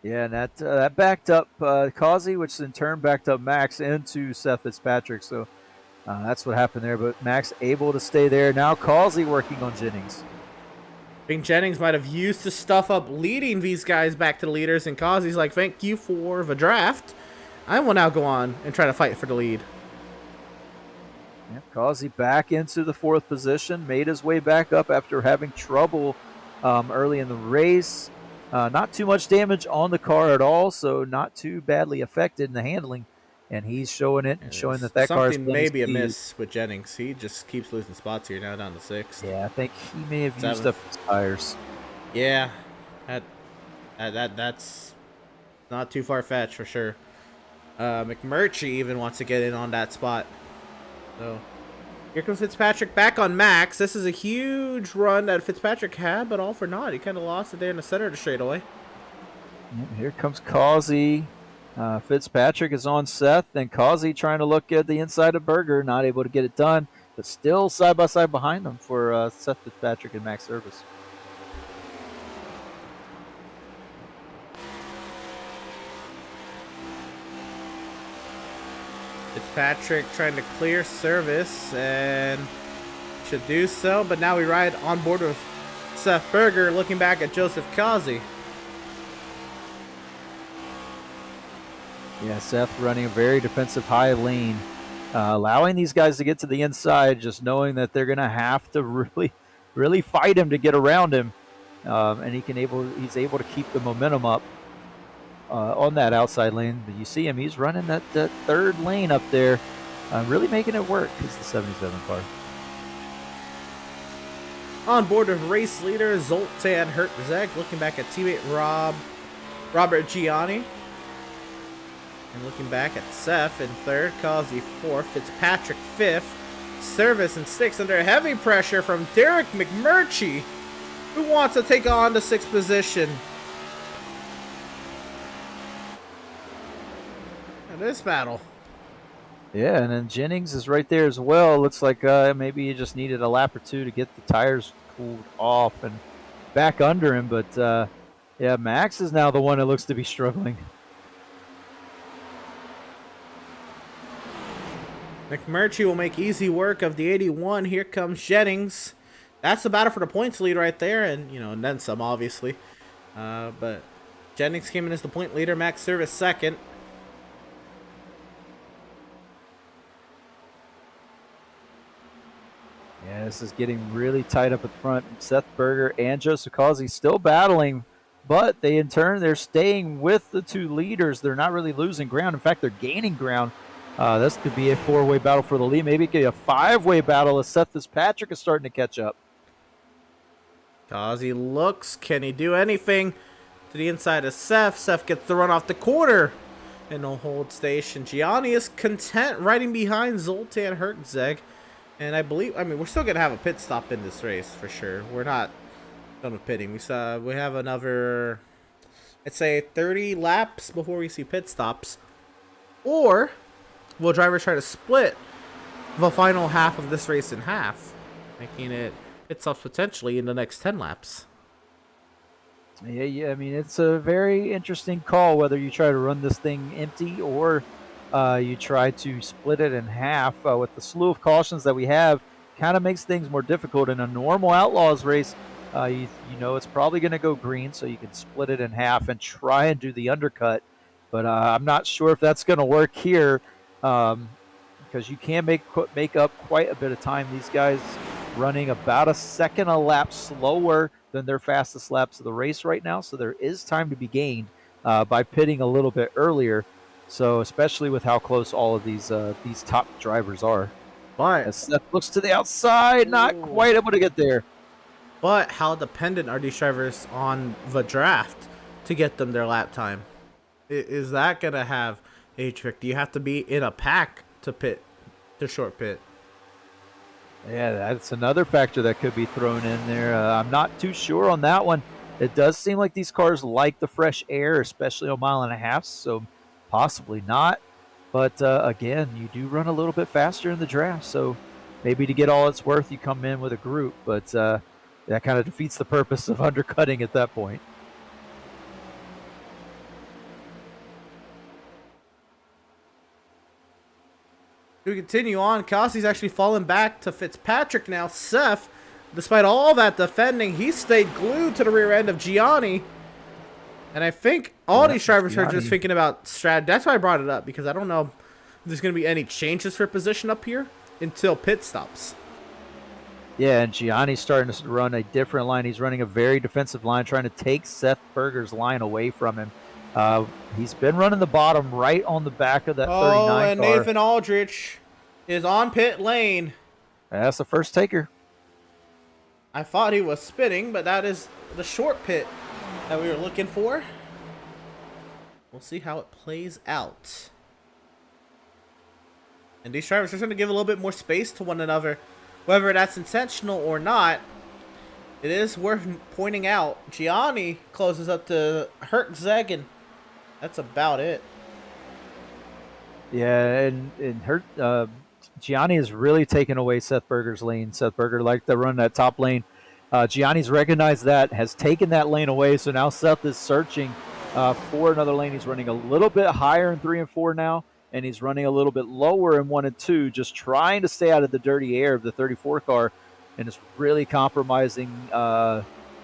[SPEAKER 2] Yeah, and that backed up Causey, which in turn backed up Max into Seth Fitzpatrick. So that's what happened there. But Max able to stay there. Now Causey working on Jennings.
[SPEAKER 1] I think Jennings might have used the stuff up leading these guys back to the leaders, and Causey's like, thank you for the draft. I will now go on and try to fight for the lead.
[SPEAKER 2] Yeah, Causey back into the 4th position, made his way back up after having trouble early in the race. Not too much damage on the car at all, so not too badly affected in the handling. And he's showing it and showing that car is
[SPEAKER 1] something may be amiss with Jennings. He just keeps losing spots here, now down to 6th.
[SPEAKER 2] Yeah, I think he may have used up his tires.
[SPEAKER 1] Yeah, that's not too far-fetched for sure. Mcmurray even wants to get in on that spot. So here comes Fitzpatrick back on Max. This is a huge run that Fitzpatrick had, but all for naught. He kind of lost it there in the center of the straightaway.
[SPEAKER 2] Yeah, here comes Causey. Fitzpatrick is on Seth, and Causey trying to look at the inside of Berger, not able to get it done, but still side by side behind them for Seth Fitzpatrick and Max Service.
[SPEAKER 1] Fitzpatrick trying to clear service and should do so, but now we ride on board with Seth Berger looking back at Joseph Causey.
[SPEAKER 2] Yeah, Seth running a very defensive high lane, allowing these guys to get to the inside, just knowing that they're going to have to really fight him to get around him, and he's able to keep the momentum up on that outside lane. But you see him, he's running that 3rd lane up there, really making it work. It's the 77 car.
[SPEAKER 1] On board with race leader Zoltan Hertzeg, looking back at teammate Robert Gianni. And looking back at Seth in 3rd, Causey 4th, Fitzpatrick 5th, Service in 6th under heavy pressure from Derek McMurray, who wants to take on the 6th position. And this battle.
[SPEAKER 2] Yeah, and then Jennings is right there as well. Looks like maybe he just needed a lap or 2 to get the tires cooled off and back under him. But yeah, Max is now the one that looks to be struggling.
[SPEAKER 1] McMurray will make easy work of the 81. Here comes Jennings. That's the battle for the points lead right there, and and then some, obviously. But Jennings came in as the point leader. Max Service 2nd.
[SPEAKER 2] Yeah, this is getting really tight up at the front. Seth Berger and Joseph Causey still battling, but they're staying with the 2 leaders. They're not really losing ground. In fact, they're gaining ground This could be a 4-way battle for the lead. Maybe it could be a 5-way battle as Seth Fitzpatrick is starting to catch up.
[SPEAKER 1] Kazi looks. Can he do anything? To the inside of Seth. Seth gets the run off the quarter. And no hold station. Gianni is content riding behind Zoltan Hertzeg. And I believe, we're still going to have a pit stop in this race for sure. We're not done with pitting. We have another, I'd say 30 laps before we see pit stops. Or will drivers try to split the final half of this race in half, making it pit stops potentially in the next 10 laps?
[SPEAKER 2] Yeah. I mean, it's a very interesting call whether you try to run this thing empty or you try to split it in half. With the slew of cautions that we have, kind of makes things more difficult. In a normal Outlaws race, you know it's probably going to go green, so you can split it in half and try and do the undercut. But I'm not sure if that's going to work here because you can make up quite a bit of time. These guys running about a second a lap slower than their fastest laps of the race right now, so there is time to be gained by pitting a little bit earlier. So especially with how close all of these top drivers are.
[SPEAKER 1] But
[SPEAKER 2] as Seth looks to the outside, not quite able to get there.
[SPEAKER 1] But how dependent are these drivers on the draft to get them their lap time? Is that going to have a trick? Do you have to be in a pack to short pit?
[SPEAKER 2] Yeah, that's another factor that could be thrown in there. I'm not too sure on that one. It does seem like these cars like the fresh air, especially a mile and a half, so possibly not. But again, you do run a little bit faster in the draft, so maybe to get all it's worth, you come in with a group. But that kind of defeats the purpose of undercutting at that point.
[SPEAKER 1] We continue on. Kelsey's actually fallen back to Fitzpatrick now. Seth, despite all that defending, he stayed glued to the rear end of Gianni. And I think all these drivers are just thinking about strat. That's why I brought it up, because I don't know if there's going to be any changes for position up here until pit stops.
[SPEAKER 2] Yeah, and Gianni's starting to run a different line. He's running a very defensive line, trying to take Seth Berger's line away from him. He's been running the bottom right on the back of that 39 car.
[SPEAKER 1] And Nathan Aldrich is on pit lane.
[SPEAKER 2] That's the first taker.
[SPEAKER 1] I thought he was spinning, but that is the short pit that we were looking for. We'll see how it plays out. And these drivers are trying to give a little bit more space to one another. Whether that's intentional or not, it is worth pointing out. Gianni closes up to Hertzeg, and that's about it.
[SPEAKER 2] Yeah, and Gianni has really taken away Seth Berger's lane. Seth Berger liked to run that top lane. Gianni's recognized that, has taken that lane away, so now Seth is searching for another lane. He's running a little bit higher in 3 and 4 now, and he's running a little bit lower in 1 and 2, just trying to stay out of the dirty air of the 34 car, and it's really compromising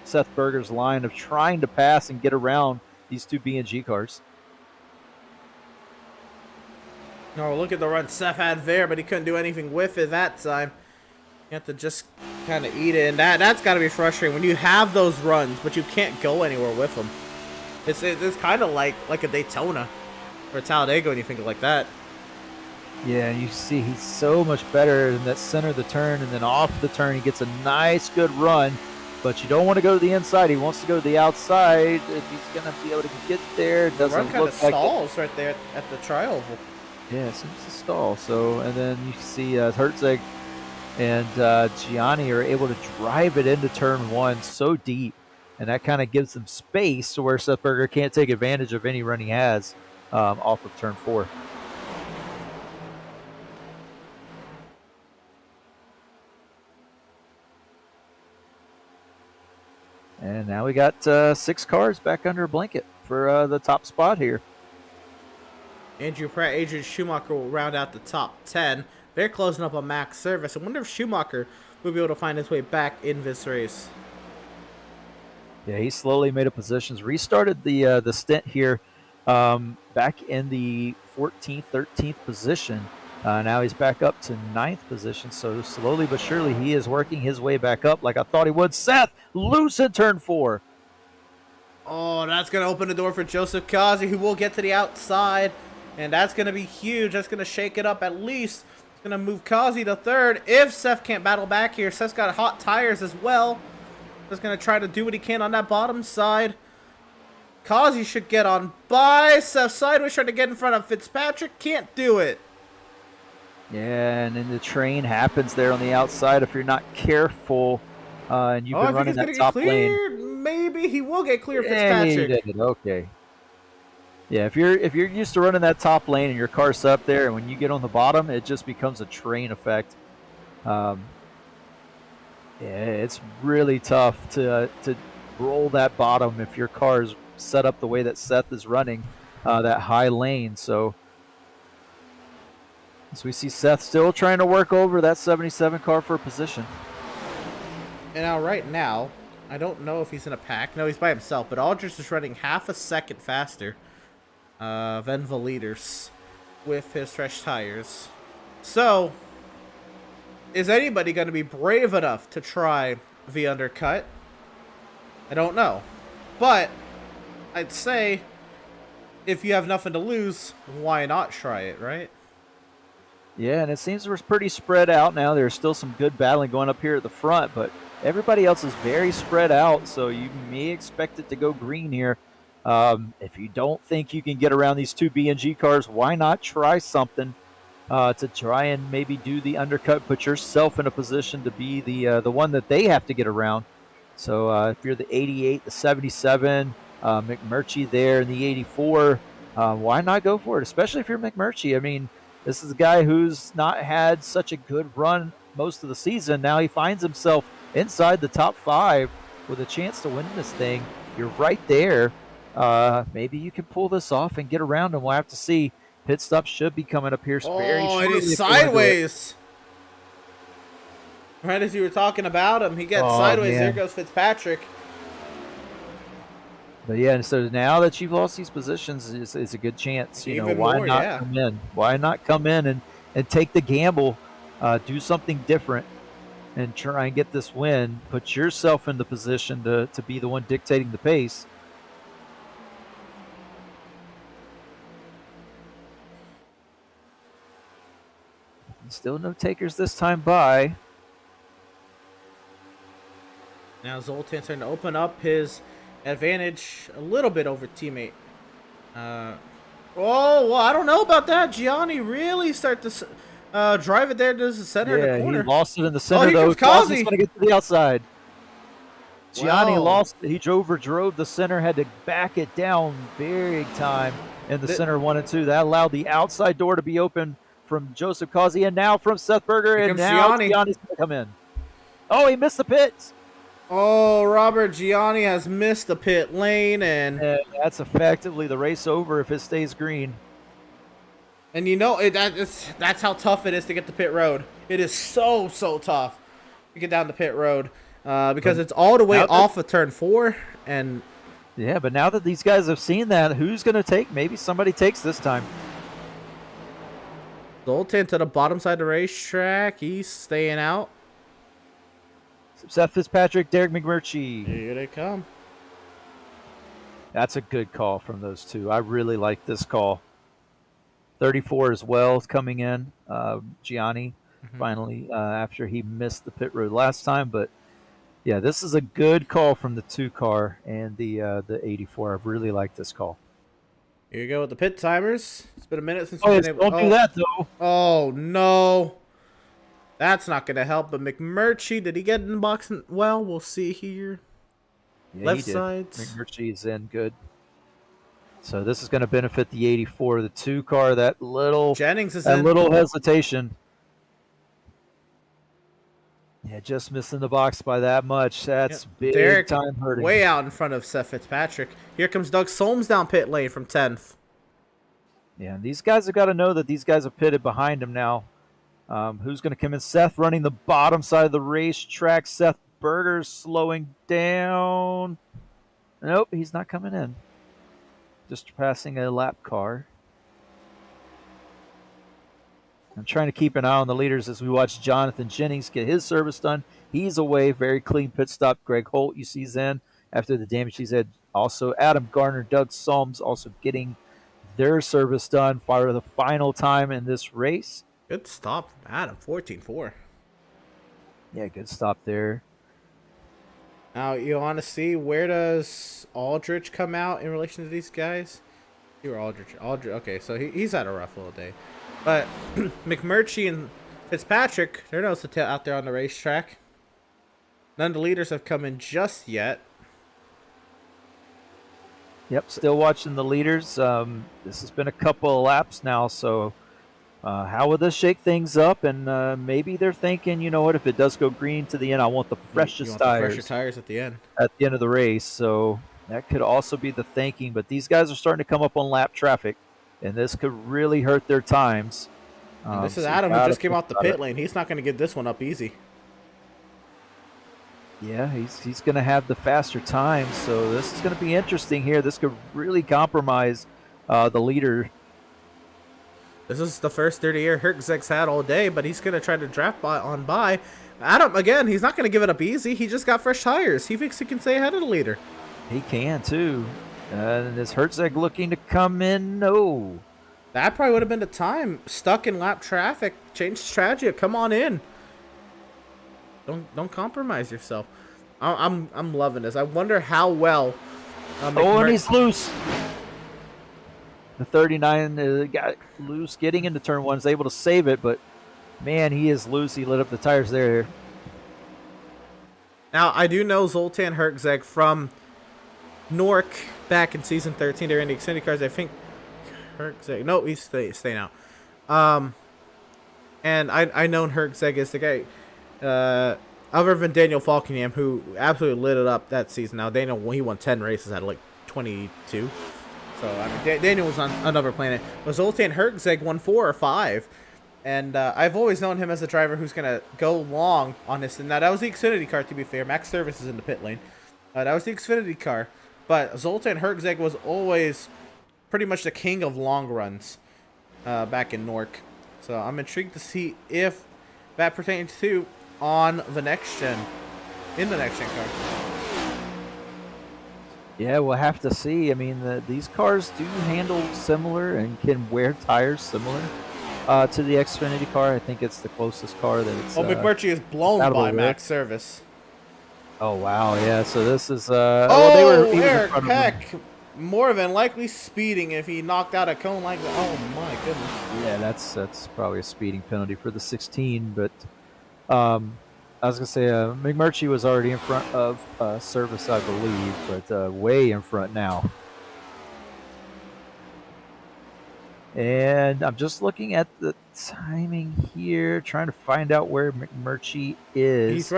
[SPEAKER 2] Seth Berger's line of trying to pass and get around these two B&G cars.
[SPEAKER 1] Oh, look at the run Seth had there, but he couldn't do anything with it that time. You have to just kind of eat it, and that's got to be frustrating when you have those runs, but you can't go anywhere with them. It's kind of like a Daytona or a Talladega when you think of it like that.
[SPEAKER 2] Yeah, you see he's so much better in that center of the turn, and then off the turn he gets a nice, good run, but you don't want to go to the inside. He wants to go to the outside. If he's going to be able to get there, it doesn't
[SPEAKER 1] look like it. Stalls right there at the tri-oval.
[SPEAKER 2] Yeah, it seems to stall. So, and then you see Hertzeg and Gianni are able to drive it into turn 1 so deep, and that kind of gives them space to where Seth Berger can't take advantage of any run he has off of turn 4. And now we got 6 cars back under a blanket for the top spot here.
[SPEAKER 1] Andrew Pratt, Adrian Schumacher will round out the top 10. They're closing up on max service. I wonder if Schumacher will be able to find his way back in this race.
[SPEAKER 2] Yeah, he slowly made up positions. Restarted the stint here back in the 14th, 13th position. Now he's back up to 9th position. So slowly but surely he is working his way back up like I thought he would. Seth, loose in turn 4.
[SPEAKER 1] Oh, that's going to open the door for Joseph Kazi, who will get to the outside. And that's going to be huge. That's going to shake it up at least. It's going to move Kazi to third. If Seth can't battle back here, Seth's got hot tires as well. He's going to try to do what he can on that bottom side. Kazi should get on by. Seth sideways trying to get in front of Fitzpatrick. Can't do it.
[SPEAKER 2] Yeah, and then the train happens there on the outside if you're not careful. And you've been running that top lane.
[SPEAKER 1] Maybe he will get clear,
[SPEAKER 2] Yeah, he
[SPEAKER 1] Fitzpatrick.
[SPEAKER 2] did it. Okay. Yeah, if you're used to running that top lane and your car's up there, and when you get on the bottom, it just becomes a train effect. Yeah, it's really tough to roll that bottom if your car's set up the way that Seth is running that high lane. So we see Seth still trying to work over that 77 car for a position.
[SPEAKER 1] And now, right now, I don't know if he's in a pack. No, he's by himself. But Aldridge is running half a second faster than the leaders with his fresh tires. So, is anybody going to be brave enough to try the undercut? I don't know. But I'd say if you have nothing to lose, why not try it, right?
[SPEAKER 2] Yeah, and it seems we're pretty spread out now. There's still some good battling going up here at the front, but everybody else is very spread out, so you may expect it to go green here. If you don't think you can get around these two BNG cars, why not try something to try and maybe do the undercut, put yourself in a position to be the one that they have to get around. So if you're the 88, the 77, Mcmurray there in the 84, why not go for it, especially if you're Mcmurray? I mean, this is a guy who's not had such a good run most of the season. Now he finds himself inside the top 5 with a chance to win this thing. You're right there. Maybe you can pull this off and get around, and we'll have to see. Pit stop should be coming up here very shortly.
[SPEAKER 1] And he's sideways. Right as you were talking about him, he gets sideways.
[SPEAKER 2] Man.
[SPEAKER 1] There goes Fitzpatrick.
[SPEAKER 2] But yeah, and so now that you've lost these positions, it's a good chance. You know, why not come in? Why not come in and take the gamble, do something different, and try and get this win? Put yourself in the position to be the one dictating the pace. Still no takers this time by.
[SPEAKER 1] Now Zoltan's trying to open up his advantage a little bit over teammate. Well, I don't know about that. Gianni really start to drive it there to the center of the corner.
[SPEAKER 2] He lost it in the center,
[SPEAKER 1] though.
[SPEAKER 2] Kazi's going to get to the outside. Gianni
[SPEAKER 1] Wow.
[SPEAKER 2] lost it. He overdrove the center, had to back it down big time in the center 1 and 2. That allowed the outside door to be open from Joseph Kazi, and now from Seth Berger, and now Gianni's going to come in. Oh, he missed the pits.
[SPEAKER 1] Oh, Robert Gianni has missed the pit lane, and
[SPEAKER 2] that's effectively the race over if it stays green.
[SPEAKER 1] And you know, that's how tough it is to get to pit road. It is so tough to get down to pit road because it's all the way off of turn 4. And
[SPEAKER 2] yeah, but now that these guys have seen that, who's going to take? Maybe somebody takes this time.
[SPEAKER 1] Zoltan to the bottom side of the racetrack. He's staying out.
[SPEAKER 2] Seth Fitzpatrick, Derek Mcmurray.
[SPEAKER 1] Here they come.
[SPEAKER 2] That's a good call from those two. I really like this call. 34 as well is coming in. Gianni, finally, after he missed the pit road last time. But, yeah, this is a good call from the 2 car and the 84. I really like this call.
[SPEAKER 1] Here you go with the pit timers. It's been a minute since
[SPEAKER 2] we've been able. Don't do that, though.
[SPEAKER 1] Oh, no. That's not going to help. But Mcmurray, did he get in the box? Well, we'll see here.
[SPEAKER 2] Yeah,
[SPEAKER 1] left sides.
[SPEAKER 2] Mcmurray is in good. So this is going to benefit the 84, the 2 car. That little
[SPEAKER 1] Jennings is
[SPEAKER 2] that
[SPEAKER 1] in.
[SPEAKER 2] Little hesitation. Yeah, just missing the box by that much. That's big
[SPEAKER 1] Derek,
[SPEAKER 2] time hurting.
[SPEAKER 1] Way out in front of Seth Fitzpatrick. Here comes Doug Solms down pit lane from 10th.
[SPEAKER 2] Yeah, and these guys have got to know that these guys are pitted behind him now. Who's going to come in? Seth running the bottom side of the racetrack. Seth Berger's slowing down. Nope, he's not coming in. Just passing a lap car. I'm trying to keep an eye on the leaders as we watch Jonathan Jennings get his service done. He's away. Very clean pit stop. Greg Holt, you see Zen after the damage he's had. Also, Adam Garner, Doug Solms also getting their service done for the final time in this race.
[SPEAKER 1] Good stop, Adam. 14-4.
[SPEAKER 2] Yeah, good stop there.
[SPEAKER 1] Now, you want to see where does Aldrich come out in relation to these guys? You were Aldrich. Okay, so he's had a rough little day. But McMurray and Fitzpatrick, they're nose to tail out there on the racetrack. None of the leaders have come in just yet.
[SPEAKER 2] Yep, still watching the leaders. This has been a couple of laps now, so how will this shake things up? And maybe they're thinking, you know what, if it does go green to the end, I want the freshest tires.
[SPEAKER 1] Fresher tires at the end.
[SPEAKER 2] At the end of the race, so that could also be the thinking. But these guys are starting to come up on lap traffic, and this could really hurt their times.
[SPEAKER 1] And this is Adam, who just came off the pit lane. He's not going to get this one up easy.
[SPEAKER 2] Yeah, he's going to have the faster time, so this is going to be interesting here. This could really compromise the leader.
[SPEAKER 1] This is the first 30-year Herczeg's had all day, but he's going to try to draft by. Adam, again, he's not going to give it up easy. He just got fresh tires. He thinks he can stay ahead of the leader.
[SPEAKER 2] He can, too. And is Herczeg looking to come in? No.
[SPEAKER 1] That probably would have been the time. Stuck in lap traffic. Change strategy. Come on in. Don't compromise yourself. I'm loving this. I wonder how well.
[SPEAKER 2] And he's loose. The 39 got loose, getting into turn one, is able to save it, but man, he is loose. He lit up the tires there.
[SPEAKER 1] Now, I do know Zoltan Herczeg from Nork back in season 13. They're in the Xfinity cars. I think Herczeg. No, he's staying out. And I known Herczeg is the guy. Other than Daniel Falkenham, who absolutely lit it up that season. Now, Daniel, he won 10 races out of like 22. So, I mean, Daniel was on another planet. But Zoltan Herczeg won 4 or 5. And I've always known him as a driver who's going to go long on this. And now, that was the Xfinity car, to be fair. Max Service is in the pit lane. That was the Xfinity car. But Zoltan Herczeg was always pretty much the king of long runs back in Nork. So, I'm intrigued to see if that pertains to on the NextGen, in the NextGen car.
[SPEAKER 2] Yeah, we'll have to see. I mean, these cars do handle similar and can wear tires similar to the Xfinity car. I think it's the closest car that it's.
[SPEAKER 1] Mcmurray is blown by Max Service.
[SPEAKER 2] Oh wow! Yeah, so this is.
[SPEAKER 1] Eric Peck, more than likely speeding if he knocked out a cone like that. Oh my goodness.
[SPEAKER 2] Yeah, that's probably a speeding penalty for the 16, but. I was going to say McMurray was already in front of Service, I believe, but way in front now. And I'm just looking at the timing here, trying to find out where McMurray is.
[SPEAKER 1] He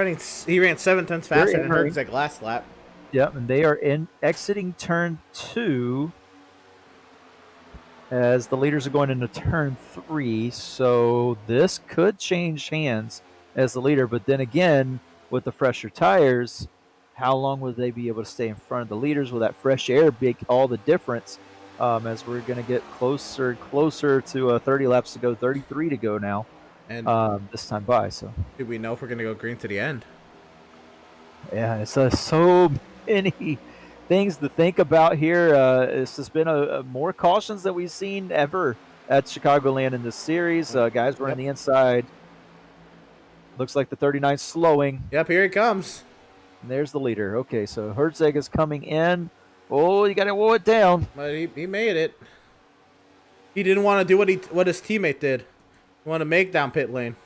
[SPEAKER 1] ran 7/10 faster than Herczeg last lap.
[SPEAKER 2] Yep, and they are exiting turn 2 as the leaders are going into turn 3. So this could change hands as the leader, but then again, with the fresher tires, how long will they be able to stay in front of the leaders? Will that fresh air make all the difference as we're going to get closer and closer to 30 laps to go, 33 to go now, and this time by. So,
[SPEAKER 1] do we know if we're going to go green to the end?
[SPEAKER 2] Yeah, it's so many things to think about here. This has been a more cautions that we've seen ever at Chicagoland in this series. Guys were on the inside. Looks like the 39's slowing.
[SPEAKER 1] Yep, here he comes.
[SPEAKER 2] And there's the leader. Okay, so Herczeg is coming in. Oh, you got to whoa it down.
[SPEAKER 1] But he made it. He didn't want to do what his teammate did. He wanted to make down pit lane.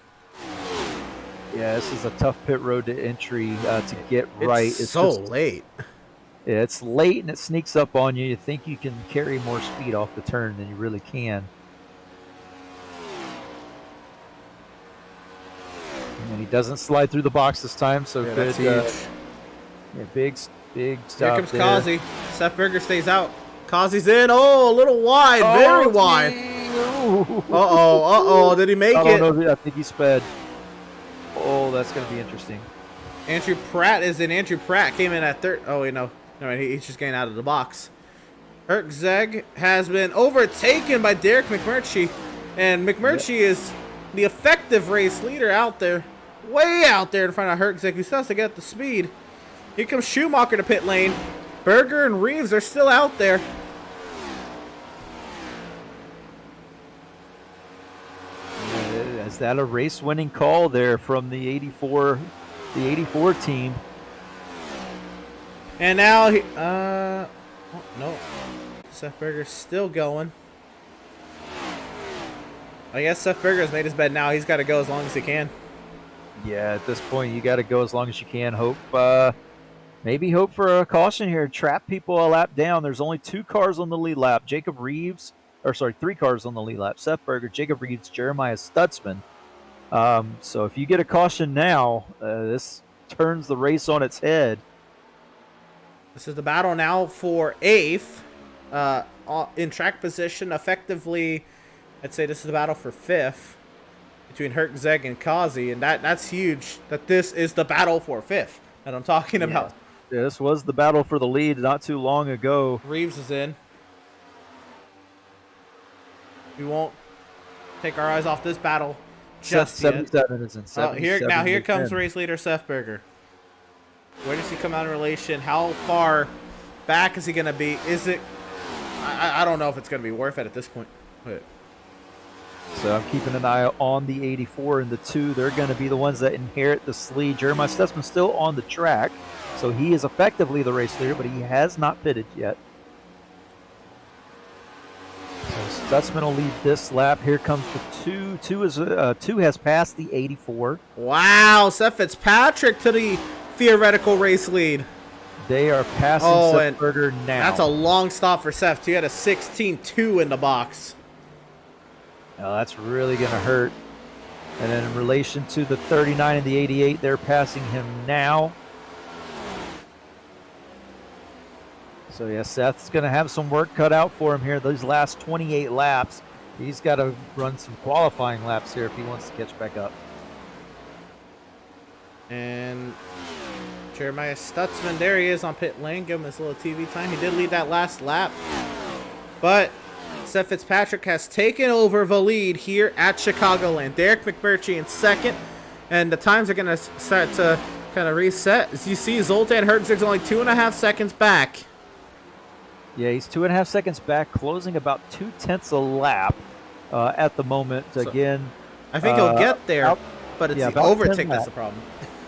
[SPEAKER 2] Yeah, this is a tough pit road to entry to get right.
[SPEAKER 1] It's so late.
[SPEAKER 2] Yeah, it's late and it sneaks up on you. You think you can carry more speed off the turn than you really can. And he doesn't slide through the box this time, so
[SPEAKER 1] yeah,
[SPEAKER 2] good.
[SPEAKER 1] That's huge.
[SPEAKER 2] Big stop.
[SPEAKER 1] Here comes Kazi. Seth Berger stays out. Kazi's in. Oh, a little wide. Very wide. Uh-oh. Did he make it?
[SPEAKER 2] I think he sped. Oh, that's going to be interesting.
[SPEAKER 1] Andrew Pratt is in. Andrew Pratt came in at third. Oh, wait, no. All right, he's just getting out of the box. Herczeg has been overtaken by Derek McMurray. And McMurray is the effective race leader out there. Way out there in front of Herczeg, who still has to get the speed. Here comes Schumacher to pit lane. Berger and Reeves are still out there.
[SPEAKER 2] Is that a race-winning call there from the 84 team?
[SPEAKER 1] And now, oh, no. Seth Berger's still going. I guess Seth Berger's made his bed now. He's got to go as long as he can.
[SPEAKER 2] Yeah, at this point, you got to go as long as you can. Maybe hope for a caution here. Trap people a lap down. There's only 2 cars on the lead lap. 3 cars on the lead lap. Seth Berger, Jacob Reeves, Jeremiah Stutzman. So if you get a caution now, this turns the race on its head.
[SPEAKER 1] This is the battle now for 8th in track position. Effectively, I'd say this is the battle for 5th between Hertzeg and Kazi, and that's huge that this is the battle for 5th that I'm talking about.
[SPEAKER 2] Yeah, this was the battle for the lead not too long ago.
[SPEAKER 1] Reeves is in. We won't take our eyes off this battle just yet.
[SPEAKER 2] 77 is in 77.
[SPEAKER 1] Now here comes race leader Seth Berger. Where does he come out in relation? How far back is he going to be? Is it... I don't know if it's going to be worth it at this point. But
[SPEAKER 2] so I'm keeping an eye on the 84 and the 2. They're going to be the ones that inherit this lead. Jeremiah Stutzman's still on the track, so he is effectively the race leader, but he has not pitted yet. So Stutzman will lead this lap. Here comes the 2. 2 has passed the 84.
[SPEAKER 1] Wow, Seth Fitzpatrick to the theoretical race lead.
[SPEAKER 2] They are passing Seth Berger now.
[SPEAKER 1] That's a long stop for Seth. He had a 16.2 in the box.
[SPEAKER 2] Oh, that's really going to hurt. And then in relation to the 39 and the 88, they're passing him now. So, yeah, Seth's going to have some work cut out for him here these last 28 laps. He's got to run some qualifying laps here if he wants to catch back up.
[SPEAKER 1] And Jeremiah Stutzman, there he is on pit lane. Give him his little TV time. He did lead that last lap. But Seth Fitzpatrick has taken over the lead here at Chicagoland. Derek McMurray in second. And the times are going to start to kind of reset. As you see, Zoltan Hertzeg's only 2.5 seconds back.
[SPEAKER 2] Yeah, he's 2.5 seconds back, closing about 0.2 a lap at the moment.
[SPEAKER 1] So,
[SPEAKER 2] again,
[SPEAKER 1] I think he'll get there, but it's the overtake that's the problem.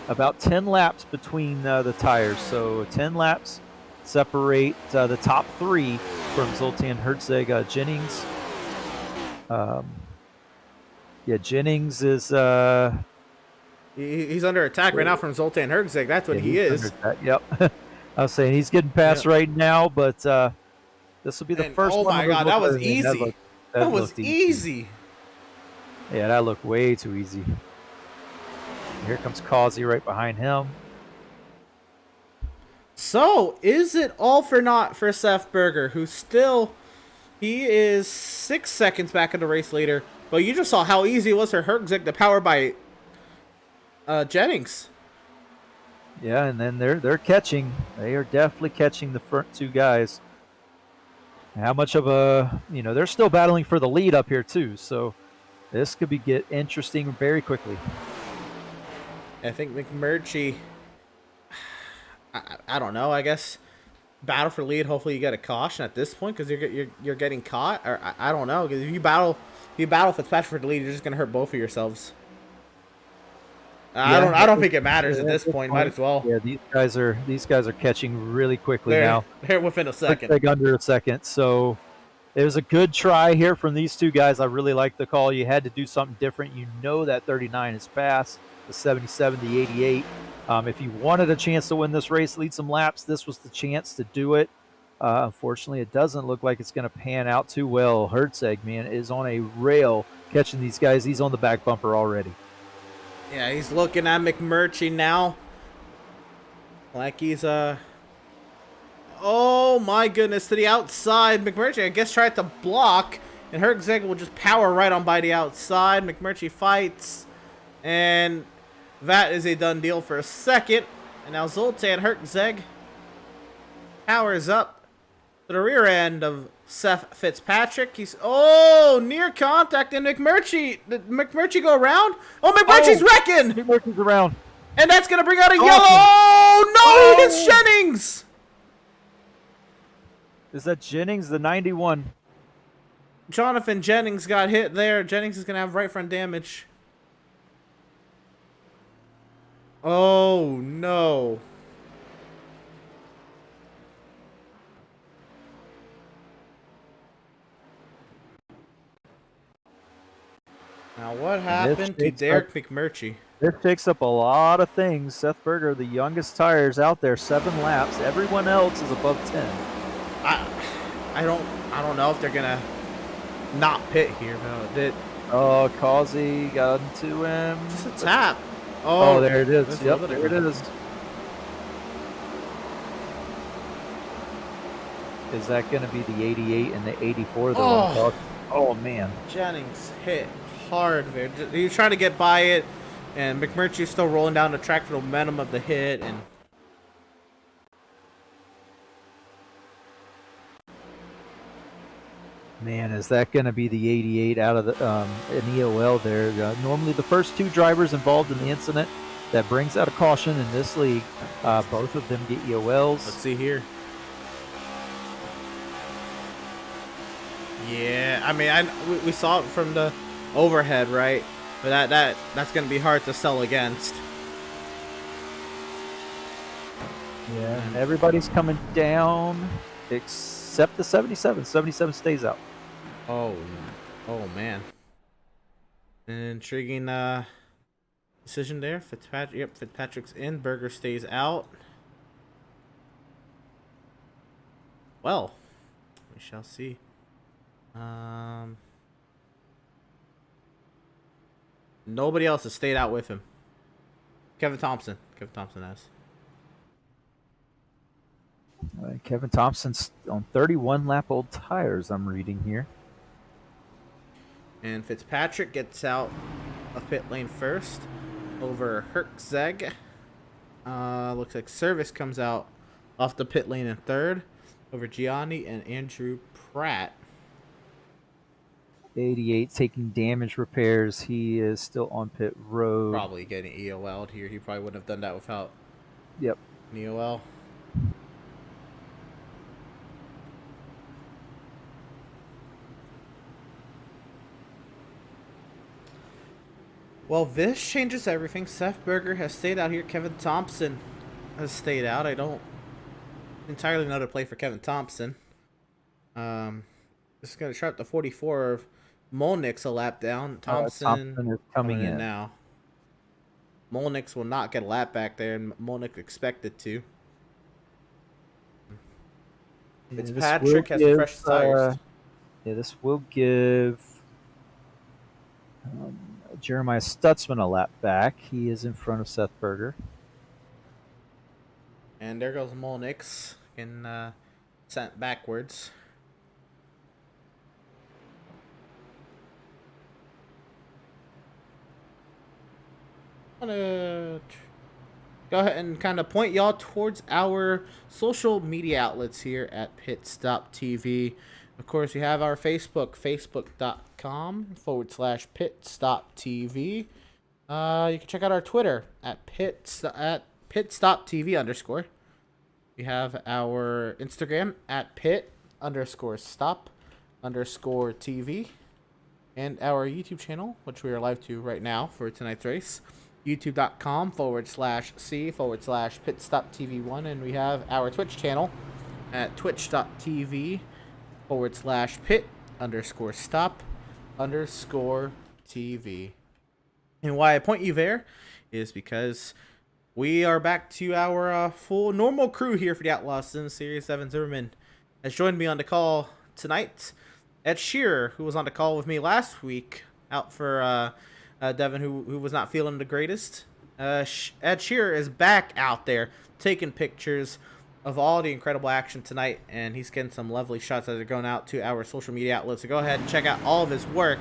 [SPEAKER 2] About 10 laps between the tires, so 10 laps separate the top 3 from Zoltan Hertzeg. Jennings, Jennings is
[SPEAKER 1] he's under attack right now from Zoltan Hertzeg. That's what he is.
[SPEAKER 2] Yep. I was saying he's getting past right now, but this will be the first one.
[SPEAKER 1] Oh my God, that was easy. That was easy.
[SPEAKER 2] Yeah, that looked way too easy. Here comes Causey right behind him.
[SPEAKER 1] So, is it all for naught for Seth Berger, who he is 6 seconds back in the race leader, but you just saw how easy it was for Hertzeg to power by Jennings.
[SPEAKER 2] Yeah, and then they're catching. They are definitely catching the front 2 guys. How much of they're still battling for the lead up here too, so this could get interesting very quickly.
[SPEAKER 1] I think McMurray, I don't know, I guess battle for lead. Hopefully you get a caution at this point because you're getting caught, or I don't know, because if you battle Fitzpatrick for the lead, you're just gonna hurt both of yourselves. I don't think it matters at this point. Might as well.
[SPEAKER 2] Yeah, these guys are catching really quickly now.
[SPEAKER 1] They're within a second.
[SPEAKER 2] Like under a second. So it was a good try here from these 2 guys. I really like the call. You had to do something different. You know that 39 is fast. The 77, the 88. If you wanted a chance to win this race, lead some laps, this was the chance to do it. Unfortunately, it doesn't look like it's going to pan out too well. Hertzeg, man, is on a rail catching these guys. He's on the back bumper already.
[SPEAKER 1] Yeah, he's looking at McMurray now. Like he's, oh my goodness, to the outside. McMurray, I guess, tried to block, and Hertzeg will just power right on by the outside. McMurray fights, and that is a done deal for a second. And now Zoltan Hertzeg powers up to the rear end of Seth Fitzpatrick. He's near contact, and McMurray. Did McMurray go around? Oh, McMurray's wrecking!
[SPEAKER 2] McMurray's around.
[SPEAKER 1] And that's gonna bring out a yellow. Oh no, he hits Jennings!
[SPEAKER 2] Is that Jennings, the 91?
[SPEAKER 1] Jonathan Jennings got hit there. Jennings is gonna have right front damage. Oh, no. Now, what happened to Derek Mcmurray?
[SPEAKER 2] This takes up a lot of things. Seth Berger, the youngest tires out there, 7 laps. Everyone else is above 10.
[SPEAKER 1] I don't know if they're gonna not pit here, but
[SPEAKER 2] Oh, Causey got into him.
[SPEAKER 1] just a tap.
[SPEAKER 2] Oh, there it is.
[SPEAKER 1] that's a
[SPEAKER 2] Yep,
[SPEAKER 1] little bit
[SPEAKER 2] there it
[SPEAKER 1] of-
[SPEAKER 2] is. Is that going to be the 88 and the 84? Oh, man.
[SPEAKER 1] Jennings hit hard there. He was trying to get by it, and McMurtry's still rolling down the track for the momentum of the hit, and
[SPEAKER 2] Man, is that going to be the 88 out of the an EOL there? Normally, the first 2 drivers involved in the incident that brings out a caution in this league, both of them get EOLs.
[SPEAKER 1] let's see here. Yeah, I mean, we saw it from the overhead, right? But that's gonna be hard to sell against.
[SPEAKER 2] Yeah, and everybody's coming down except the 77. 77 stays out.
[SPEAKER 1] Oh man. An intriguing decision there. Fitzpatrick's in. Berger stays out. Well, we shall see. Nobody else has stayed out with him. Kevin Thompson has.
[SPEAKER 2] Kevin Thompson's on 31-lap-old tires, I'm reading here.
[SPEAKER 1] And Fitzpatrick gets out of pit lane first over Herczeg. Looks like Service comes out off the pit lane in third over Gianni and Andrew Pratt.
[SPEAKER 2] 88 taking damage repairs. He is still on pit road.
[SPEAKER 1] Probably getting EOL'd here. He probably wouldn't have done that without
[SPEAKER 2] Yep.
[SPEAKER 1] an EOL. Well, this changes everything. Seth Berger has stayed out here. Kevin Thompson has stayed out. I don't entirely know to play for Kevin Thompson. This is going to trap the 44 of Molnick's a lap down. Thompson
[SPEAKER 2] is coming in
[SPEAKER 1] now. Molnick's will not get a lap back there, and Molnick expected to. Fitzpatrick has fresh tires.
[SPEAKER 2] Yeah, this will give Jeremiah Stutzman a lap back. He is in front of Seth Berger.
[SPEAKER 1] And there goes Molnick's getting sent backwards. I'm gonna go ahead and kind of point y'all towards our social media outlets here at Pit Stop TV. Of course, we have our Facebook, facebook.com/Pit Stop TV. You can check out our Twitter at Pit Stop TV_. We have our Instagram at Pit_Stop_TV. And our YouTube channel, which we are live to right now for tonight's race. YouTube.com/C/Pit Stop TV1. And we have our Twitch channel at Twitch.tv/Pit_Stop_TV. And why I point you there is because we are back to our full normal crew here for the Outlaws Sim Series. Evan Zimmerman has joined me on the call tonight. Ed Shearer, who was on the call with me last week, out for Devin, who was not feeling the greatest. Ed Shearer is back out there taking pictures of all the incredible action tonight, and he's getting some lovely shots that are going out to our social media outlets. So go ahead and check out all of his work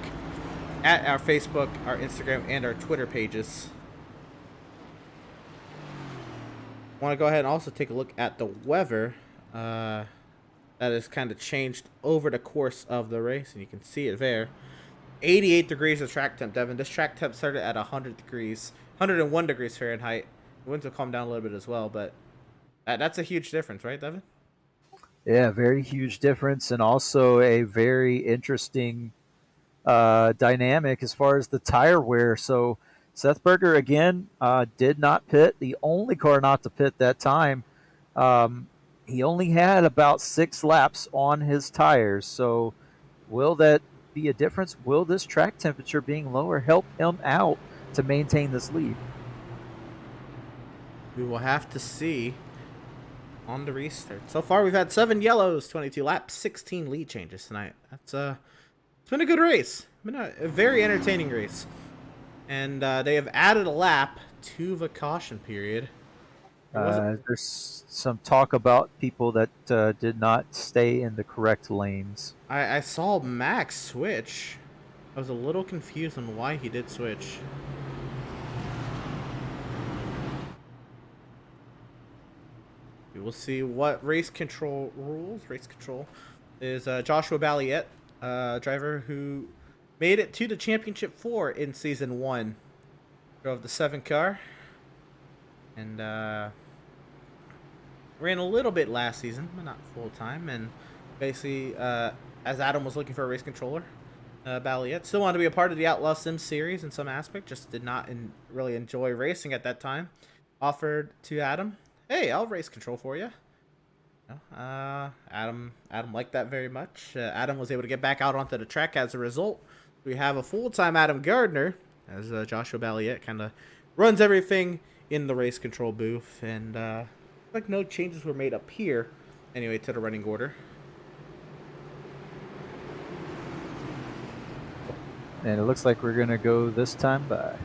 [SPEAKER 1] at our Facebook, our Instagram, and our Twitter pages. I want to go ahead and also take a look at the weather that has kind of changed over the course of the race, and you can see it there. 88 degrees of track temp, Devin. This track temp started at 100 degrees, 101 degrees Fahrenheit. The winds will calm down a little bit as well, but that's a huge difference, right, Devin?
[SPEAKER 2] Yeah, very huge difference, and also a very interesting dynamic as far as the tire wear. So Seth Berger again did not pit. The only car not to pit that time. He only had about 6 laps on his tires. So will that be a difference? Will this track temperature being lower help him out to maintain this lead?
[SPEAKER 1] We will have to see on the restart. So far, we've had 7 yellows, 22 laps, 16 lead changes tonight. That's it's been a good race. It's been a very entertaining race. And they have added a lap to the caution period.
[SPEAKER 2] There's some talk about people that did not stay in the correct lanes.
[SPEAKER 1] I saw Max switch. I was a little confused on why he did switch. We will see what race control rules. Race control is Joshua Balliet, driver who made it to the championship 4 in season 1. Drove the 7 car. And ran a little bit last season, but not full time. And basically, as Adam was looking for a race controller, Balliet still wanted to be a part of the Outlaws Sim Series in some aspect, just did not really enjoy racing at that time. Offered to Adam, hey, I'll race control for you. Adam liked that very much. Adam was able to get back out onto the track as a result. We have a full-time Adam Gardner, as Joshua Balliet kind of runs everything in the race control booth. And like no changes were made up here anyway to the running order.
[SPEAKER 2] And it looks like we're going to go this time by.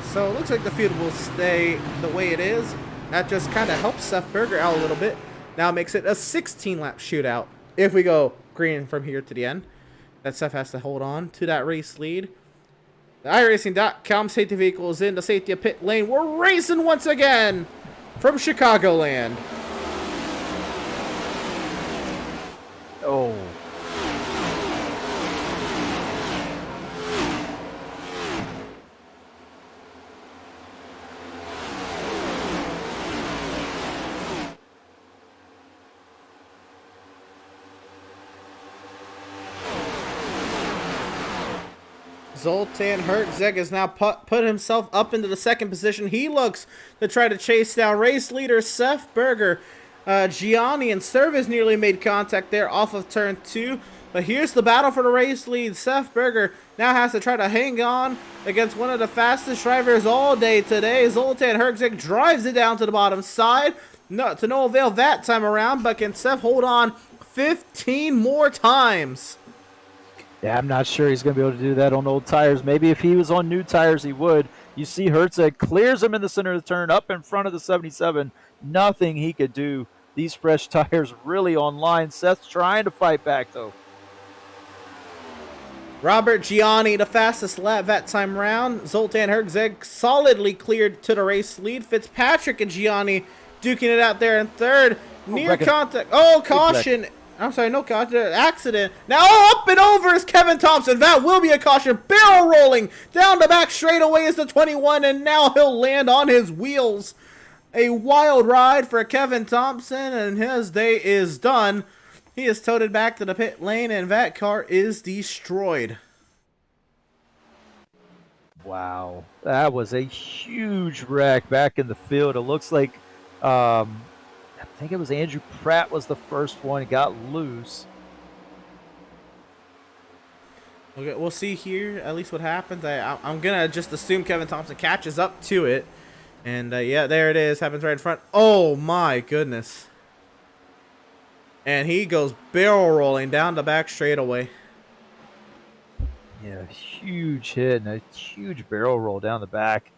[SPEAKER 1] So it looks like the field will stay the way it is. That just kind of helps Seth Berger out a little bit. Now makes it a 16-lap shootout. If we go green from here to the end, that Seth has to hold on to that race lead. The iRacing.com safety vehicle is in the safety of pit lane. We're racing once again from Chicagoland.
[SPEAKER 2] Oh.
[SPEAKER 1] Zoltan Hertzeg has now put himself up into the second position. He looks to try to chase down race leader Seth Berger. Gianni and Service nearly made contact there off of turn 2. But here's the battle for the race lead. Seth Berger now has to try to hang on against one of the fastest drivers all day today. Zoltan Hertzeg drives it down to the bottom side. To no avail that time around, but can Seth hold on 15 more times?
[SPEAKER 2] Yeah, I'm not sure he's going to be able to do that on old tires. Maybe if he was on new tires, he would. You see Hertzeg clears him in the center of the turn, up in front of the 77. Nothing he could do. These fresh tires really on line. Seth's trying to fight back, though.
[SPEAKER 1] Robert Gianni, the fastest lap that time round. Zoltan Hertzeg solidly cleared to the race lead. Fitzpatrick and Gianni duking it out there in third. Near contact. Oh, caution. I'm sorry, no caution. Accident. Now up and over is Kevin Thompson. That will be a caution. Barrel rolling down the back straightaway is the 21, and now he'll land on his wheels. A wild ride for Kevin Thompson, and his day is done. He is toted back to the pit lane, and that car is destroyed.
[SPEAKER 2] Wow. That was a huge wreck back in the field. It looks like I think it was Andrew Pratt was the first one. He got loose.
[SPEAKER 1] Okay, we'll see here at least what happens. I'm going to just assume Kevin Thompson catches up to it. And, yeah, there it is. Happens right in front. Oh, my goodness. And he goes barrel rolling down the back straightaway.
[SPEAKER 2] Yeah, huge hit and a huge barrel roll down the back.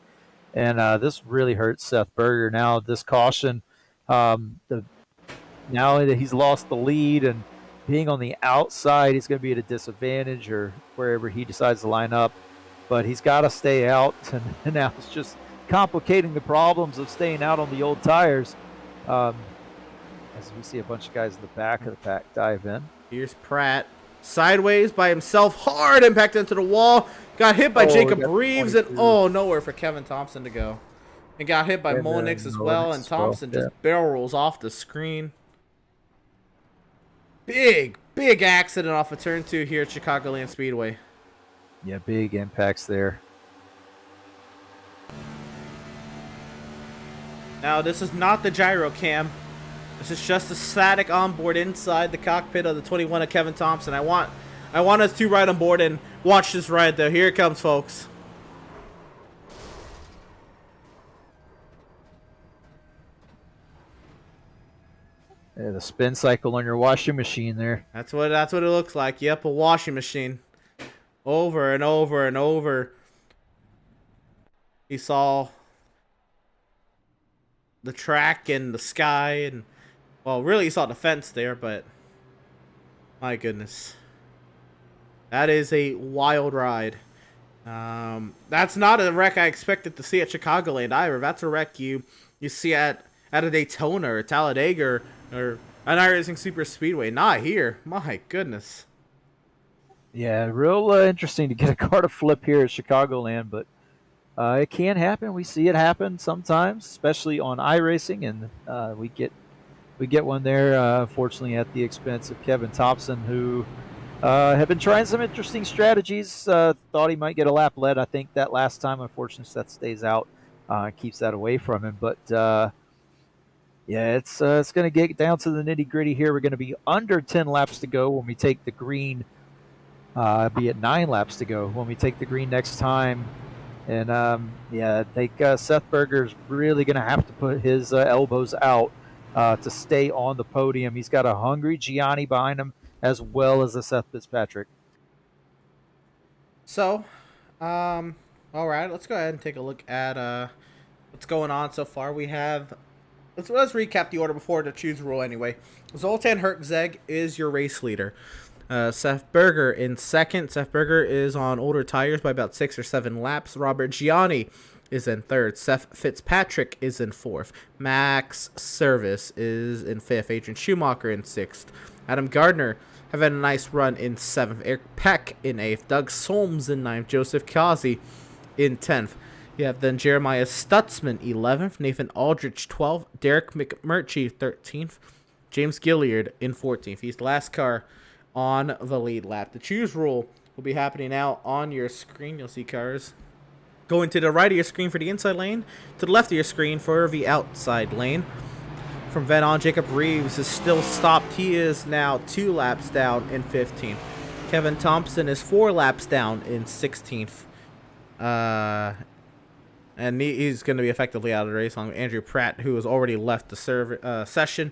[SPEAKER 2] And this really hurts Seth Berger. Now this caution, now that he's lost the lead and being on the outside, he's going to be at a disadvantage or wherever he decides to line up. But he's got to stay out, and now it's just complicating the problems of staying out on the old tires. As we see a bunch of guys in the back of the pack dive in.
[SPEAKER 1] Here's Pratt. Sideways by himself. Hard impact into the wall. Got hit by Jacob Reeves. And, nowhere for Kevin Thompson to go. And got hit by Molinix as well. And Thompson just barrel rolls off the screen. Big accident off of turn 2 here at Chicagoland Speedway.
[SPEAKER 2] Yeah, big impacts there.
[SPEAKER 1] Now, this is not the gyro cam. This is just a static onboard inside the cockpit of the 21 of Kevin Thompson. I want us to ride on board and watch this ride, though. Here it comes, folks.
[SPEAKER 2] Yeah, the spin cycle on your washing machine there.
[SPEAKER 1] That's what it looks like. Yep, a washing machine. Over and over and over. He saw the track and the sky, and well, really he saw the fence there, but my goodness. That is a wild ride. That's not a wreck I expected to see at Chicagoland either. That's a wreck you see at a Daytona or Talladega or an iRacing Super Speedway. Not here. My goodness.
[SPEAKER 2] Yeah, real interesting to get a car to flip here at Chicagoland, but it can happen. We see it happen sometimes, especially on iRacing, and we get one there, unfortunately, at the expense of Kevin Thompson, who have been trying some interesting strategies. Thought he might get a lap led. I think that last time, unfortunately, Seth stays out, keeps that away from him. But yeah, it's going to get down to the nitty gritty here. We're going to be under 10 laps to go when we take the green. Be at 9 laps to go when we take the green next time. And yeah, I think Seth Berger's really going to have to put his elbows out to stay on the podium. He's got a hungry Gianni behind him, as well as a Seth Fitzpatrick.
[SPEAKER 1] So, all right, let's go ahead and take a look at what's going on so far. We have, let's recap the order before the choose rule anyway. Zoltan Hertzeg is your race leader. Seth Berger in second. Seth Berger is on older tires by about 6 or 7 laps. Robert Gianni is in third. Seth Fitzpatrick is in fourth. Max Service is in fifth. Adrian Schumacher in sixth. Adam Gardner having a nice run in seventh. Eric Peck in eighth. Doug Solms in ninth. Joseph Kazi in 10th. You have then Jeremiah Stutzman 11th. Nathan Aldrich 12th. Derek McMurray 13th. James Gilliard in 14th. He's the last car on the lead lap. The choose rule will be happening now on your screen. You'll see cars going to the right of your screen for the inside lane, to the left of your screen for the outside lane. From then on, Jacob Reeves is still stopped. He is now 2 laps down in 15th. Kevin Thompson is 4 laps down in 16th. And he's going to be effectively out of the race on Andrew Pratt, who has already left the session.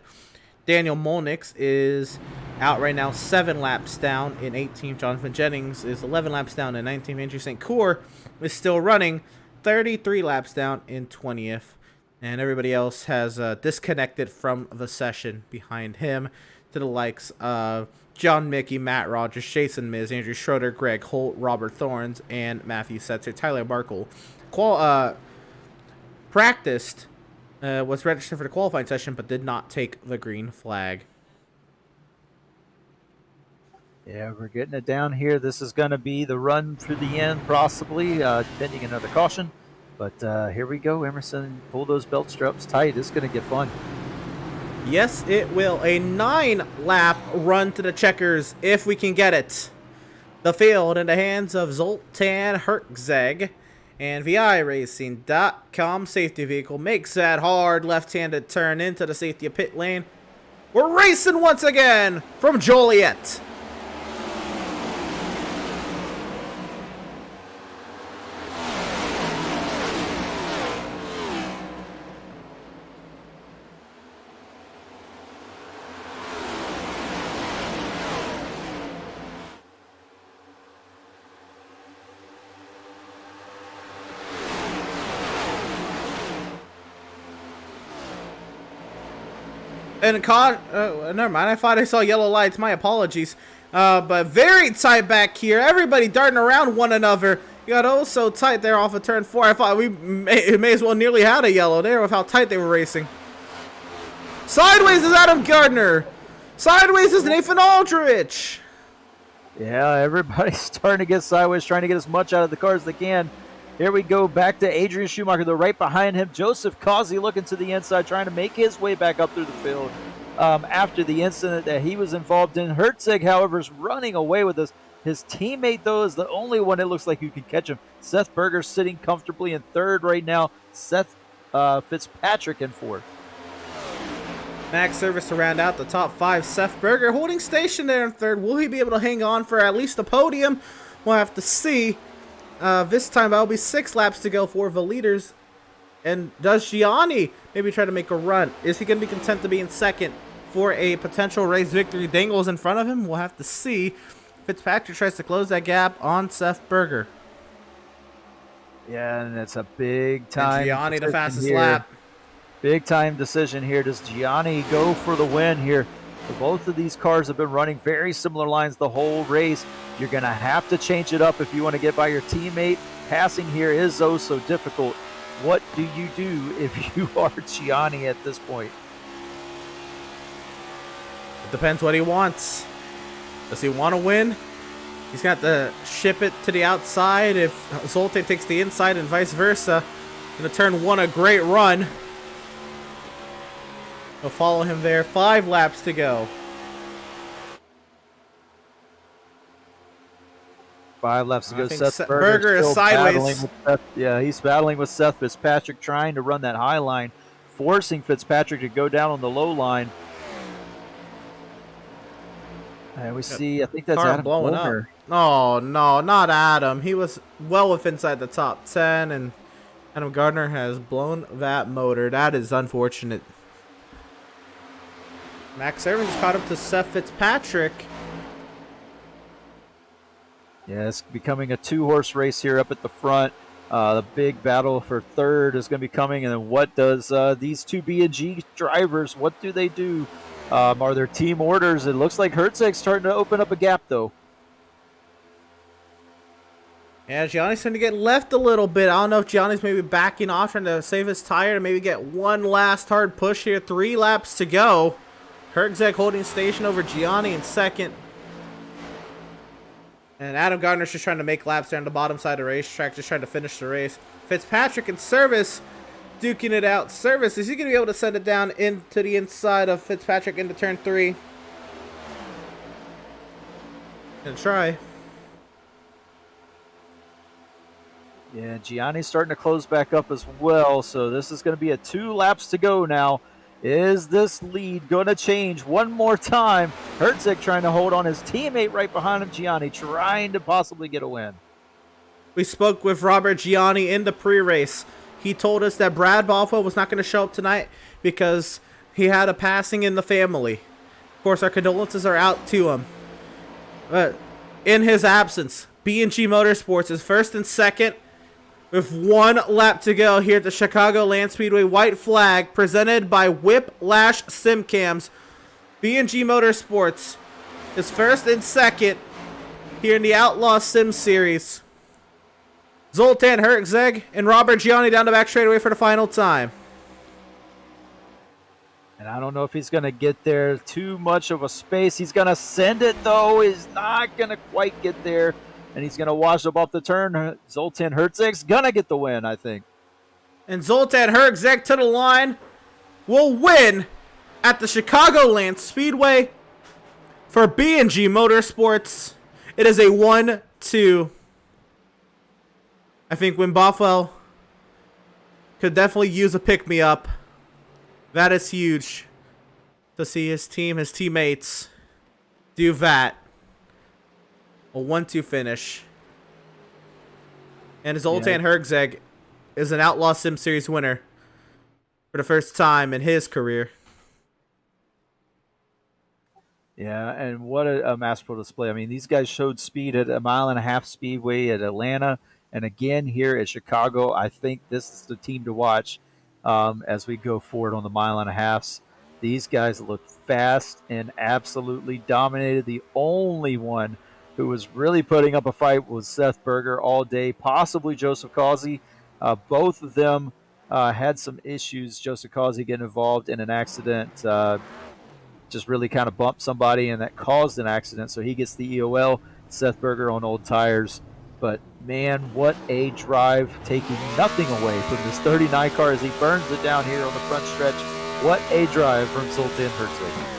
[SPEAKER 1] Daniel Molnix is out right now, 7 laps down in 18th. Jonathan Jennings is 11 laps down in 19th. Andrew St. Cour is still running, 33 laps down in 20th. And everybody else has disconnected from the session behind him, to the likes of John Mickey, Matt Rogers, Jason Miz, Andrew Schroeder, Greg Holt, Robert Thorns, and Matthew Setzer. Tyler Markle practiced, was registered for the qualifying session, but did not take the green flag.
[SPEAKER 2] Yeah, we're getting it down here. This is going to be the run for the end, possibly, pending another caution. But here we go, Emerson. Pull those belt straps tight. It's going to get fun.
[SPEAKER 1] Yes, it will. A 9-lap run to the checkers, if we can get it. The field in the hands of Zoltan Hertzeg. And VIRacing.com safety vehicle makes that hard left-handed turn into the safety pit lane. We're racing once again from Joliet. And never mind. I thought I saw yellow lights. My apologies. But very tight back here. Everybody darting around one another. You got oh so tight there off of turn 4. I thought we may as well nearly had a yellow there with how tight they were racing. Sideways is Adam Gardner. Sideways is Nathan Aldrich.
[SPEAKER 2] Yeah, everybody's starting to get sideways, trying to get as much out of the car as they can. Here we go back to Adrian Schumacher. They're right behind him. Joseph Kazi looking to the inside, trying to make his way back up through the field after the incident that he was involved in. Hertzeg, however, is running away with this. His teammate, though, is the only one it looks like who can catch him. Seth Berger sitting comfortably in third right now. Seth Fitzpatrick in fourth.
[SPEAKER 1] Max Service to round out the top 5. Seth Berger holding station there in third. Will he be able to hang on for at least the podium? We'll have to see. This time that'll be 6 laps to go for the leaders. And does Gianni maybe try to make a run? Is he going to be content to be in second for a potential race victory? Dangles in front of him. We'll have to see. Fitzpatrick tries to close that gap on Seth Berger.
[SPEAKER 2] Yeah, and it's a big time.
[SPEAKER 1] And Gianni the fastest
[SPEAKER 2] here.
[SPEAKER 1] lap.
[SPEAKER 2] Big time decision here. Does Gianni go for the win here? Both of these cars have been running very similar lines the whole race. You're going to have to change it up if you want to get by your teammate. Passing here is oh so difficult. What do you do if you are Gianni at this point?
[SPEAKER 1] It depends what he wants. Does he want to win? He's got to ship it to the outside if Zoltan takes the inside and vice versa. Gonna turn 1 a great run. We'll follow him there. 5 laps to go.
[SPEAKER 2] 5 laps to go.
[SPEAKER 1] I think
[SPEAKER 2] Seth Berger
[SPEAKER 1] Berger is
[SPEAKER 2] still
[SPEAKER 1] sideways.
[SPEAKER 2] battling with Seth. Yeah, he's battling with Seth Fitzpatrick, trying to run that high line, forcing Fitzpatrick to go down on the low line. And we see, I think that's
[SPEAKER 1] Car
[SPEAKER 2] Adam
[SPEAKER 1] blowing
[SPEAKER 2] Bowler.
[SPEAKER 1] up. Oh, no, not Adam. He was well within inside the top 10, and Adam Gardner has blown that motor. That is unfortunate. Max Evans caught up to Seth Fitzpatrick.
[SPEAKER 2] Yeah, it's becoming a 2-horse race here up at the front. The big battle for third is going to be coming. And then what does these two B&G drivers, what do they do? Are there team orders? It looks like Herzeg's starting to open up a gap, though.
[SPEAKER 1] Yeah, Gianni's starting to get left a little bit. I don't know if Gianni's maybe backing off, trying to save his tire and maybe get one last hard push here. 3 laps to go. Herzeg holding station over Gianni in second. And Adam Gardner's just trying to make laps there on the bottom side of the racetrack, just trying to finish the race. Fitzpatrick in service, duking it out. Service, is he going to be able to send it down into the inside of Fitzpatrick into turn 3? Gonna try.
[SPEAKER 2] Yeah, Gianni's starting to close back up as well. So this is going to be a 2 laps to go now. Is this lead going to change one more time? Herzeg trying to hold on his teammate right behind him, Gianni, trying to possibly get a win.
[SPEAKER 1] We spoke with Robert Gianni in the pre-race. He told us that Brad Bothwell was not going to show up tonight because he had a passing in the family. Of course, our condolences are out to him. But in his absence, B&G Motorsports is first and second with 1 lap to go here at the Chicagoland Speedway white flag presented by Whiplash Sim Cams. B&G Motorsports is first and second here in the Outlaws Sim Series. Zoltan Herzeg and Robert Gianni down the back straightaway for the final time.
[SPEAKER 2] And I don't know if he's going to get there. Too much of a space. He's going to send it, though. He's not going to quite get there. And he's going to wash up off the turn. Zoltan Herzeg's going to get the win, I think.
[SPEAKER 1] And Zoltan Herzeg to the line will win at the Chicagoland Speedway for B&G Motorsports. It is a 1-2. I think when Bothwell could definitely use a pick-me-up. That is huge to see his team, his teammates do that. A 1-2 finish. And Zoltan Herzeg is an Outlaw Sim Series winner for the first time in his career.
[SPEAKER 2] Yeah, and what a masterful display. I mean, these guys showed speed at a 1.5 mile speedway at Atlanta. And again, here at Chicago, I think this is the team to watch as we go forward on the 1.5 miles. These guys looked fast and absolutely dominated. The only one who was really putting up a fight was Seth Berger all day, possibly Joseph Causey. Both of them had some issues. Joseph Causey getting involved in an accident, just really kind of bumped somebody, and that caused an accident, so he gets the EOL. Seth Berger on old tires. But, man, what a drive, taking nothing away from this 39 car as he burns it down here on the front stretch. What a drive from Zoltan Herzeg.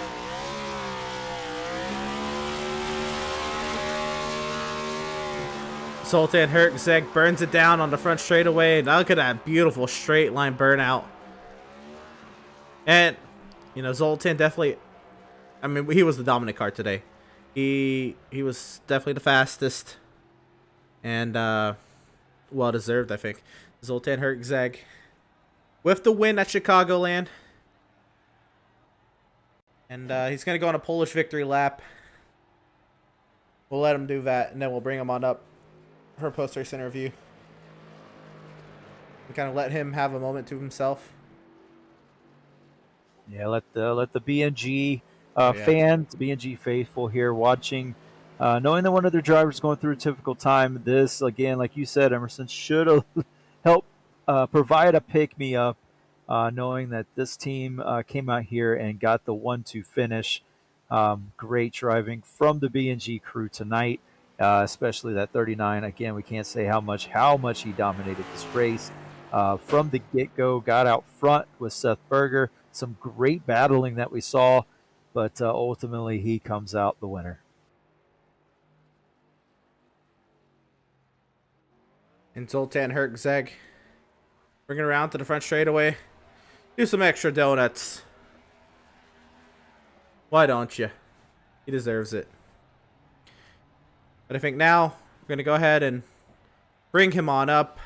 [SPEAKER 1] Zoltan Hertzeg burns it down on the front straightaway. Now look at that beautiful straight line burnout. And, you know, Zoltan definitely, I mean, he was the dominant car today. He was definitely the fastest. And, well deserved, I think. Zoltan Hertzeg with the win at Chicagoland. And he's going to go on a Polish victory lap. We'll let him do that, and then we'll bring him on up for a post-race interview. We kind of let him have a moment to himself.
[SPEAKER 2] Yeah, let the BNG
[SPEAKER 1] Yeah.
[SPEAKER 2] fans, BNG faithful here watching, knowing that one of their drivers is going through a difficult time. This, again, like you said, Emerson, should have helped provide a pick-me-up, knowing that this team came out here and got the 1-2 finish. Great driving from the BNG crew tonight, especially that 39. Again, we can't say how much he dominated this race. From the get-go, got out front with Seth Berger. Some great battling that we saw, but ultimately he comes out the winner.
[SPEAKER 1] And Zoltan Hertzeg bring it around to the front straightaway. Do some extra donuts. Why don't you? He deserves it. But I think now we're going to go ahead and bring him on up.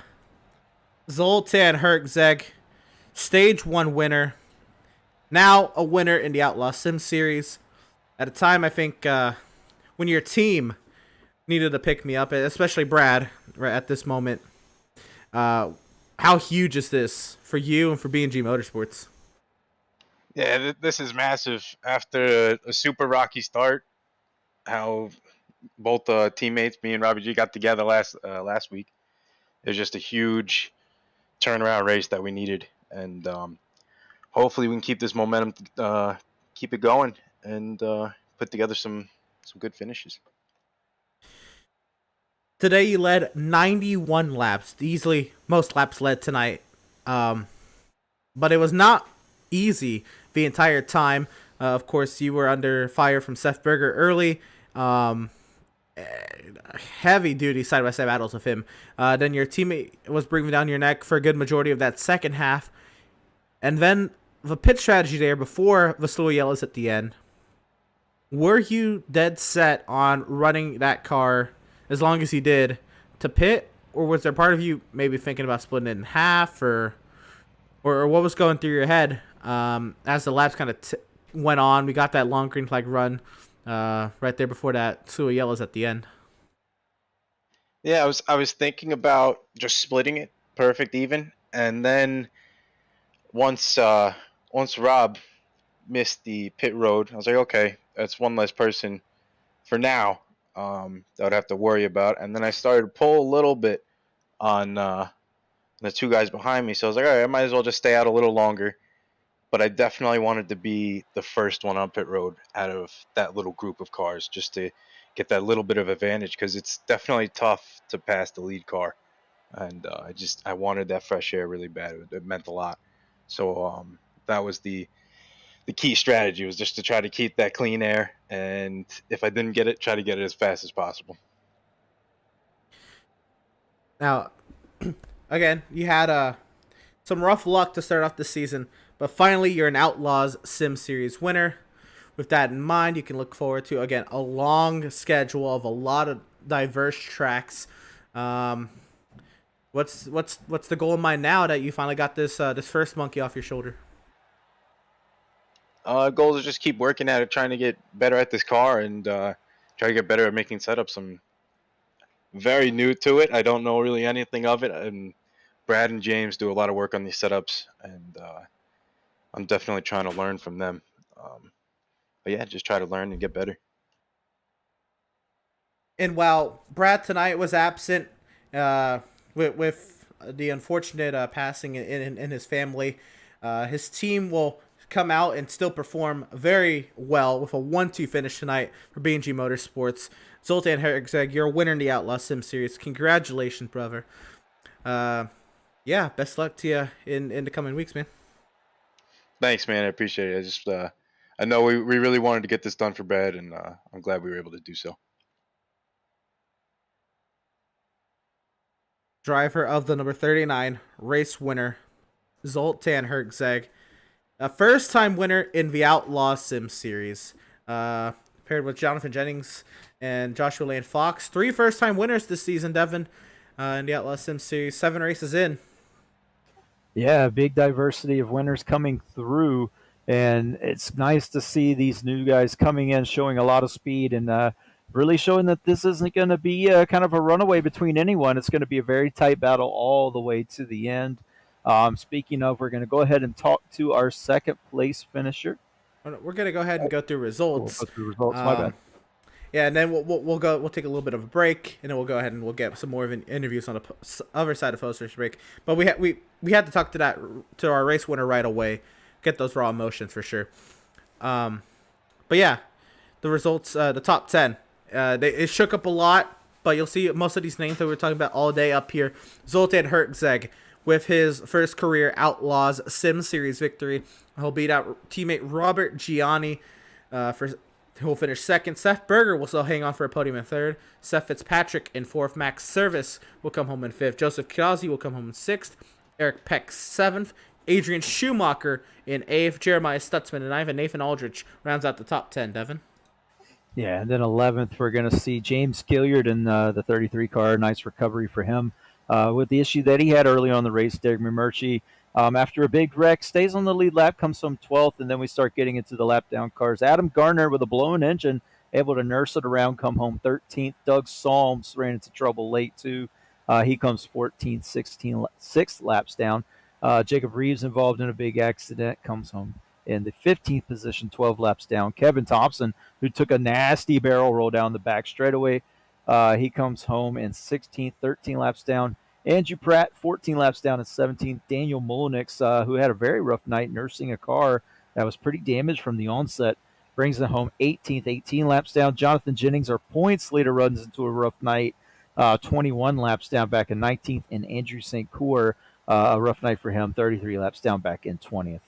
[SPEAKER 1] Zoltan Hertzeg, Stage 1 winner. Now a winner in the Outlaws Sim Series. At a time, I think, when your team needed to pick me up, especially Brad, right at this moment. How huge is this for you and for B&G Motorsports?
[SPEAKER 6] Yeah, this is massive. After a super rocky start, how both teammates, me and Robbie G, got together last week. It was just a huge turnaround race that we needed, and hopefully we can keep this momentum, keep it going, and put together some good finishes.
[SPEAKER 1] Today you led 91 laps, easily most laps led tonight. But it was not easy the entire time. Of course, you were under fire from Seth Berger early. Heavy duty side-by-side battles with him. Then your teammate was breathing down your neck for a good majority of that second half. And then the pit strategy there before the slow yellows at the end. Were you dead set on running that car as long as you did to pit? Or was there part of you maybe thinking about splitting it in half? Or what was going through your head as the laps kind of went on? We got that long green flag run right there before that slew of yellows at the end.
[SPEAKER 6] Yeah, I was thinking about just splitting it perfect even, and then once Rob missed the pit road, I was like, okay, that's one less person for now that I'd have to worry about. And then I started to pull a little bit on the two guys behind me, so I was like, all right, I might as well just stay out a little longer. But I definitely wanted to be the first one on pit road out of that little group of cars, just to get that little bit of advantage, because it's definitely tough to pass the lead car, and I wanted that fresh air really bad. It meant a lot. So that was the key strategy, was just to try to keep that clean air, and if I didn't get it, try to get it as fast as possible.
[SPEAKER 1] Now, again, you had some rough luck to start off the season, but finally you're an Outlaws Sim Series winner. With that in mind, you can look forward to, again, a long schedule of a lot of diverse tracks. What's the goal in mind now that you finally got this first monkey off your shoulder?
[SPEAKER 6] Goal is just keep working at it, trying to get better at this car, and try to get better at making setups. I'm very new to it. I don't know really anything of it, and Brad and James do a lot of work on these setups, and I'm definitely trying to learn from them. But yeah, just try to learn and get better.
[SPEAKER 1] And while Brad tonight was absent with the unfortunate passing in his family, his team will come out and still perform very well with a 1-2 finish tonight for B&G Motorsports. Zoltan Hertzeg, you're a winner in the Outlaw Sim Series. Congratulations, brother. Yeah, best luck to you in the coming weeks, man.
[SPEAKER 6] Thanks, man. I appreciate it. I just I know we really wanted to get this done for Brad, and I'm glad we were able to do so.
[SPEAKER 1] driver of the number 39 race winner, Zoltan Herczeg. A first-time winner in the Outlaws Sim Series. Paired with Jonathan Jennings and Joshua Lane Fox. 3 first-time winners this season, Devin, in the Outlaws Sim Series. 7 races in.
[SPEAKER 2] Yeah, big diversity of winners coming through, and it's nice to see these new guys coming in, showing a lot of speed, and really showing that this isn't going to be kind of a runaway between anyone. It's going to be a very tight battle all the way to the end. Speaking of, we're going to go ahead and talk to our second place finisher.
[SPEAKER 1] We're going to go ahead and go through results.
[SPEAKER 2] We'll go through results, my bad.
[SPEAKER 1] Yeah, and then we'll take a little bit of a break, and then we'll go ahead and we'll get some more of interviews on the other side of posters break. But we had to talk to our race winner right away, get those raw emotions for sure. But yeah, the results, the top 10, it shook up a lot, but you'll see most of these names that we're talking about all day up here. Zoltan Herczeg with his first career Outlaws Sim Series victory. He'll beat out teammate Robert Gianni who'll finish second. Seth Berger will still hang on for a podium in third. Seth Fitzpatrick in fourth. Max Service will come home in fifth. Joseph Kiazi will come home in sixth. Eric Peck seventh. Adrian Schumacher in eighth. Jeremiah Stutzman in ninth. And Nathan Aldrich rounds out the top 10, Devin.
[SPEAKER 2] Yeah, and then 11th, we're going to see James Gilliard in the 33 car. Nice recovery for him. With the issue that he had early on the race, Derek Mcmurray, after a big wreck, stays on the lead lap, comes from 12th, and then we start getting into the lap down cars. Adam Garner with a blown engine, able to nurse it around, come home 13th. Doug Solms ran into trouble late, too. He comes 14th, 16th, 6th laps down. Jacob Reeves involved in a big accident, comes home in the 15th position, 12 laps down. Kevin Thompson, who took a nasty barrel roll down the back straightaway, he comes home in 16th, 13 laps down. Andrew Pratt, 14 laps down in 17th. Daniel Molinix, who had a very rough night nursing a car that was pretty damaged from the onset, brings it home 18th, 18 laps down. Jonathan Jennings, our points leader, runs into a rough night, 21 laps down back in 19th. And Andrew St. Cour, a rough night for him, 33 laps down back in 20th.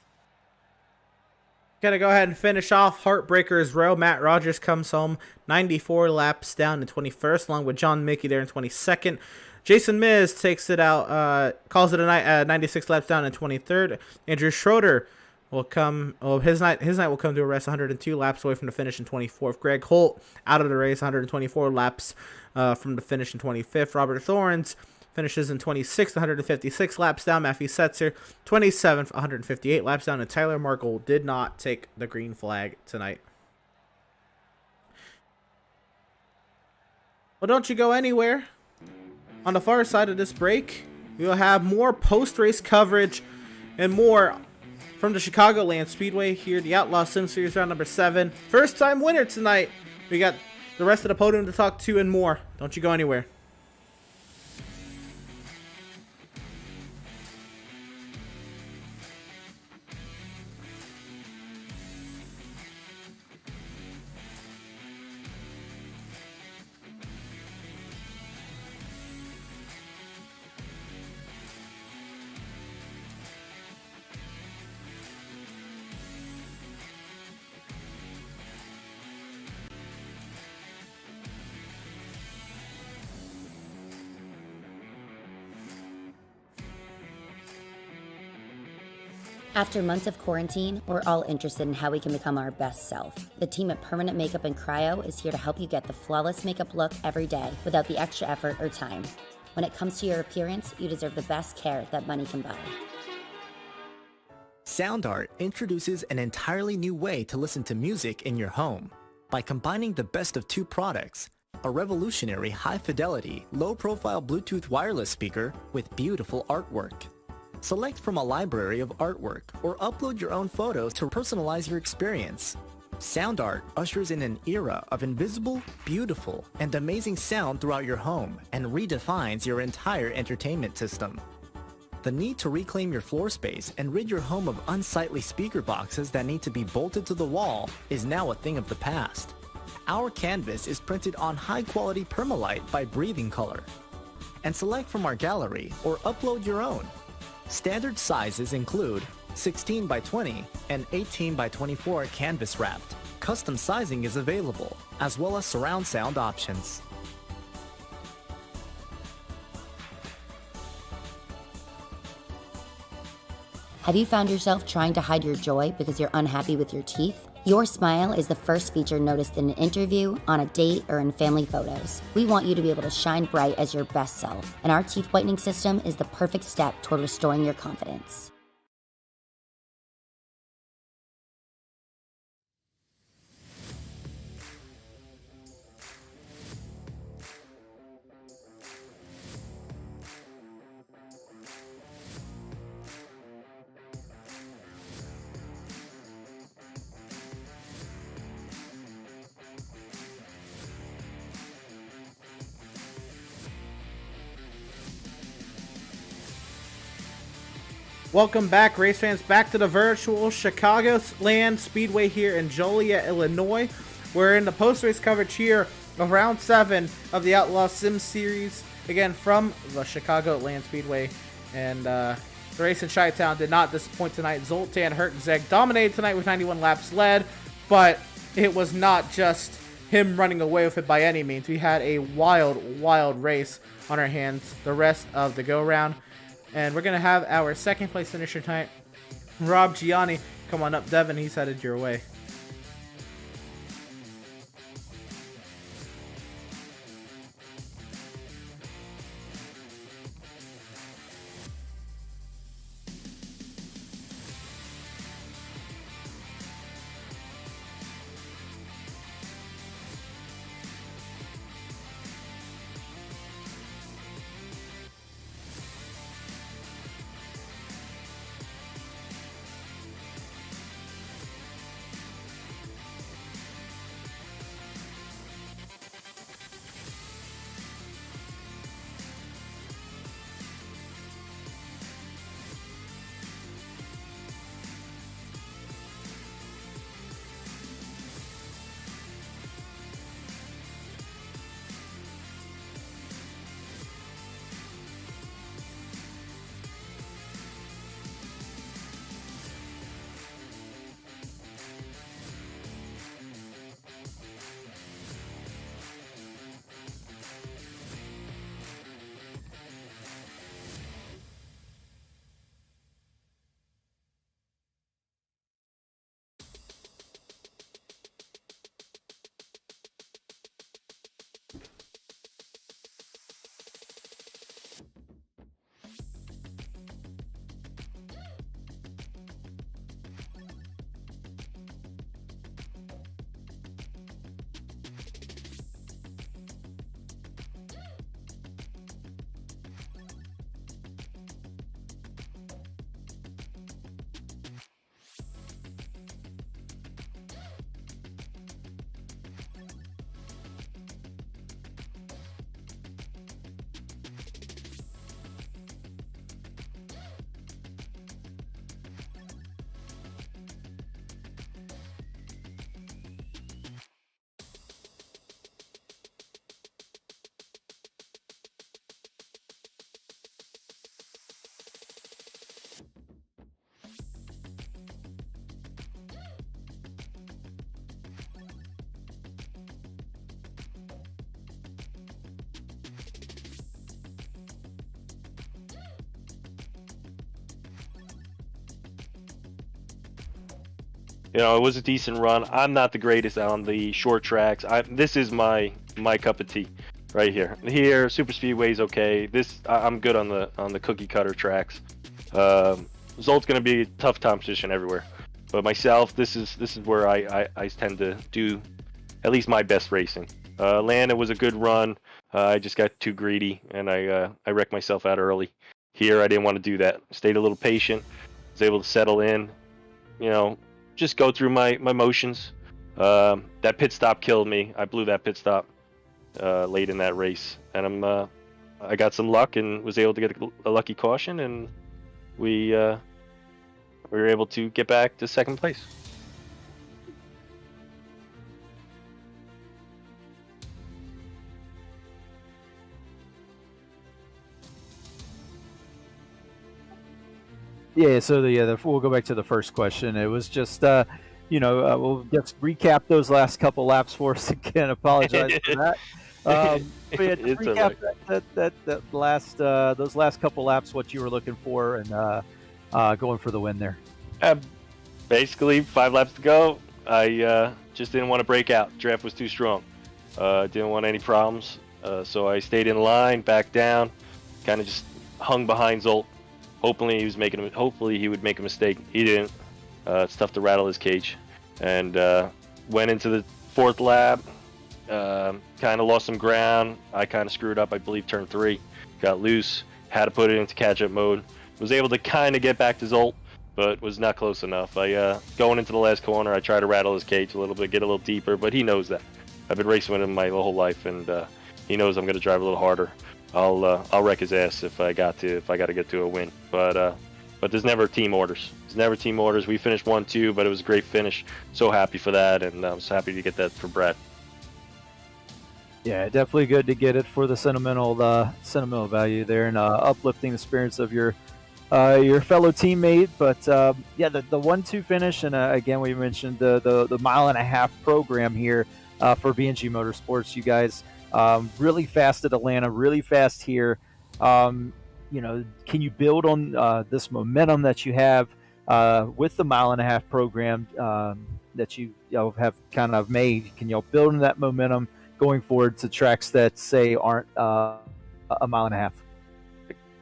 [SPEAKER 1] Gonna go ahead and finish off Heartbreakers Row. Matt Rogers comes home 94 laps down in 21st, along with John Mickey there in 22nd. Jason Miz takes it out, calls it a night, 96 laps down in 23rd. Andrew Schroeder will come, his night will come to a rest 102 laps away from the finish in 24th. Greg Holt out of the race, 124 laps from the finish in 25th. Robert Thorns finishes in 26th, 156 laps down. Matthew Setzer, 27th, 158 laps down. And Tyler Markle did not take the green flag tonight. Well, don't you go anywhere. On the far side of this break, we'll have more post-race coverage and more from the Chicagoland Speedway here, the Outlaw Sim Series round number 7. First-time winner tonight. We got the rest of the podium to talk to and more. Don't you go anywhere.
[SPEAKER 8] After months of quarantine, we're all interested in how we can become our best self. The team at Permanent Makeup and Cryo is here to help you get the flawless makeup look every day without the extra effort or time. When it comes to your appearance, you deserve the best care that money can buy.
[SPEAKER 9] Sound Art introduces an entirely new way to listen to music in your home. By combining the best of two products, a revolutionary high-fidelity, low-profile Bluetooth wireless speaker with beautiful artwork. Select from a library of artwork or upload your own photos to personalize your experience. Sound Art ushers in an era of invisible, beautiful, and amazing sound throughout your home and redefines your entire entertainment system. The need to reclaim your floor space and rid your home of unsightly speaker boxes that need to be bolted to the wall is now a thing of the past. Our canvas is printed on high-quality permalite by Breathing Color. And select from our gallery or upload your own. Standard sizes include 16 by 20 and 18 by 24 canvas wrapped. Custom sizing is available, as well as surround sound options.
[SPEAKER 8] Have you found yourself trying to hide your joy because you're unhappy with your teeth? Your smile is the first feature noticed in an interview, on a date, or in family photos. We want you to be able to shine bright as your best self, and our teeth whitening system is the perfect step toward restoring your confidence.
[SPEAKER 1] Welcome back, race fans, back to the virtual Chicagoland Speedway here in Joliet, Illinois. We're in the post-race coverage here of round 7 of the Outlaws Sim Series, again from the Chicagoland Speedway. And the race in Chi-Town did not disappoint tonight. Zoltan Hertzeg dominated tonight with 91 laps led, but it was not just him running away with it by any means. We had a wild, wild race on our hands the rest of the go-round. And we're going to have our second place finisher tonight, Rob Gianni. Come on up, Devin. He's headed your way.
[SPEAKER 3] You know, it was a decent run. I'm not the greatest on the short tracks. This is my cup of tea right here. Here, super speedway's okay. I'm good on the cookie cutter tracks. Zolt's gonna be a tough competition everywhere, but myself, this is where I tend to do at least my best racing. Land, it was a good run. I just got too greedy and I wrecked myself out early. Here, I didn't want to do that. Stayed a little patient. Was able to settle in. You know, just go through my motions. That pit stop killed me. I blew that pit stop late in that race, and I got some luck and was able to get a lucky caution, and we were able to get back to second place.
[SPEAKER 2] Yeah, so we'll go back to the first question. It was just, we'll just recap those last couple laps for us again. Apologize for that. But yeah, to recap those last couple laps, what you were looking for, and going for the win there.
[SPEAKER 3] Basically, 5 laps to go. I just didn't want to break out. Draft was too strong. Didn't want any problems. So I stayed in line, back down, kind of just hung behind Zolt. Hopefully he would make a mistake. He didn't. It's tough to rattle his cage. And went into the 4th lap. Kind of lost some ground. I kind of screwed up. I believe turn 3. Got loose. Had to put it into catch-up mode. Was able to kind of get back to Zolt, but was not close enough. Going into the last corner, I tried to rattle his cage a little bit, get a little deeper, but he knows that. I've been racing with him my whole life, and he knows I'm going to drive a little harder. I'll wreck his ass if I got to get to a win. But there's never team orders. There's never team orders. We finished 1-2, but it was a great finish. So happy for that, and I was happy to get that for Brett.
[SPEAKER 2] Yeah, definitely good to get it for the sentimental value there, and uplifting the spirits of your fellow teammate. But yeah, the 1-2 finish, and again, we mentioned the mile-and-a-half program here for B&G Motorsports. You guys really fast at Atlanta, really fast here. Can you build on this momentum that you have with the mile-and-a-half program that you have kind of made? Can you build on that momentum going forward to tracks that say aren't a mile-and-a-half?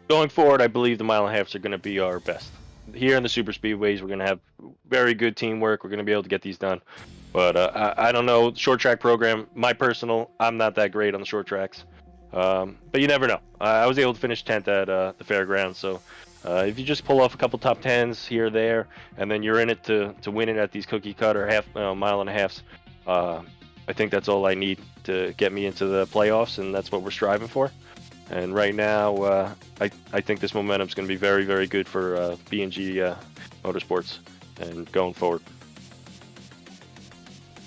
[SPEAKER 3] Going forward, I believe the mile-and-a-halves are going to be our best. Here in the super speedways, we're going to have very good teamwork. We're going to be able to get these done. But I don't know, short track program, I'm not that great on the short tracks. But you never know. I was able to finish 10th at the fairgrounds. So if you just pull off a couple top 10s here or there, and then you're in it to win it at these cookie cutter mile-and-a-halves, I think that's all I need to get me into the playoffs, and that's what we're striving for. And right now, I think this momentum is going to be very, very good for B&G Motorsports and going forward.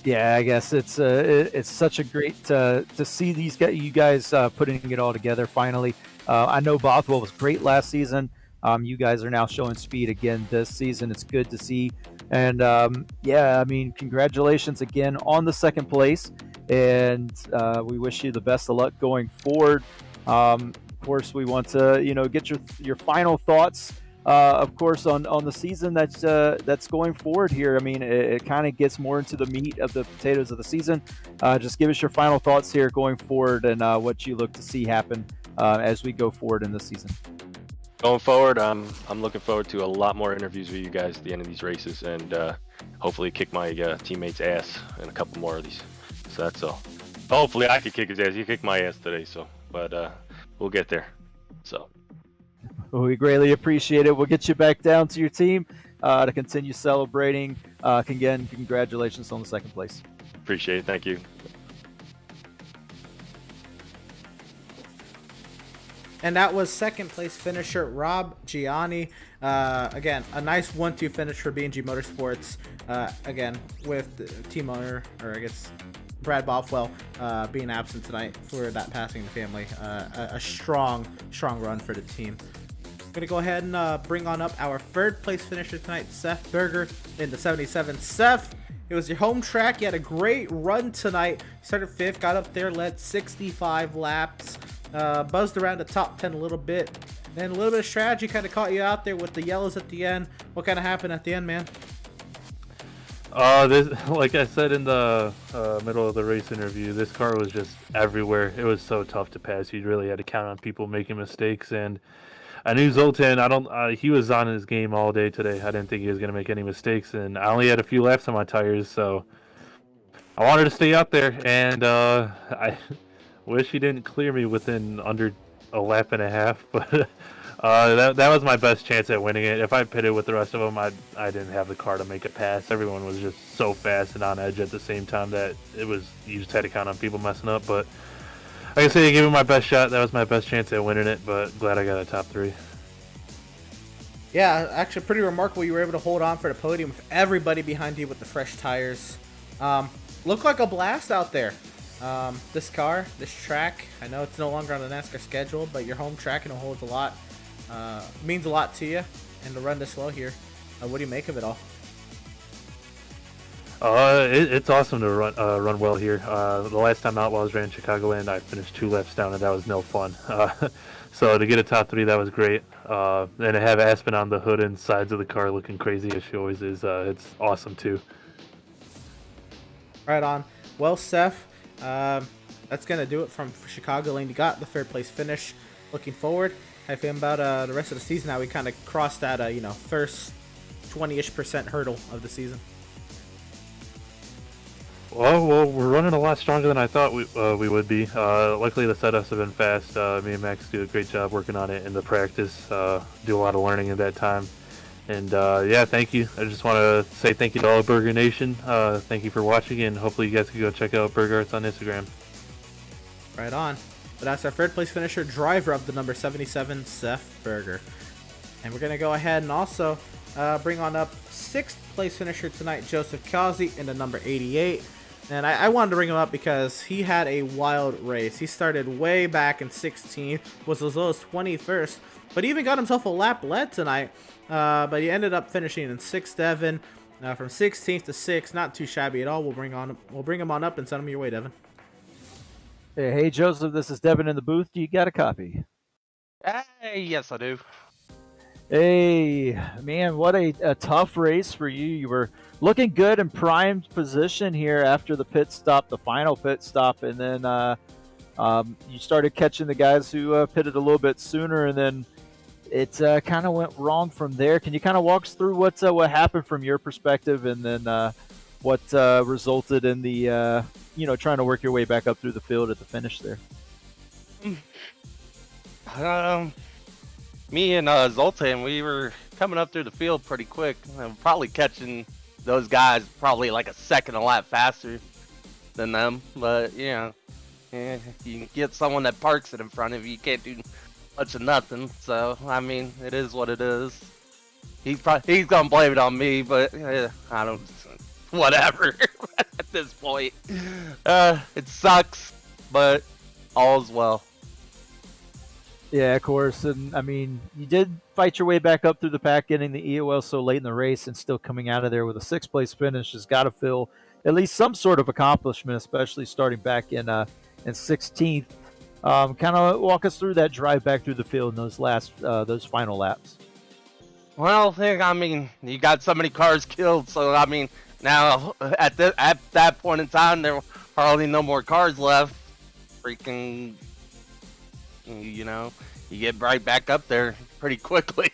[SPEAKER 2] Yeah, I guess it's such a great to see you guys putting it all together finally. I know Bothwell was great last season. You guys are now showing speed again this season. It's good to see. And yeah, I mean, congratulations again on the 2nd place. And we wish you the best of luck going forward. Of course, we want to get your final thoughts. Of course, on the season that's going forward here. I mean, it kind of gets more into the meat of the potatoes of the season. Just give us your final thoughts here going forward, and what you look to see happen as we go forward in the season.
[SPEAKER 3] Going forward, I'm looking forward to a lot more interviews with you guys at the end of these races, and hopefully kick my teammates' ass in a couple more of these. So that's all. Hopefully I could kick his ass. He kicked my ass today, but we'll get there. So.
[SPEAKER 2] Well, we greatly appreciate it. We'll get you back down to your team to continue celebrating. Again, congratulations on the 2nd place.
[SPEAKER 3] Appreciate it. Thank you.
[SPEAKER 1] And that was 2nd place finisher Rob Gianni. Again, a nice 1-2 finish for B&G Motorsports. Again, with the team owner, or I guess Brad Bothwell, being absent tonight for that passing the family. A strong run for the team. Going to go ahead and bring on up our 3rd place finisher tonight, Seth Berger in the 77. Seth, it was your home track. You had a great run tonight. Started 5th, got up there, led 65 laps. Buzzed around the top 10 a little bit. Then a little bit of strategy kind of caught you out there with the yellows at the end. What kind of happened at the end, man?
[SPEAKER 4] Like I said in the middle of the race interview, this car was just everywhere. It was so tough to pass. You really had to count on people making mistakes. And I knew Zoltan, he was on his game all day today. I didn't think he was going to make any mistakes. And I only had a few laps on my tires, so I wanted to stay out there. And I wish he didn't clear me within under a lap and a half, but that was my best chance at winning it. If I pitted with the rest of them, I didn't have the car to make it pass. Everyone was just so fast and on edge at the same time that you just had to count on people messing up. But like I said, I gave it my best shot. That was my best chance at winning it, but glad I got a top 3.
[SPEAKER 1] Yeah, actually pretty remarkable. You were able to hold on for the podium with everybody behind you with the fresh tires. Looked like a blast out there. This car, this track, I know it's no longer on the NASCAR schedule, but your home track and it holds a lot, means a lot to you, and to run this slow here. What do you make of it all?
[SPEAKER 4] It's awesome to run well here. The last time Outlaws ran Chicagoland, I finished 2 laps down, and that was no fun. So to get a top 3, that was great. And to have Aspen on the hood and sides of the car looking crazy as she always is, it's awesome too.
[SPEAKER 1] Right on. Well, Seth, that's going to do it from Chicagoland. You got the third place finish. Looking forward. How you feeling about the rest of the season? Now we kind of crossed that, first 20-ish% hurdle of the season.
[SPEAKER 4] Well, we're running a lot stronger than I thought we would be. Luckily, the setups have been fast. Me and Max do a great job working on it in the practice. Do a lot of learning in that time. And yeah, thank you. I just want to say thank you to all of Burger Nation. Thank you for watching, and hopefully you guys can go check out Burger Arts on Instagram.
[SPEAKER 1] Right on. But that's our third place finisher, driver of the number 77, Seth Berger. And we're going to go ahead and also bring on up sixth place finisher tonight, Joseph Causey, in the number 88. And I wanted to bring him up because he had a wild race. He started way back in 16th, was as low as 21st, but he even got himself a lap led tonight. But he ended up finishing in 6th, Devin. From 16th to 6th, not too shabby at all. We'll bring him on up and send him your way, Devin.
[SPEAKER 2] Hey, Joseph, this is Devin in the booth. Do you got a copy?
[SPEAKER 3] Hey, yes, I do.
[SPEAKER 2] Hey, man, what a tough race for you. You were looking good in primed position here after the pit stop, the final pit stop, and then you started catching the guys who pitted a little bit sooner, and then it kind of went wrong from there. Can you kind of walk us through what happened from your perspective, and then what resulted in the trying to work your way back up through the field at the finish there?
[SPEAKER 10] Me and Zoltan, we were coming up through the field pretty quick, probably catching those guys probably like a second a lap faster than them. But if you get someone that parks it in front of you, you can't do much of nothing. So I mean, it is what it is. He's gonna blame it on me, but I don't. Whatever. At this point, it sucks, but all's well.
[SPEAKER 2] Yeah, of course. And I mean, you did fight your way back up through the pack, getting the EOL so late in the race, and still coming out of there with a 6th place finish has got to feel at least some sort of accomplishment, especially starting back in 16th. Kind of walk us through that drive back through the field in those final laps.
[SPEAKER 10] Well, I mean, you got so many cars killed, so I mean, now at that point in time, there were hardly no more cars left. Freaking. You get right back up there pretty quickly,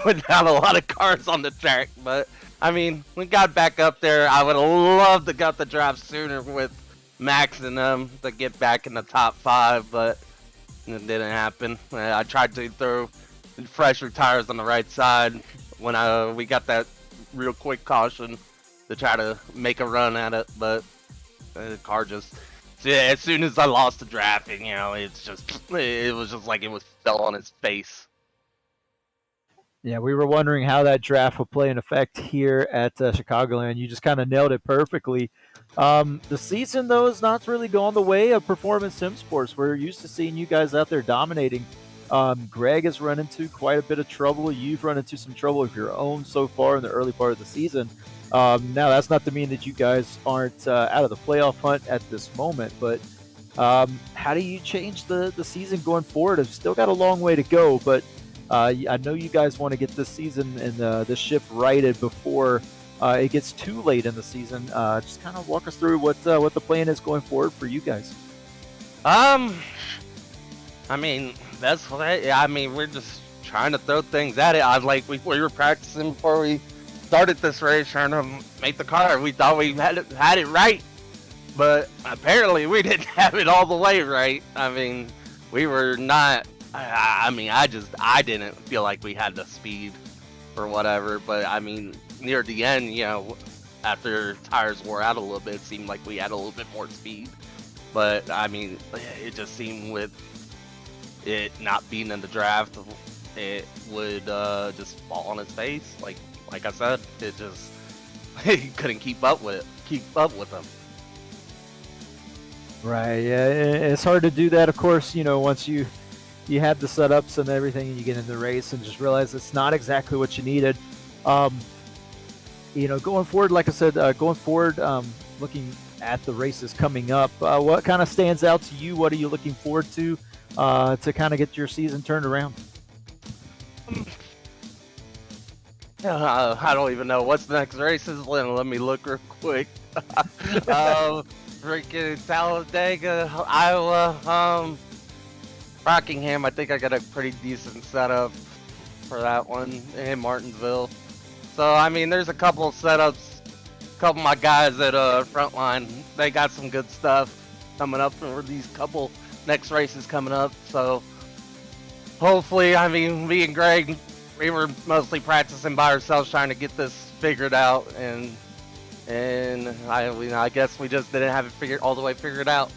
[SPEAKER 10] without a lot of cars on the track. But, I mean, we got back up there. I would have loved to got the drive sooner with Max and them to get back in the top 5, but it didn't happen. I tried to throw fresher tires on the right side when we got that real quick caution to try to make a run at it, but the car just... Yeah, as soon as I lost the drafting, it was just like it was fell on its face.
[SPEAKER 2] Yeah, we were wondering how that draft would play an effect here at Chicagoland. You just kind of nailed it perfectly. The season, though, is not really going the way of Performance Sim Sports. We're used to seeing you guys out there dominating. Greg has run into quite a bit of trouble. You've run into some trouble of your own so far in the early part of the season. Now, that's not to mean that you guys aren't out of the playoff hunt at this moment, but how do you change the season going forward? It's still got a long way to go, but I know you guys want to get this season and the ship righted before it gets too late in the season. Just kind of walk us through what the plan is going forward for you guys.
[SPEAKER 10] I mean, we're just trying to throw things at it. We were practicing before we started this race, trying to make the car. We thought we had it right, but apparently we didn't have it all the way right. I mean, we were not. I didn't feel like we had the speed or whatever. But I mean, near the end, after tires wore out a little bit, it seemed like we had a little bit more speed. But I mean, it just seemed with it not being in the draft, it would just fall on its face. Like I said, it just he couldn't keep up with them.
[SPEAKER 2] Right. Yeah, it's hard to do that. Of course, once you have the setups and everything, and you get in the race and just realize it's not exactly what you needed. going forward, like I said, looking at the races coming up, what kind of stands out to you? What are you looking forward to kind of get your season turned around?
[SPEAKER 10] I don't even know what's the next races. Let me look real quick. Freaking Talladega, Iowa, Rockingham. I think I got a pretty decent setup for that one in Martinsville. So I mean, there's a couple of setups. A couple of my guys at Frontline, they got some good stuff coming up for these couple next races coming up. So hopefully, I mean, me and Greg, we were mostly practicing by ourselves trying to get this figured out, and I guess we just didn't have it all the way figured out.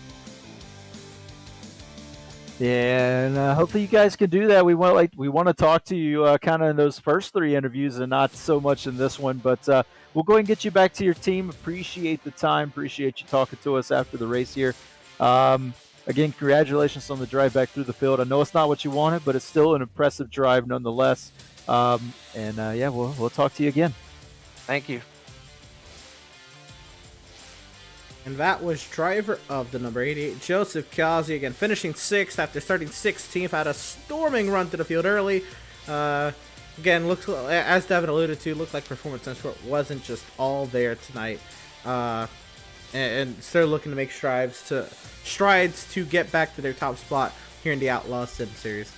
[SPEAKER 2] Yeah, and hopefully you guys can do that. We want to talk to you kind of in those first 3 interviews and not so much in this one, but we'll go ahead and get you back to your team. Appreciate the time. Appreciate you talking to us after the race here. Again, congratulations on the drive back through the field. I know it's not what you wanted, but it's still an impressive drive nonetheless. We'll talk to you again.
[SPEAKER 10] Thank you.
[SPEAKER 1] And that was driver of the number 88, Joseph Kazi, again finishing 6th after starting 16th. Had a storming run to the field early. Again, looks, as Devin alluded to, looked like Performance Sport wasn't just all there tonight. And they're looking to make strides to get back to their top spot here in the Outlaws Sim Series.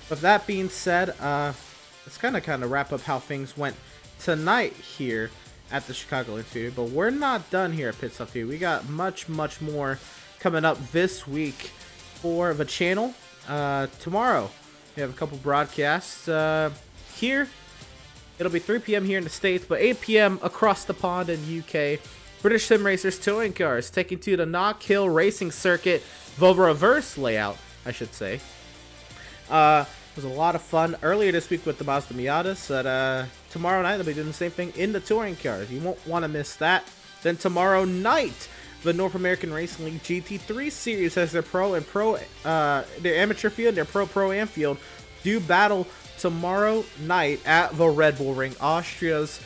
[SPEAKER 1] With that being said, let's kind of wrap up how things went tonight here at the Chicagoland studio, but we're not done here at Pit Stop TV. We got much more coming up this week for the channel. Tomorrow we have a couple broadcasts here. It'll be 3 p.m. here in the States, but 8 p.m. across the pond in UK. British Sim Racers Towing Cars taking to the Knock Hill Racing Circuit, the reverse layout, I should say. It was a lot of fun earlier this week with the Mazda Miatas. But tomorrow night they'll be doing the same thing in the touring cars. You won't want to miss that. Then tomorrow night, the North American Racing League GT3 Series has their their amateur field, their pro am field do battle tomorrow night at the Red Bull Ring, Austria's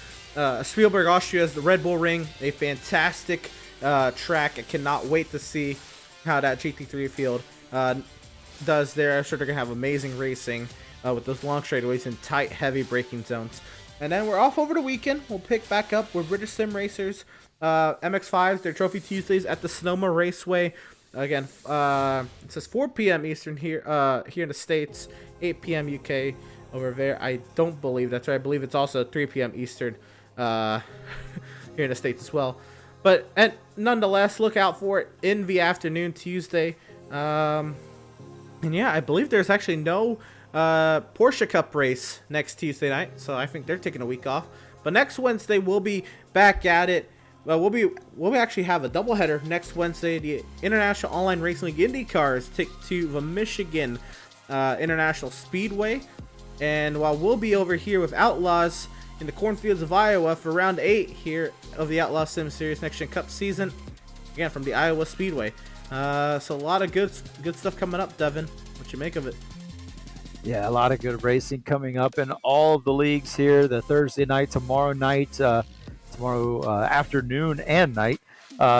[SPEAKER 1] Spielberg, Austria's the Red Bull Ring. A fantastic track. I cannot wait to see how that GT3 field does there. I'm sure they're gonna have amazing racing with those long straightaways and tight, heavy braking zones. And then we're off over the weekend. We'll pick back up with British Sim Racers MX5s, their Trophy Tuesdays at the Sonoma Raceway. Again, it says 4 p.m. Eastern here in the States, 8 p.m. UK over there. I don't believe that's right. I believe it's also 3 p.m. Eastern here in the States as well. But nonetheless, look out for it in the afternoon Tuesday. And yeah, I believe there's actually no Porsche Cup race next Tuesday night, so I think they're taking a week off. But next Wednesday we'll be back at it. Well, we'll actually have a doubleheader next Wednesday. The International Online Racing League Indy Cars take to the Michigan International Speedway, and while we'll be over here with Outlaws in the cornfields of Iowa for round 8 here of the Outlaws Sim Series NextGen Cup season, again from the Iowa Speedway. So a lot of good stuff coming up, Devin. What you make of it?
[SPEAKER 2] Yeah, a lot of good racing coming up in all of the leagues here. The Thursday night, tomorrow afternoon and night.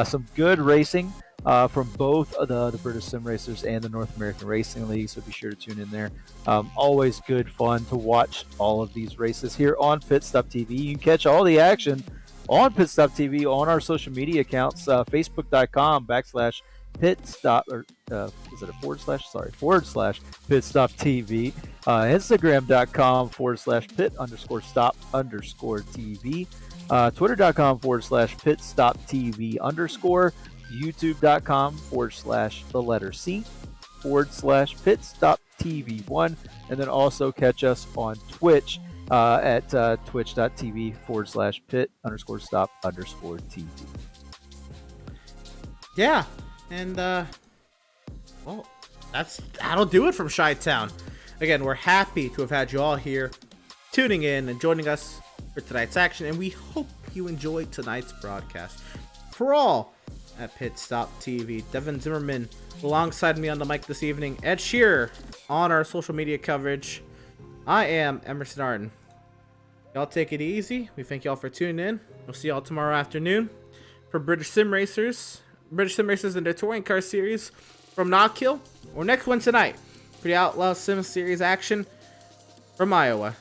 [SPEAKER 2] Some good racing from both the British Sim Racers and the North American Racing League, so be sure to tune in there. Always good fun to watch all of these races here on Pit Stop TV. You can catch all the action on Pit Stop TV on our social media accounts, facebook.com/pitstop, or is it a // pitstop TV, instagram.com/pit_stop_TV, twitter.com/pitstoptv_, youtube.com/C/pitstoptv1, and then also catch us on Twitch at twitch.tv/pit_stop_TV.
[SPEAKER 1] Yeah, and well, that'll do it from Chi-Town. Again, we're happy to have had you all here tuning in and joining us for tonight's action, and we hope you enjoyed tonight's broadcast. For all at Pit Stop TV, Devin Zimmerman alongside me on the mic this evening, Ed Shearer on our social media coverage. I am Emerson Arden. Y'all take it easy. We thank y'all for tuning in. We'll see y'all tomorrow afternoon for British Sim Racers in their touring car series from Knock Hill, or next one tonight for the Outlaws Sim Series action from Iowa.